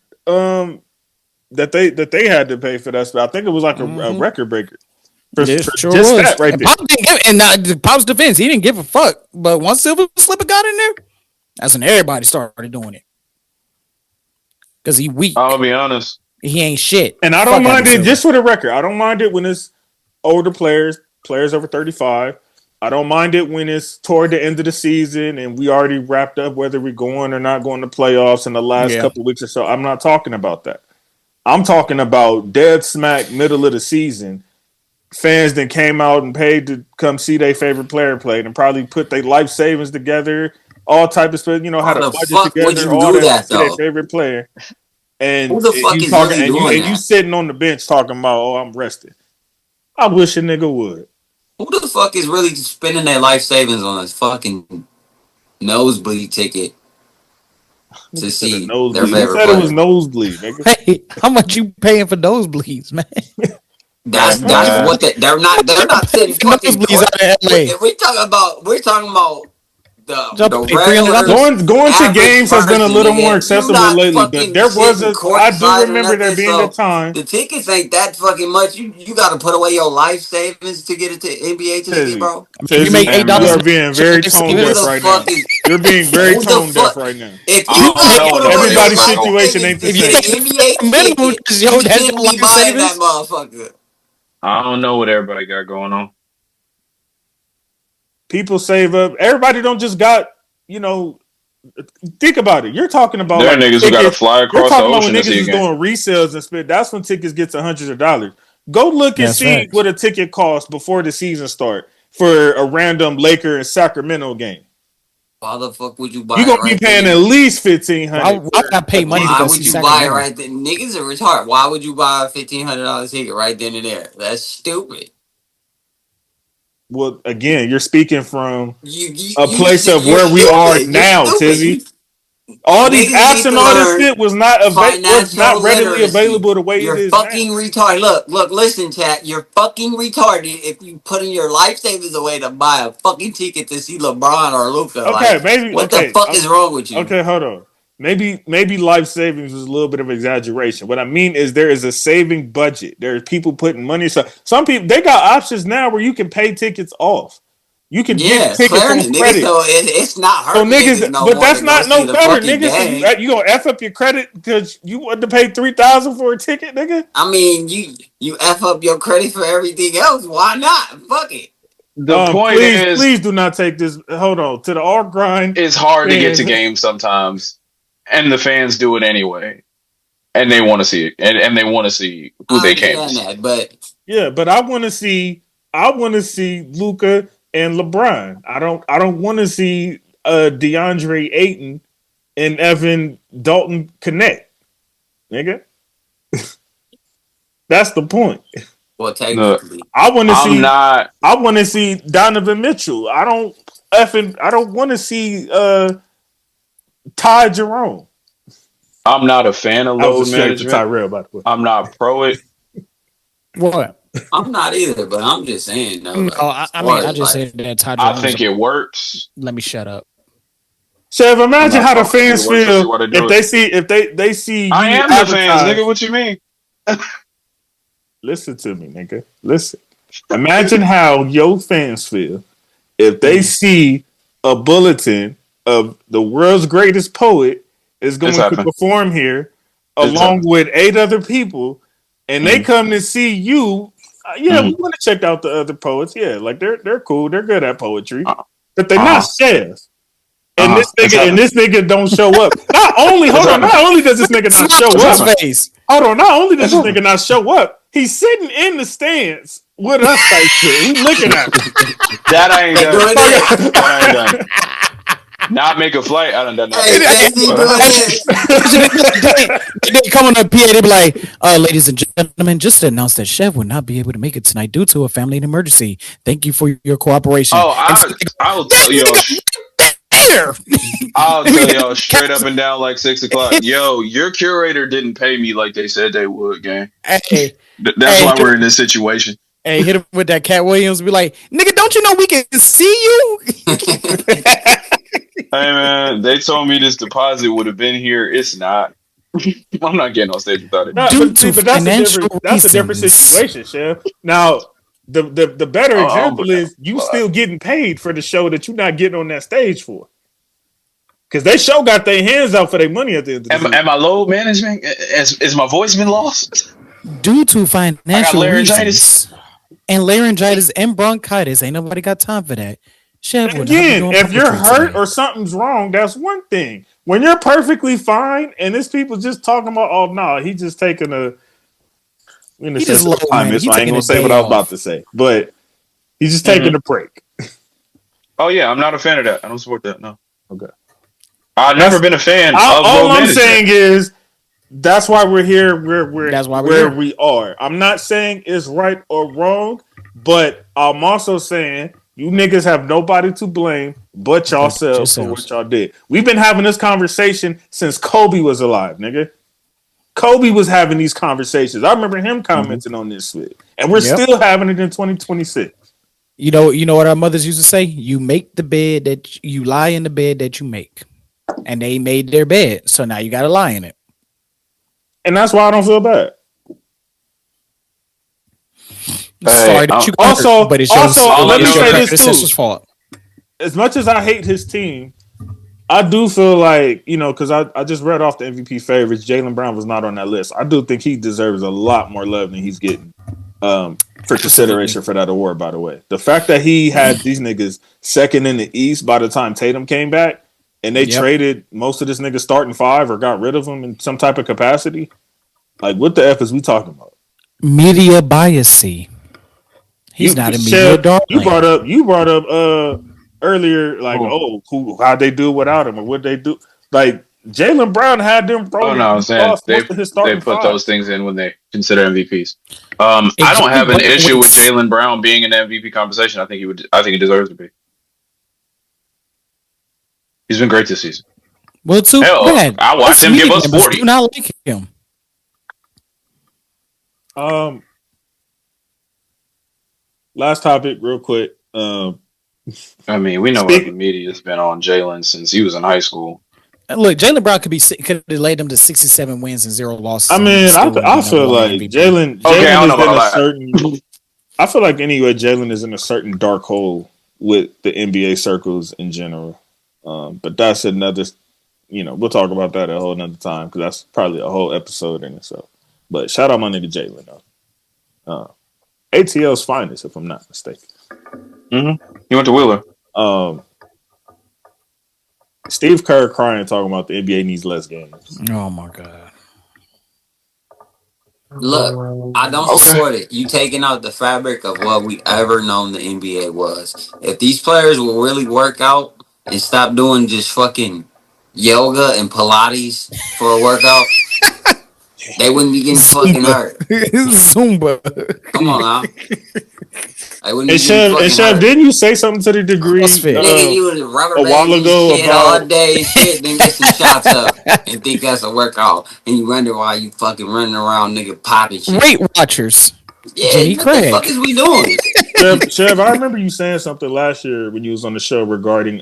Speaker 3: that they had to pay for that spot. I think it was like a record breaker for
Speaker 2: This sure
Speaker 3: just
Speaker 2: was.
Speaker 3: that right
Speaker 2: And
Speaker 3: there.
Speaker 2: Pop didn't give, and Pop's defense, he didn't give a fuck. But once Silver Slipper got in there, that's when everybody started doing it. Because he weak.
Speaker 1: I'll be honest.
Speaker 2: He ain't shit.
Speaker 3: And I
Speaker 2: Fuck
Speaker 3: don't mind
Speaker 2: Adam
Speaker 3: it,
Speaker 2: Silver.
Speaker 3: just for the record, I don't mind it when it's older players over 35. I don't mind it when it's toward the end of the season and we already wrapped up whether we're going or not going to playoffs in the last couple weeks or so. I'm not talking about that. I'm talking about dead smack middle of the season. Fans that came out and paid to come see their favorite player play and probably put their life savings together, all type of stuff,
Speaker 5: How
Speaker 3: had a
Speaker 5: the
Speaker 3: budget
Speaker 5: fuck would
Speaker 3: together,
Speaker 5: you
Speaker 3: all
Speaker 5: do
Speaker 3: that
Speaker 5: that
Speaker 3: to their
Speaker 5: though?
Speaker 3: favorite player. And
Speaker 5: Who the fuck
Speaker 3: you
Speaker 5: is
Speaker 3: talking
Speaker 5: really
Speaker 3: and
Speaker 5: doing
Speaker 3: you
Speaker 5: that?
Speaker 3: sitting on the bench talking about, oh, I'm rested. I wish a nigga would.
Speaker 5: Who the fuck is really spending their life savings on a fucking nosebleed ticket to
Speaker 3: Nigga said a
Speaker 5: see their
Speaker 3: nosebleed. Who
Speaker 5: favorite
Speaker 3: said it was
Speaker 5: player?
Speaker 3: nosebleed, nigga?
Speaker 2: Hey, how much you paying for nosebleeds, man?
Speaker 5: That's
Speaker 1: Man,
Speaker 5: what they're not sitting fucking
Speaker 2: Nosebleeds
Speaker 5: court.
Speaker 2: out of LA.
Speaker 5: We're talking about
Speaker 2: Y'all
Speaker 5: the
Speaker 2: pay
Speaker 5: regular
Speaker 2: $300.
Speaker 3: Going to
Speaker 5: average
Speaker 3: games has been a
Speaker 5: person,
Speaker 3: little more
Speaker 5: nigga. You
Speaker 3: accessible
Speaker 5: not
Speaker 3: lately, but
Speaker 5: fucking
Speaker 3: there was
Speaker 5: sitting
Speaker 3: I do
Speaker 5: courtside or
Speaker 3: remember there
Speaker 5: nothing.
Speaker 3: being a
Speaker 5: So
Speaker 3: time.
Speaker 5: the tickets ain't that fucking much. You got to put away your life savings to get a NBA ticket,
Speaker 3: Tizzy,
Speaker 5: bro.
Speaker 2: If you make
Speaker 1: Hey,
Speaker 3: you
Speaker 2: $8
Speaker 3: are
Speaker 1: man.
Speaker 2: an
Speaker 3: being
Speaker 2: hour,
Speaker 3: very
Speaker 2: life
Speaker 3: tone
Speaker 5: Who
Speaker 3: deaf
Speaker 2: savings.
Speaker 5: the
Speaker 3: right
Speaker 5: fuck
Speaker 3: now.
Speaker 5: is?
Speaker 3: You're being very
Speaker 5: Who the
Speaker 3: tone deaf
Speaker 5: fuck?
Speaker 3: right now.
Speaker 5: If
Speaker 1: I
Speaker 5: you
Speaker 1: don't
Speaker 5: gotta
Speaker 1: know
Speaker 5: put
Speaker 1: what
Speaker 5: away your
Speaker 3: Everybody's
Speaker 1: everybody's got
Speaker 5: life
Speaker 1: going.
Speaker 3: situation
Speaker 5: savings
Speaker 3: ain't
Speaker 5: to
Speaker 3: the
Speaker 2: If you
Speaker 5: get
Speaker 3: same.
Speaker 5: an NBA
Speaker 2: get minimum,
Speaker 5: ticket,
Speaker 2: yo,
Speaker 5: you
Speaker 2: that's your
Speaker 5: shouldn't be
Speaker 2: life
Speaker 5: buying that
Speaker 2: savings.
Speaker 5: motherfucker.
Speaker 1: I don't know what everybody got going on.
Speaker 3: People save up. Everybody don't just got, you know, think about it. You're talking about
Speaker 1: There are
Speaker 3: like
Speaker 1: niggas who got to
Speaker 3: tickets.
Speaker 1: fly
Speaker 3: You're
Speaker 1: across the
Speaker 3: talking about when
Speaker 1: ocean to
Speaker 3: niggas
Speaker 1: see a
Speaker 3: is
Speaker 1: game.
Speaker 3: doing resales and spit. That's when tickets get to hundreds of dollars. Go look and
Speaker 2: That's
Speaker 3: see
Speaker 2: facts.
Speaker 3: what a ticket costs before the season start for a random Laker and Sacramento game.
Speaker 5: Why the fuck would you
Speaker 3: You're
Speaker 5: buy it
Speaker 3: gonna be
Speaker 5: right then
Speaker 3: paying
Speaker 5: and
Speaker 3: at
Speaker 5: there?
Speaker 3: least $1,500
Speaker 2: Why would I
Speaker 3: for
Speaker 2: pay
Speaker 3: a
Speaker 2: money to
Speaker 3: ticket.
Speaker 5: Why
Speaker 2: go see
Speaker 5: would you buy it
Speaker 2: Sacramento?
Speaker 5: right then? Niggas are retarded. Why would you buy a $1,500 ticket right then and there? That's stupid.
Speaker 3: Well, again, you're speaking from
Speaker 5: You you
Speaker 3: a
Speaker 5: you
Speaker 3: place of
Speaker 5: you're
Speaker 3: where we are
Speaker 5: stupid. You're
Speaker 3: now,
Speaker 5: stupid. You
Speaker 3: Tizzy. All these
Speaker 5: niggas
Speaker 3: apps
Speaker 5: need
Speaker 3: and
Speaker 5: to
Speaker 3: all this
Speaker 5: learn
Speaker 3: shit was not
Speaker 5: financial
Speaker 3: readily
Speaker 5: literacy.
Speaker 3: available the way it
Speaker 5: You're
Speaker 3: is now.
Speaker 5: fucking retarded. Look, listen, chat. You're fucking retarded if you putting your life savings away to buy a fucking ticket to see LeBron or Luca.
Speaker 3: Okay,
Speaker 5: Like,
Speaker 3: maybe
Speaker 5: what the
Speaker 3: okay.
Speaker 5: fuck is wrong with you?
Speaker 3: Okay, hold on. Maybe life savings was a little bit of exaggeration. What I mean is there is a saving budget. There are people putting money. So some people they got options now where you can pay tickets off. You can get
Speaker 5: Yeah,
Speaker 3: tickets on
Speaker 5: clearly, niggas.
Speaker 3: credit.
Speaker 5: So it's not
Speaker 3: So
Speaker 5: hurting
Speaker 3: niggas,
Speaker 5: niggas no
Speaker 3: but
Speaker 5: more
Speaker 3: that's
Speaker 5: to go
Speaker 3: not
Speaker 5: see
Speaker 3: no
Speaker 5: the
Speaker 3: better,
Speaker 5: fucking
Speaker 3: nigga. So you
Speaker 5: game.
Speaker 3: you gonna f up your credit because you want to pay $3,000 for a ticket, nigga?
Speaker 5: I mean, you f up your credit for everything else. Why not? Fuck it.
Speaker 1: The point
Speaker 3: Please
Speaker 1: is,
Speaker 3: do not take this. Hold on to the all grind.
Speaker 1: it's hard to get to
Speaker 3: Fans.
Speaker 1: games sometimes, and the fans do it anyway, and they want to see it, and they want to see who
Speaker 5: I
Speaker 1: they came to
Speaker 5: understand
Speaker 1: see.
Speaker 5: that, but
Speaker 3: Yeah, but I want to see Luca and LeBron. I don't want to see DeAndre Ayton and Evan Dalton connect, nigga. That's the point.
Speaker 5: well,
Speaker 1: Look,
Speaker 5: technically,
Speaker 3: I want to
Speaker 1: I'm
Speaker 3: see
Speaker 1: not.
Speaker 3: Donovan Mitchell. I don't want to see Ty Jerome.
Speaker 1: I'm not a fan of
Speaker 3: I was
Speaker 1: load
Speaker 3: a shade for
Speaker 1: management.
Speaker 3: Tyrell, by the way.
Speaker 1: I'm not pro it.
Speaker 2: What?
Speaker 5: I'm not either. But I'm just saying, though,
Speaker 2: No,
Speaker 5: like as
Speaker 2: I
Speaker 5: far
Speaker 2: mean, I
Speaker 5: as
Speaker 2: just
Speaker 5: like,
Speaker 2: said that Ty
Speaker 1: I
Speaker 2: Jones.
Speaker 1: think it works.
Speaker 2: Let me shut up.
Speaker 3: Chef,
Speaker 1: I'm
Speaker 3: imagine
Speaker 1: not
Speaker 3: how the
Speaker 1: pro. I think it
Speaker 3: fans
Speaker 1: works. Let's see
Speaker 3: feel
Speaker 1: why they
Speaker 3: if
Speaker 1: do it.
Speaker 3: they see
Speaker 1: I
Speaker 3: you
Speaker 1: am the fans,
Speaker 3: advertise.
Speaker 1: nigga. What you mean?
Speaker 3: Listen to me, nigga. Listen. Imagine how your fans feel if they see a bulletin of the world's greatest poet is going
Speaker 1: It's
Speaker 3: to
Speaker 1: happening.
Speaker 3: perform here
Speaker 1: It's
Speaker 3: along
Speaker 1: happening.
Speaker 3: with 8 other people, and they
Speaker 1: Mhm.
Speaker 3: come to see you. Yeah, we
Speaker 1: Mhm.
Speaker 3: want to check out the other poets. Yeah, like they're cool. They're good at poetry,
Speaker 1: Uh
Speaker 3: but they're not
Speaker 1: huh.
Speaker 3: chefs.
Speaker 1: It's happening.
Speaker 3: This nigga don't show up.
Speaker 1: It's happening.
Speaker 3: Not only does this nigga not show
Speaker 1: It's
Speaker 2: His
Speaker 3: up,
Speaker 1: happening.
Speaker 2: face.
Speaker 3: hold on, not only does
Speaker 1: It's
Speaker 3: this
Speaker 1: happening.
Speaker 3: nigga not show up, he's sitting in the stands with us type shit. We looking at him.
Speaker 1: That I ain't
Speaker 5: they
Speaker 1: done.
Speaker 5: doing this.
Speaker 1: That I ain't done. Not make a flight. I done that.
Speaker 5: Hey, AC
Speaker 1: But
Speaker 5: doing this.
Speaker 2: They come on the PA, they be like, ladies and gentlemen, just to announce that Chef will not be able to make it tonight due to a family emergency. Thank you for your cooperation.
Speaker 1: oh,
Speaker 2: And so
Speaker 1: I'll tell yo.
Speaker 2: here.
Speaker 1: I'll tell y'all straight up and down like 6 o'clock. Yo, your curator didn't pay me like they said they would, gang.
Speaker 2: Hey,
Speaker 1: That's why we're in this situation.
Speaker 2: Hey, hit him with that Cat Williams. Be like, nigga, don't you know we can see you?
Speaker 1: Hey man, they told me this deposit would have been here. It's not. I'm not getting on stage without it.
Speaker 3: No, but that's a different situation, Chef. Now, the better example is you still getting paid for the show that you're not getting on that stage for. Because they show got their hands out for their money at the end of the season.
Speaker 1: Am I load management? Is my voice been lost?
Speaker 2: Due to financial reasons and laryngitis and bronchitis, ain't nobody got time for that. Chef,
Speaker 3: again, if you're hurt or something's wrong, that's one thing. When you're perfectly fine and this people just talking about, oh no, he just taking a he just low, I ain't gonna say what I was about to say, but he's just taking a break.
Speaker 1: Oh yeah, I'm not a fan of that. I don't support that. No.
Speaker 3: Okay.
Speaker 1: I've never been a fan of
Speaker 3: all I'm saying is that's why we're here. That's why we're here. We are. I'm not saying it's right or wrong, but I'm also saying you niggas have nobody to blame but yourselves for what y'all did. We've been having this conversation since Kobe was alive, nigga. Kobe was having these conversations. I remember him commenting on this shit. And we're still having it in 2026.
Speaker 2: You know what our mothers used to say? You make the bed that you lie in the bed that you make. And they made their bed. So now you gotta lie in it.
Speaker 3: And that's why I don't feel bad.
Speaker 2: Sorry that you
Speaker 3: also,
Speaker 2: but it's
Speaker 3: let me say this
Speaker 2: too. Fault.
Speaker 3: As much as I hate his team, I do feel like, because I just read off the MVP favorites. Jaylen Brown was not on that list. I do think he deserves a lot more love than he's getting for consideration for that award, by the way. The fact that he had these niggas second in the East by the time Tatum came back and they traded most of this niggas starting five or got rid of them in some type of capacity. Like, what the F is we talking about?
Speaker 2: Media biasy. He's not a media darling.
Speaker 3: You brought up earlier, like, how'd they do without him or what they do? Like, Jaylen Brown had them throw.
Speaker 1: Oh no, I'm saying they put those things in when they consider MVPs. I don't have an issue with Jaylen Brown being in the MVP conversation. I think he deserves to be. He's been great this season.
Speaker 2: Well, too bad.
Speaker 1: I watched him give us 40.
Speaker 2: Do not like him.
Speaker 3: Last topic, real quick.
Speaker 1: I mean, we know what the media's been on Jaylen since he was in high school.
Speaker 2: Look, Jaylen Brown could have led them to 67 wins and 0 losses.
Speaker 3: I mean, I feel like Jaylen. Okay, I don't know about that. I feel like anyway, Jaylen is in a certain dark hole with the NBA circles in general. But that's another. We'll talk about that a whole another time because that's probably a whole episode in itself. But shout out my nigga Jaylen though. ATL's finest, if I'm not mistaken.
Speaker 1: Mm-hmm. He went to Wheeler.
Speaker 3: Steve Kerr crying talking about the NBA needs less games.
Speaker 2: Oh my god!
Speaker 5: Look, I don't support it. You taking out the fabric of what we ever known the NBA was. If these players will really work out and stop doing just fucking yoga and Pilates for a workout, they wouldn't be getting fucking hurt.
Speaker 2: Zumba.
Speaker 5: Come on now.
Speaker 3: And Chef, didn't you say something to the degree
Speaker 5: nigga, you was rubber
Speaker 3: a while ago about
Speaker 5: all day and shit, then get some shots up and think that's a workout, and you wonder why you fucking running around, nigga, popping shit.
Speaker 2: Weight Watchers.
Speaker 5: Yeah,
Speaker 2: Jenny
Speaker 5: what
Speaker 2: Craig.
Speaker 5: the fuck is we doing?
Speaker 3: Chef, I remember you saying something last year when you was on the show regarding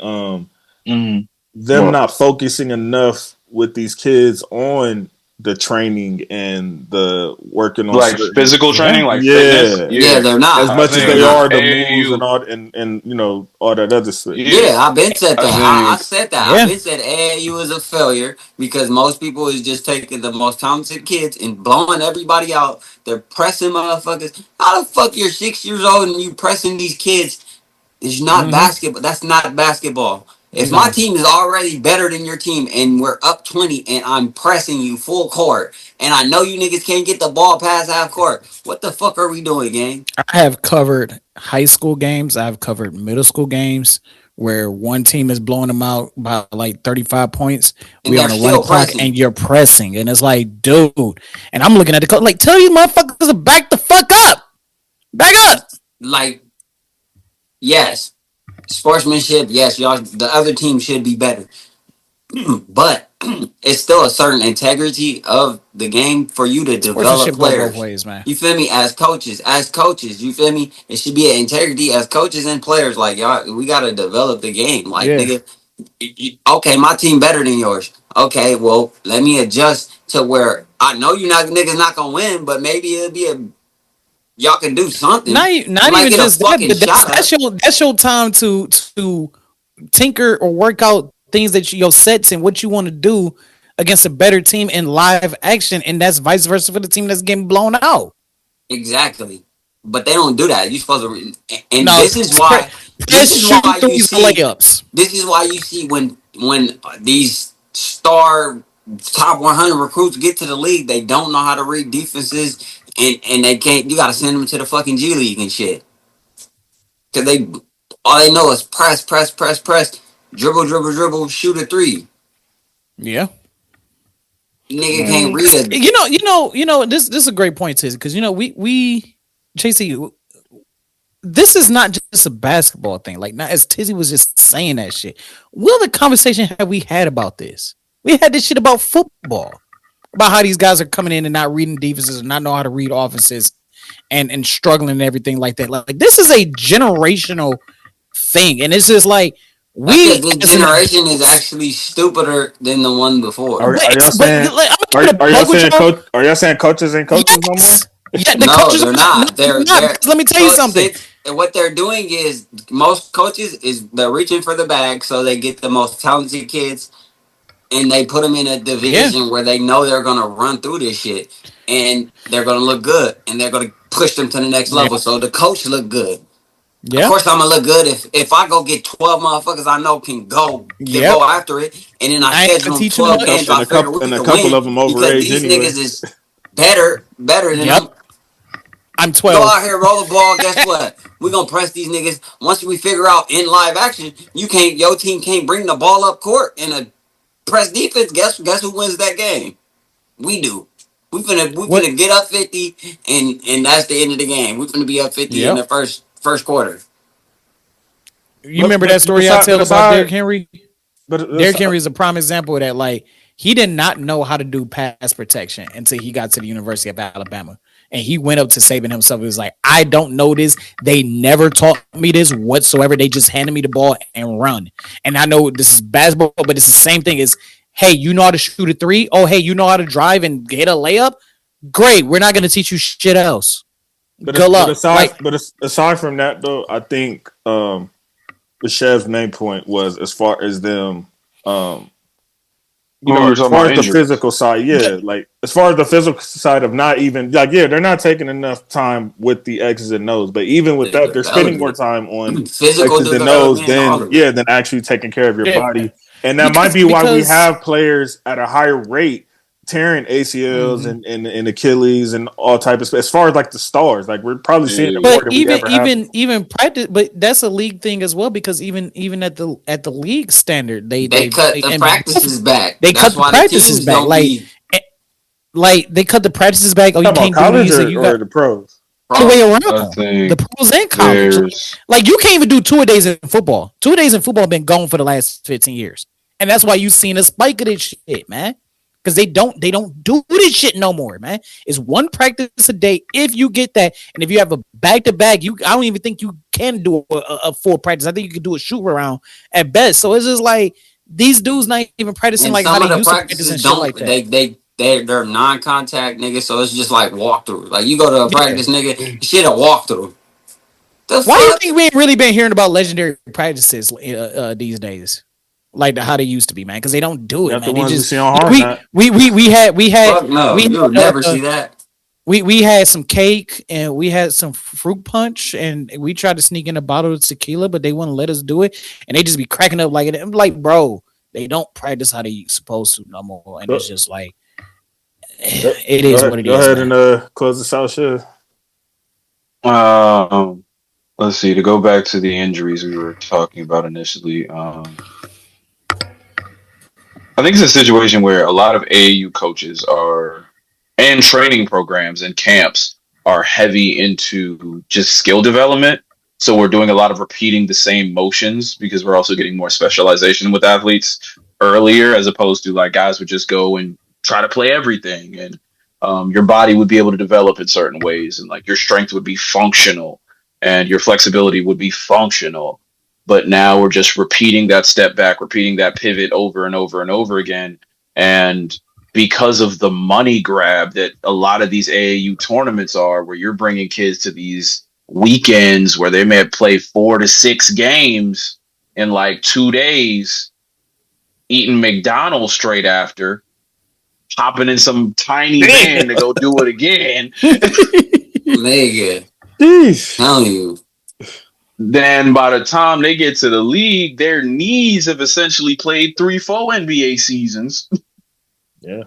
Speaker 3: them not focusing enough with these kids on the training and the working on
Speaker 1: like physical training, like fitness.
Speaker 5: Yeah, they're not
Speaker 3: as much as they are the moves and all and all that other stuff.
Speaker 5: Yeah, I've been said that. I said that. I've been said AAU is a failure because most people is just taking the most talented kids and blowing everybody out. They're pressing motherfuckers. How the fuck you're 6 years old and you pressing these kids? It's not basketball. That's not basketball. If my team is already better than your team and we're up 20 and I'm pressing you full court and I know you niggas can't get the ball past half court, what the fuck are we doing, gang?
Speaker 2: I have covered high school games. I've covered middle school games where one team is blowing them out by like 35 points. We on a 1 o'clock and you're pressing. And it's like, dude. And I'm looking at the coach like, tell you motherfuckers to back the fuck up. Back up.
Speaker 5: Like, yes. Sportsmanship, yes, y'all. The other team should be better, but it's still a certain integrity of the game for you to develop
Speaker 2: Sportsmanship go both
Speaker 5: players.
Speaker 2: ways, man.
Speaker 5: You feel me? As coaches, you feel me? It should be an integrity as coaches and players. Like y'all, we gotta develop the game. Like
Speaker 2: Yeah.
Speaker 5: nigga, okay, my team better than yours. Okay, well, let me adjust to where I know you not niggas not gonna win, but maybe it'll be a y'all can do something. You
Speaker 2: Not
Speaker 5: might
Speaker 2: even
Speaker 5: get a
Speaker 2: just that,
Speaker 5: fucking
Speaker 2: but
Speaker 5: shot up.
Speaker 2: that's your time to tinker or work out things that your sets and what you want to do against a better team in live action, and that's vice versa for the team that's getting blown out.
Speaker 5: Exactly. But they don't do that. You're supposed to, and
Speaker 2: No,
Speaker 5: this is why. This
Speaker 2: press
Speaker 5: is
Speaker 2: shooting
Speaker 5: why you
Speaker 2: threes and
Speaker 5: see.
Speaker 2: layups.
Speaker 5: This is why you see when these star top 100 recruits get to the league, they don't know how to read defenses, and they can't. You got to send them to the fucking G League and shit because they all they know is press, press, press, press, dribble, dribble, dribble, shoot a three.
Speaker 2: Yeah.
Speaker 5: Nigga can't read it.
Speaker 2: This is a great point, Tiz, because we JC, this is not just a basketball thing. Like, not as Tizzy was just saying that shit. What other conversation have we had about this? We had this shit about football, about how these guys are coming in and not reading defenses and not know how to read offenses and struggling and everything like that. Like, this is a generational thing, and it's just like
Speaker 5: Because
Speaker 2: we
Speaker 5: this
Speaker 2: as an
Speaker 5: generation is actually stupider than the one before.
Speaker 3: Are y'all
Speaker 2: but
Speaker 3: saying?
Speaker 2: like, I'm
Speaker 3: Are,
Speaker 2: gonna
Speaker 3: are y'all
Speaker 2: bug with
Speaker 3: saying
Speaker 2: y'all.
Speaker 3: coach? Are y'all saying coaches ain't coaches no more?
Speaker 2: Yes. Yeah, the
Speaker 5: No,
Speaker 2: coaches
Speaker 5: they're
Speaker 2: are
Speaker 5: not.
Speaker 2: they're not.
Speaker 5: They're
Speaker 2: Because let me tell you something.
Speaker 5: what they're doing is most coaches is they're reaching for the bag, so they get the most talented kids and they put them in a
Speaker 2: Yeah.
Speaker 5: division where they know they're gonna run through this shit and they're gonna look good and they're gonna push them to the next
Speaker 2: Yeah.
Speaker 5: level. So the coach look good. Of
Speaker 2: Yeah.
Speaker 5: course, I'm gonna look good if I go get 12 motherfuckers I know can go
Speaker 2: Yep.
Speaker 5: after it, and then I
Speaker 2: I ain't gonna
Speaker 5: schedule them
Speaker 2: teach you
Speaker 5: 12
Speaker 2: much.
Speaker 5: games. I figure we
Speaker 3: And a
Speaker 5: can
Speaker 3: couple
Speaker 5: win
Speaker 3: of them
Speaker 5: because
Speaker 3: overage
Speaker 5: these
Speaker 3: anyway.
Speaker 5: niggas is better than
Speaker 2: Yep.
Speaker 5: them.
Speaker 2: I'm
Speaker 5: Go
Speaker 2: 12.
Speaker 5: out here, roll the ball. Guess what? We gonna press these niggas. Once we figure out in live action, your team can't bring the ball up court in a press defense. Guess who wins that game? We do. We
Speaker 2: What?
Speaker 5: finna get up 50, and that's the end of the game. We finna be up 50 in the
Speaker 2: Yep.
Speaker 5: first quarter.
Speaker 2: You remember that story I
Speaker 3: Beside,
Speaker 2: tell about Derrick Henry?
Speaker 3: but
Speaker 2: Derrick Henry is a prime example of that. Like, he did not know how to do pass protection until he got to the University of Alabama. And he went up to Saban himself. He was like, I don't know this. They never taught me this whatsoever. They just handed me the ball and run. And I know this is basketball, but it's the same thing as, hey, you know how to shoot a three? Oh, hey, you know how to drive and get a layup? Great. We're not going to teach you shit else. Good luck.
Speaker 3: Aside from that though, I think the Chef's main point was as far as them
Speaker 1: When we were
Speaker 3: as
Speaker 1: talking
Speaker 3: far
Speaker 1: about
Speaker 3: as the
Speaker 1: injuries.
Speaker 3: physical side, yeah, like as far as the physical side of not even like they're not taking enough time with the X's and O's, but even with that, they're spending more time on
Speaker 5: Physical
Speaker 3: X's and O's
Speaker 5: development, all of it.
Speaker 3: than actually taking care of your
Speaker 2: Yeah.
Speaker 3: body. And that might be why we
Speaker 2: Because
Speaker 3: have players at a higher rate tearing ACLs and Achilles and all type of as far as like the stars. Like we're probably seeing it more
Speaker 2: but
Speaker 3: than we ever have.
Speaker 2: even practice, but that's a league thing as well, because even at the league standard,
Speaker 5: They cut the practices back.
Speaker 2: They
Speaker 5: That's
Speaker 2: cut the
Speaker 5: why
Speaker 2: practices
Speaker 5: teams
Speaker 2: back.
Speaker 5: don't be
Speaker 2: Like they cut the practices back. Oh, you
Speaker 3: Talking
Speaker 2: can't
Speaker 3: about
Speaker 2: do
Speaker 3: college
Speaker 2: these. So you
Speaker 3: or
Speaker 2: got
Speaker 3: the pros.
Speaker 2: the way
Speaker 5: pros.
Speaker 1: I
Speaker 2: around. The
Speaker 1: think
Speaker 2: pros and college.
Speaker 1: there's
Speaker 2: Like, you can't even do 2 days in football. 2 days in football have been gone for the last 15 years. And that's why you've seen a spike of this shit, man. Because they don't do this shit no more, man. It's one practice a day if you get that. And if you have a back to back, I don't even think you can do a full practice. I think you can do a shoot around at best. So it's just like these dudes not even practicing
Speaker 5: And
Speaker 2: like how
Speaker 5: some
Speaker 2: they
Speaker 5: of the
Speaker 2: used to practice
Speaker 5: practices
Speaker 2: and shit
Speaker 5: don't
Speaker 2: like that.
Speaker 5: they're non-contact niggas, so it's just like walkthrough. Like you go to a
Speaker 2: Yeah.
Speaker 5: practice, nigga, shit a walkthrough. The
Speaker 2: Why do you
Speaker 5: fuck?
Speaker 2: think we ain't really been hearing about legendary practices these days? Like how they used to be, man, because they don't do it,
Speaker 3: Got the
Speaker 2: man. They
Speaker 3: ones we
Speaker 2: just
Speaker 3: see on Hard Knocks.
Speaker 5: Fuck no, you'll never see that.
Speaker 2: we had some cake and we had some fruit punch and we tried to sneak in a bottle of tequila, but they wouldn't let us do it, and they just be cracking up like it. I'm like, bro, they don't practice how they supposed to no more, and it's just like it is what it
Speaker 3: Go
Speaker 2: is,
Speaker 3: ahead
Speaker 2: man.
Speaker 3: and close this out, Chef.
Speaker 1: let's see, to go back to the injuries we were talking about initially. I think it's a situation where a lot of AAU coaches are, and training programs and camps are heavy into just skill development. So we're doing a lot of repeating the same motions because we're also getting more specialization with athletes earlier, as opposed to like guys would just go and try to play everything, and your body would be able to develop in certain ways, and like your strength would be functional and your flexibility would be functional. But now we're just repeating that step back, repeating that pivot over and over and over again. And because of the money grab that a lot of these AAU tournaments are, where you're bringing kids to these weekends where they may play 4 to 6 games in like 2 days, eating McDonald's straight after, hopping in some tiny van to go do it again.
Speaker 5: Nigga.
Speaker 3: Jeez.
Speaker 5: Telling you.
Speaker 1: Then by the time they get to the league, their knees have essentially played 3-4 NBA seasons.
Speaker 3: Yeah.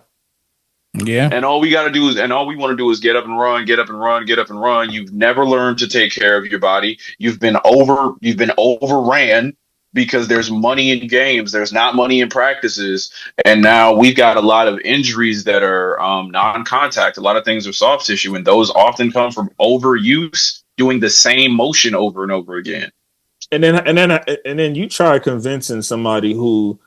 Speaker 2: Yeah.
Speaker 1: And all we want to do is get up and run, get up and run, get up and run. You've never learned to take care of your body. You've been overran because there's money in games. There's not money in practices. And now we've got a lot of injuries that are non-contact. A lot of things are soft tissue, and those often come from overuse, doing the same motion over and over again.
Speaker 3: And then you try convincing somebody who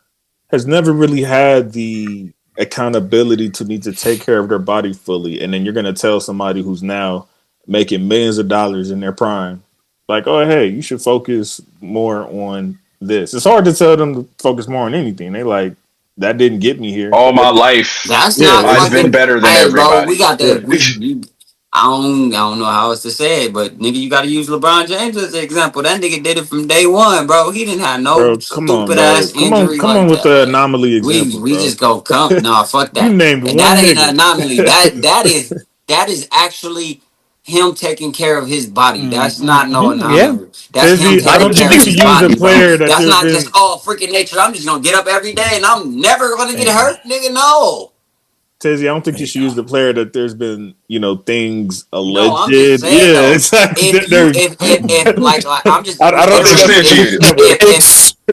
Speaker 3: has never really had the accountability to need to take care of their body fully, and then you're going to tell somebody who's now making millions of dollars in their prime, like, oh, hey, you should focus more on this. It's hard to tell them to focus more on anything. They like, that didn't get me here.
Speaker 1: All my life, I've been better than everybody.
Speaker 5: Bro, we got the. I don't know how else to say it, but nigga, you got to use LeBron James as an example. That nigga did it from day one, bro. He didn't have no stupid ass injury.
Speaker 3: Come on with the anomaly example.
Speaker 5: We just go come. Nah, fuck that.
Speaker 3: You named
Speaker 5: and
Speaker 3: one
Speaker 5: that ain't
Speaker 3: nigga.
Speaker 5: an anomaly. That is actually him taking care of his body. That's not no anomaly.
Speaker 2: Yeah.
Speaker 5: That's him
Speaker 3: I don't
Speaker 5: taking care
Speaker 3: think
Speaker 5: of
Speaker 3: you
Speaker 5: his
Speaker 3: use
Speaker 5: body,
Speaker 3: a player
Speaker 5: bro.
Speaker 3: that
Speaker 5: That's not just freaking nature. I'm just gonna get up every day and I'm never gonna get hurt, nigga. No.
Speaker 3: Tizzy, I don't think you should use the player that there's been, things alleged.
Speaker 5: No, I'm just saying, though, if like I'm just,
Speaker 3: I don't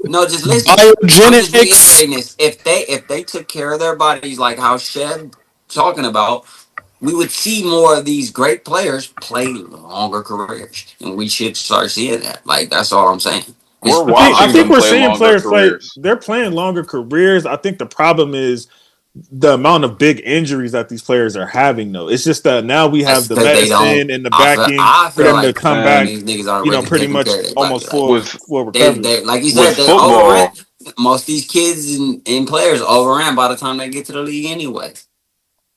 Speaker 5: no, just listen. I'm just reiterating this. If they took care of their bodies like how Chef talking about, we would see more of these great players play longer careers, and we should start seeing that. Like, that's all I'm saying.
Speaker 3: I think we're seeing players play. They're playing longer careers. I think the problem is the amount of big injuries that these players are having, though. It's just that now we have the medicine and the backing for them to come back, pretty much almost full recovery.
Speaker 5: Like you said, they overran. Most of these kids and players overran by the time they get to the league anyway.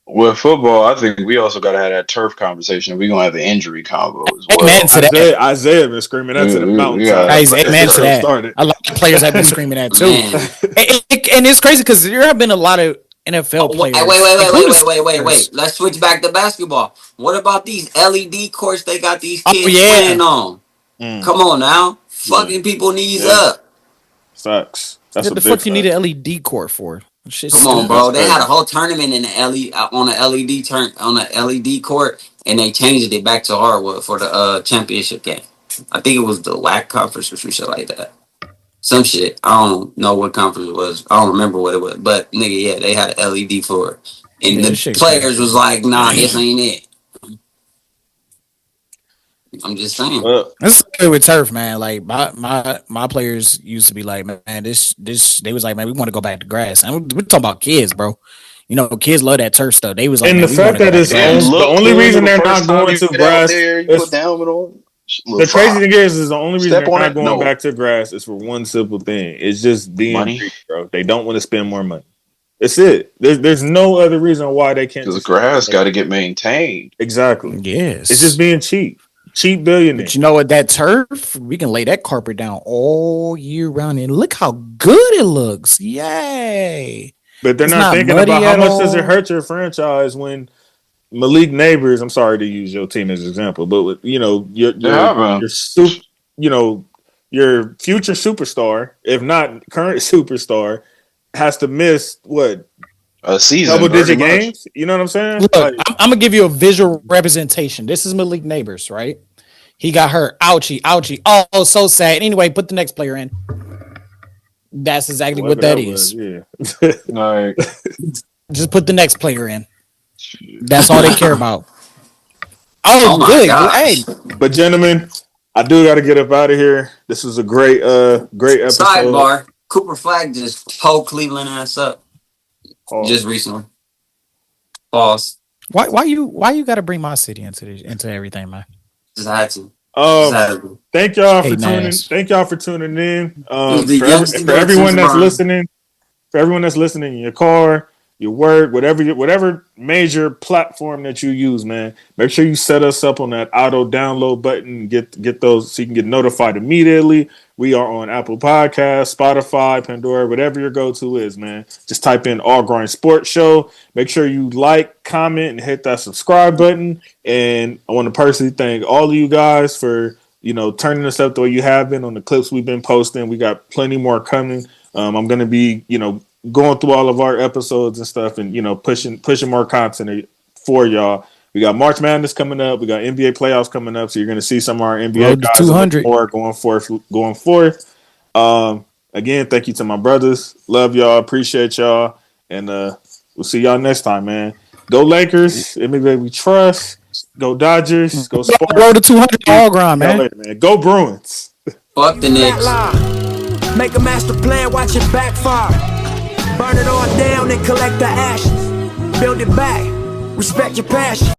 Speaker 1: With football, I think we also got to have that turf conversation. We're going to have the injury combo as well.
Speaker 2: Amen to that.
Speaker 3: Isaiah been screaming that to the mountainside.
Speaker 2: Amen to that. A lot of players have been screaming that too. And it's crazy because there have been a lot of NFL players.
Speaker 5: Wait. Let's switch back to basketball. What about these LED courts they got these kids playing on? Come on now. Fucking people knees up.
Speaker 3: Sucks.
Speaker 2: What the fuck you need an LED court for?
Speaker 5: Come on, bro. They had a whole tournament in the on the LED court, and they changed it back to hardwood for the championship game. I think it was the WAC conference or some shit like that. Some shit. I don't know what conference it was. I don't remember what it was. But nigga, yeah, they had an LED for it. And the players was like, nah, this ain't it. I'm just saying.
Speaker 2: This is good with turf, man. Like my players used to be like, man, this they was like, man, we want to go back to grass. And we're talking about kids, bro. Kids love that turf stuff. They was like,
Speaker 3: and the fact that it's the only reason they're not going to grass. The crazy thing is the only reason they're not going back to grass is for one simple thing. It's just being money, bro. They don't want to spend more money. That's it. There's no other reason why they can't.
Speaker 1: Because the grass got to get maintained.
Speaker 3: Exactly.
Speaker 2: Yes.
Speaker 3: It's just being cheap. Cheap billionaire.
Speaker 2: But you know what? That turf, we can lay that carpet down all year round, and look how good it looks. Yay!
Speaker 3: But they're not thinking about how much does it hurt your franchise when Malik Neighbors. I'm sorry to use your team as an example, but your your future superstar, if not current superstar, has to miss
Speaker 1: a season,
Speaker 3: double-digit games. You know what I'm saying?
Speaker 2: Look, I'm gonna give you a visual representation. This is Malik Neighbors, right? He got hurt. Ouchie. Oh, so sad. Anyway, put the next player in. That's exactly what that is.
Speaker 3: Yeah.
Speaker 1: Like,
Speaker 2: just put the next player in. That's all they care about. Oh good. Hey,
Speaker 3: but gentlemen, I do got to get up out of here. This was a great episode.
Speaker 5: Sidebar: Cooper Flag just told Cleveland ass up just recently. Pause.
Speaker 2: Why you got to bring my city into everything, man?
Speaker 5: Just had to.
Speaker 3: Thank y'all for tuning. Thank y'all for tuning in. For everyone that's listening, in your car, your work, whatever major platform that you use, man, make sure you set us up on that auto download button. Get those so you can get notified immediately. We are on Apple Podcasts, Spotify, Pandora, whatever your go-to is, man. Just type in All Grind Sports Show. Make sure you like, comment, and hit that subscribe button. And I want to personally thank all of you guys for, turning us up the way you have been on the clips we've been posting. We got plenty more coming. I'm going to be, going through all of our episodes and stuff and, pushing more content for y'all. We got March Madness coming up. We got NBA playoffs coming up. So you're going to see some of our NBA guys 200 more going forth. Again, thank you to my brothers. Love y'all. Appreciate y'all. And we'll see y'all next time, man. Go Lakers. NBA we trust. Go Dodgers. Go Sparks.
Speaker 2: Road to 200 all grind, man.
Speaker 3: Later, man. Go Bruins.
Speaker 5: Fuck the Knicks.
Speaker 4: Make a master plan, watch it backfire. Burn it all down and collect the ashes. Build it back. Respect your passion.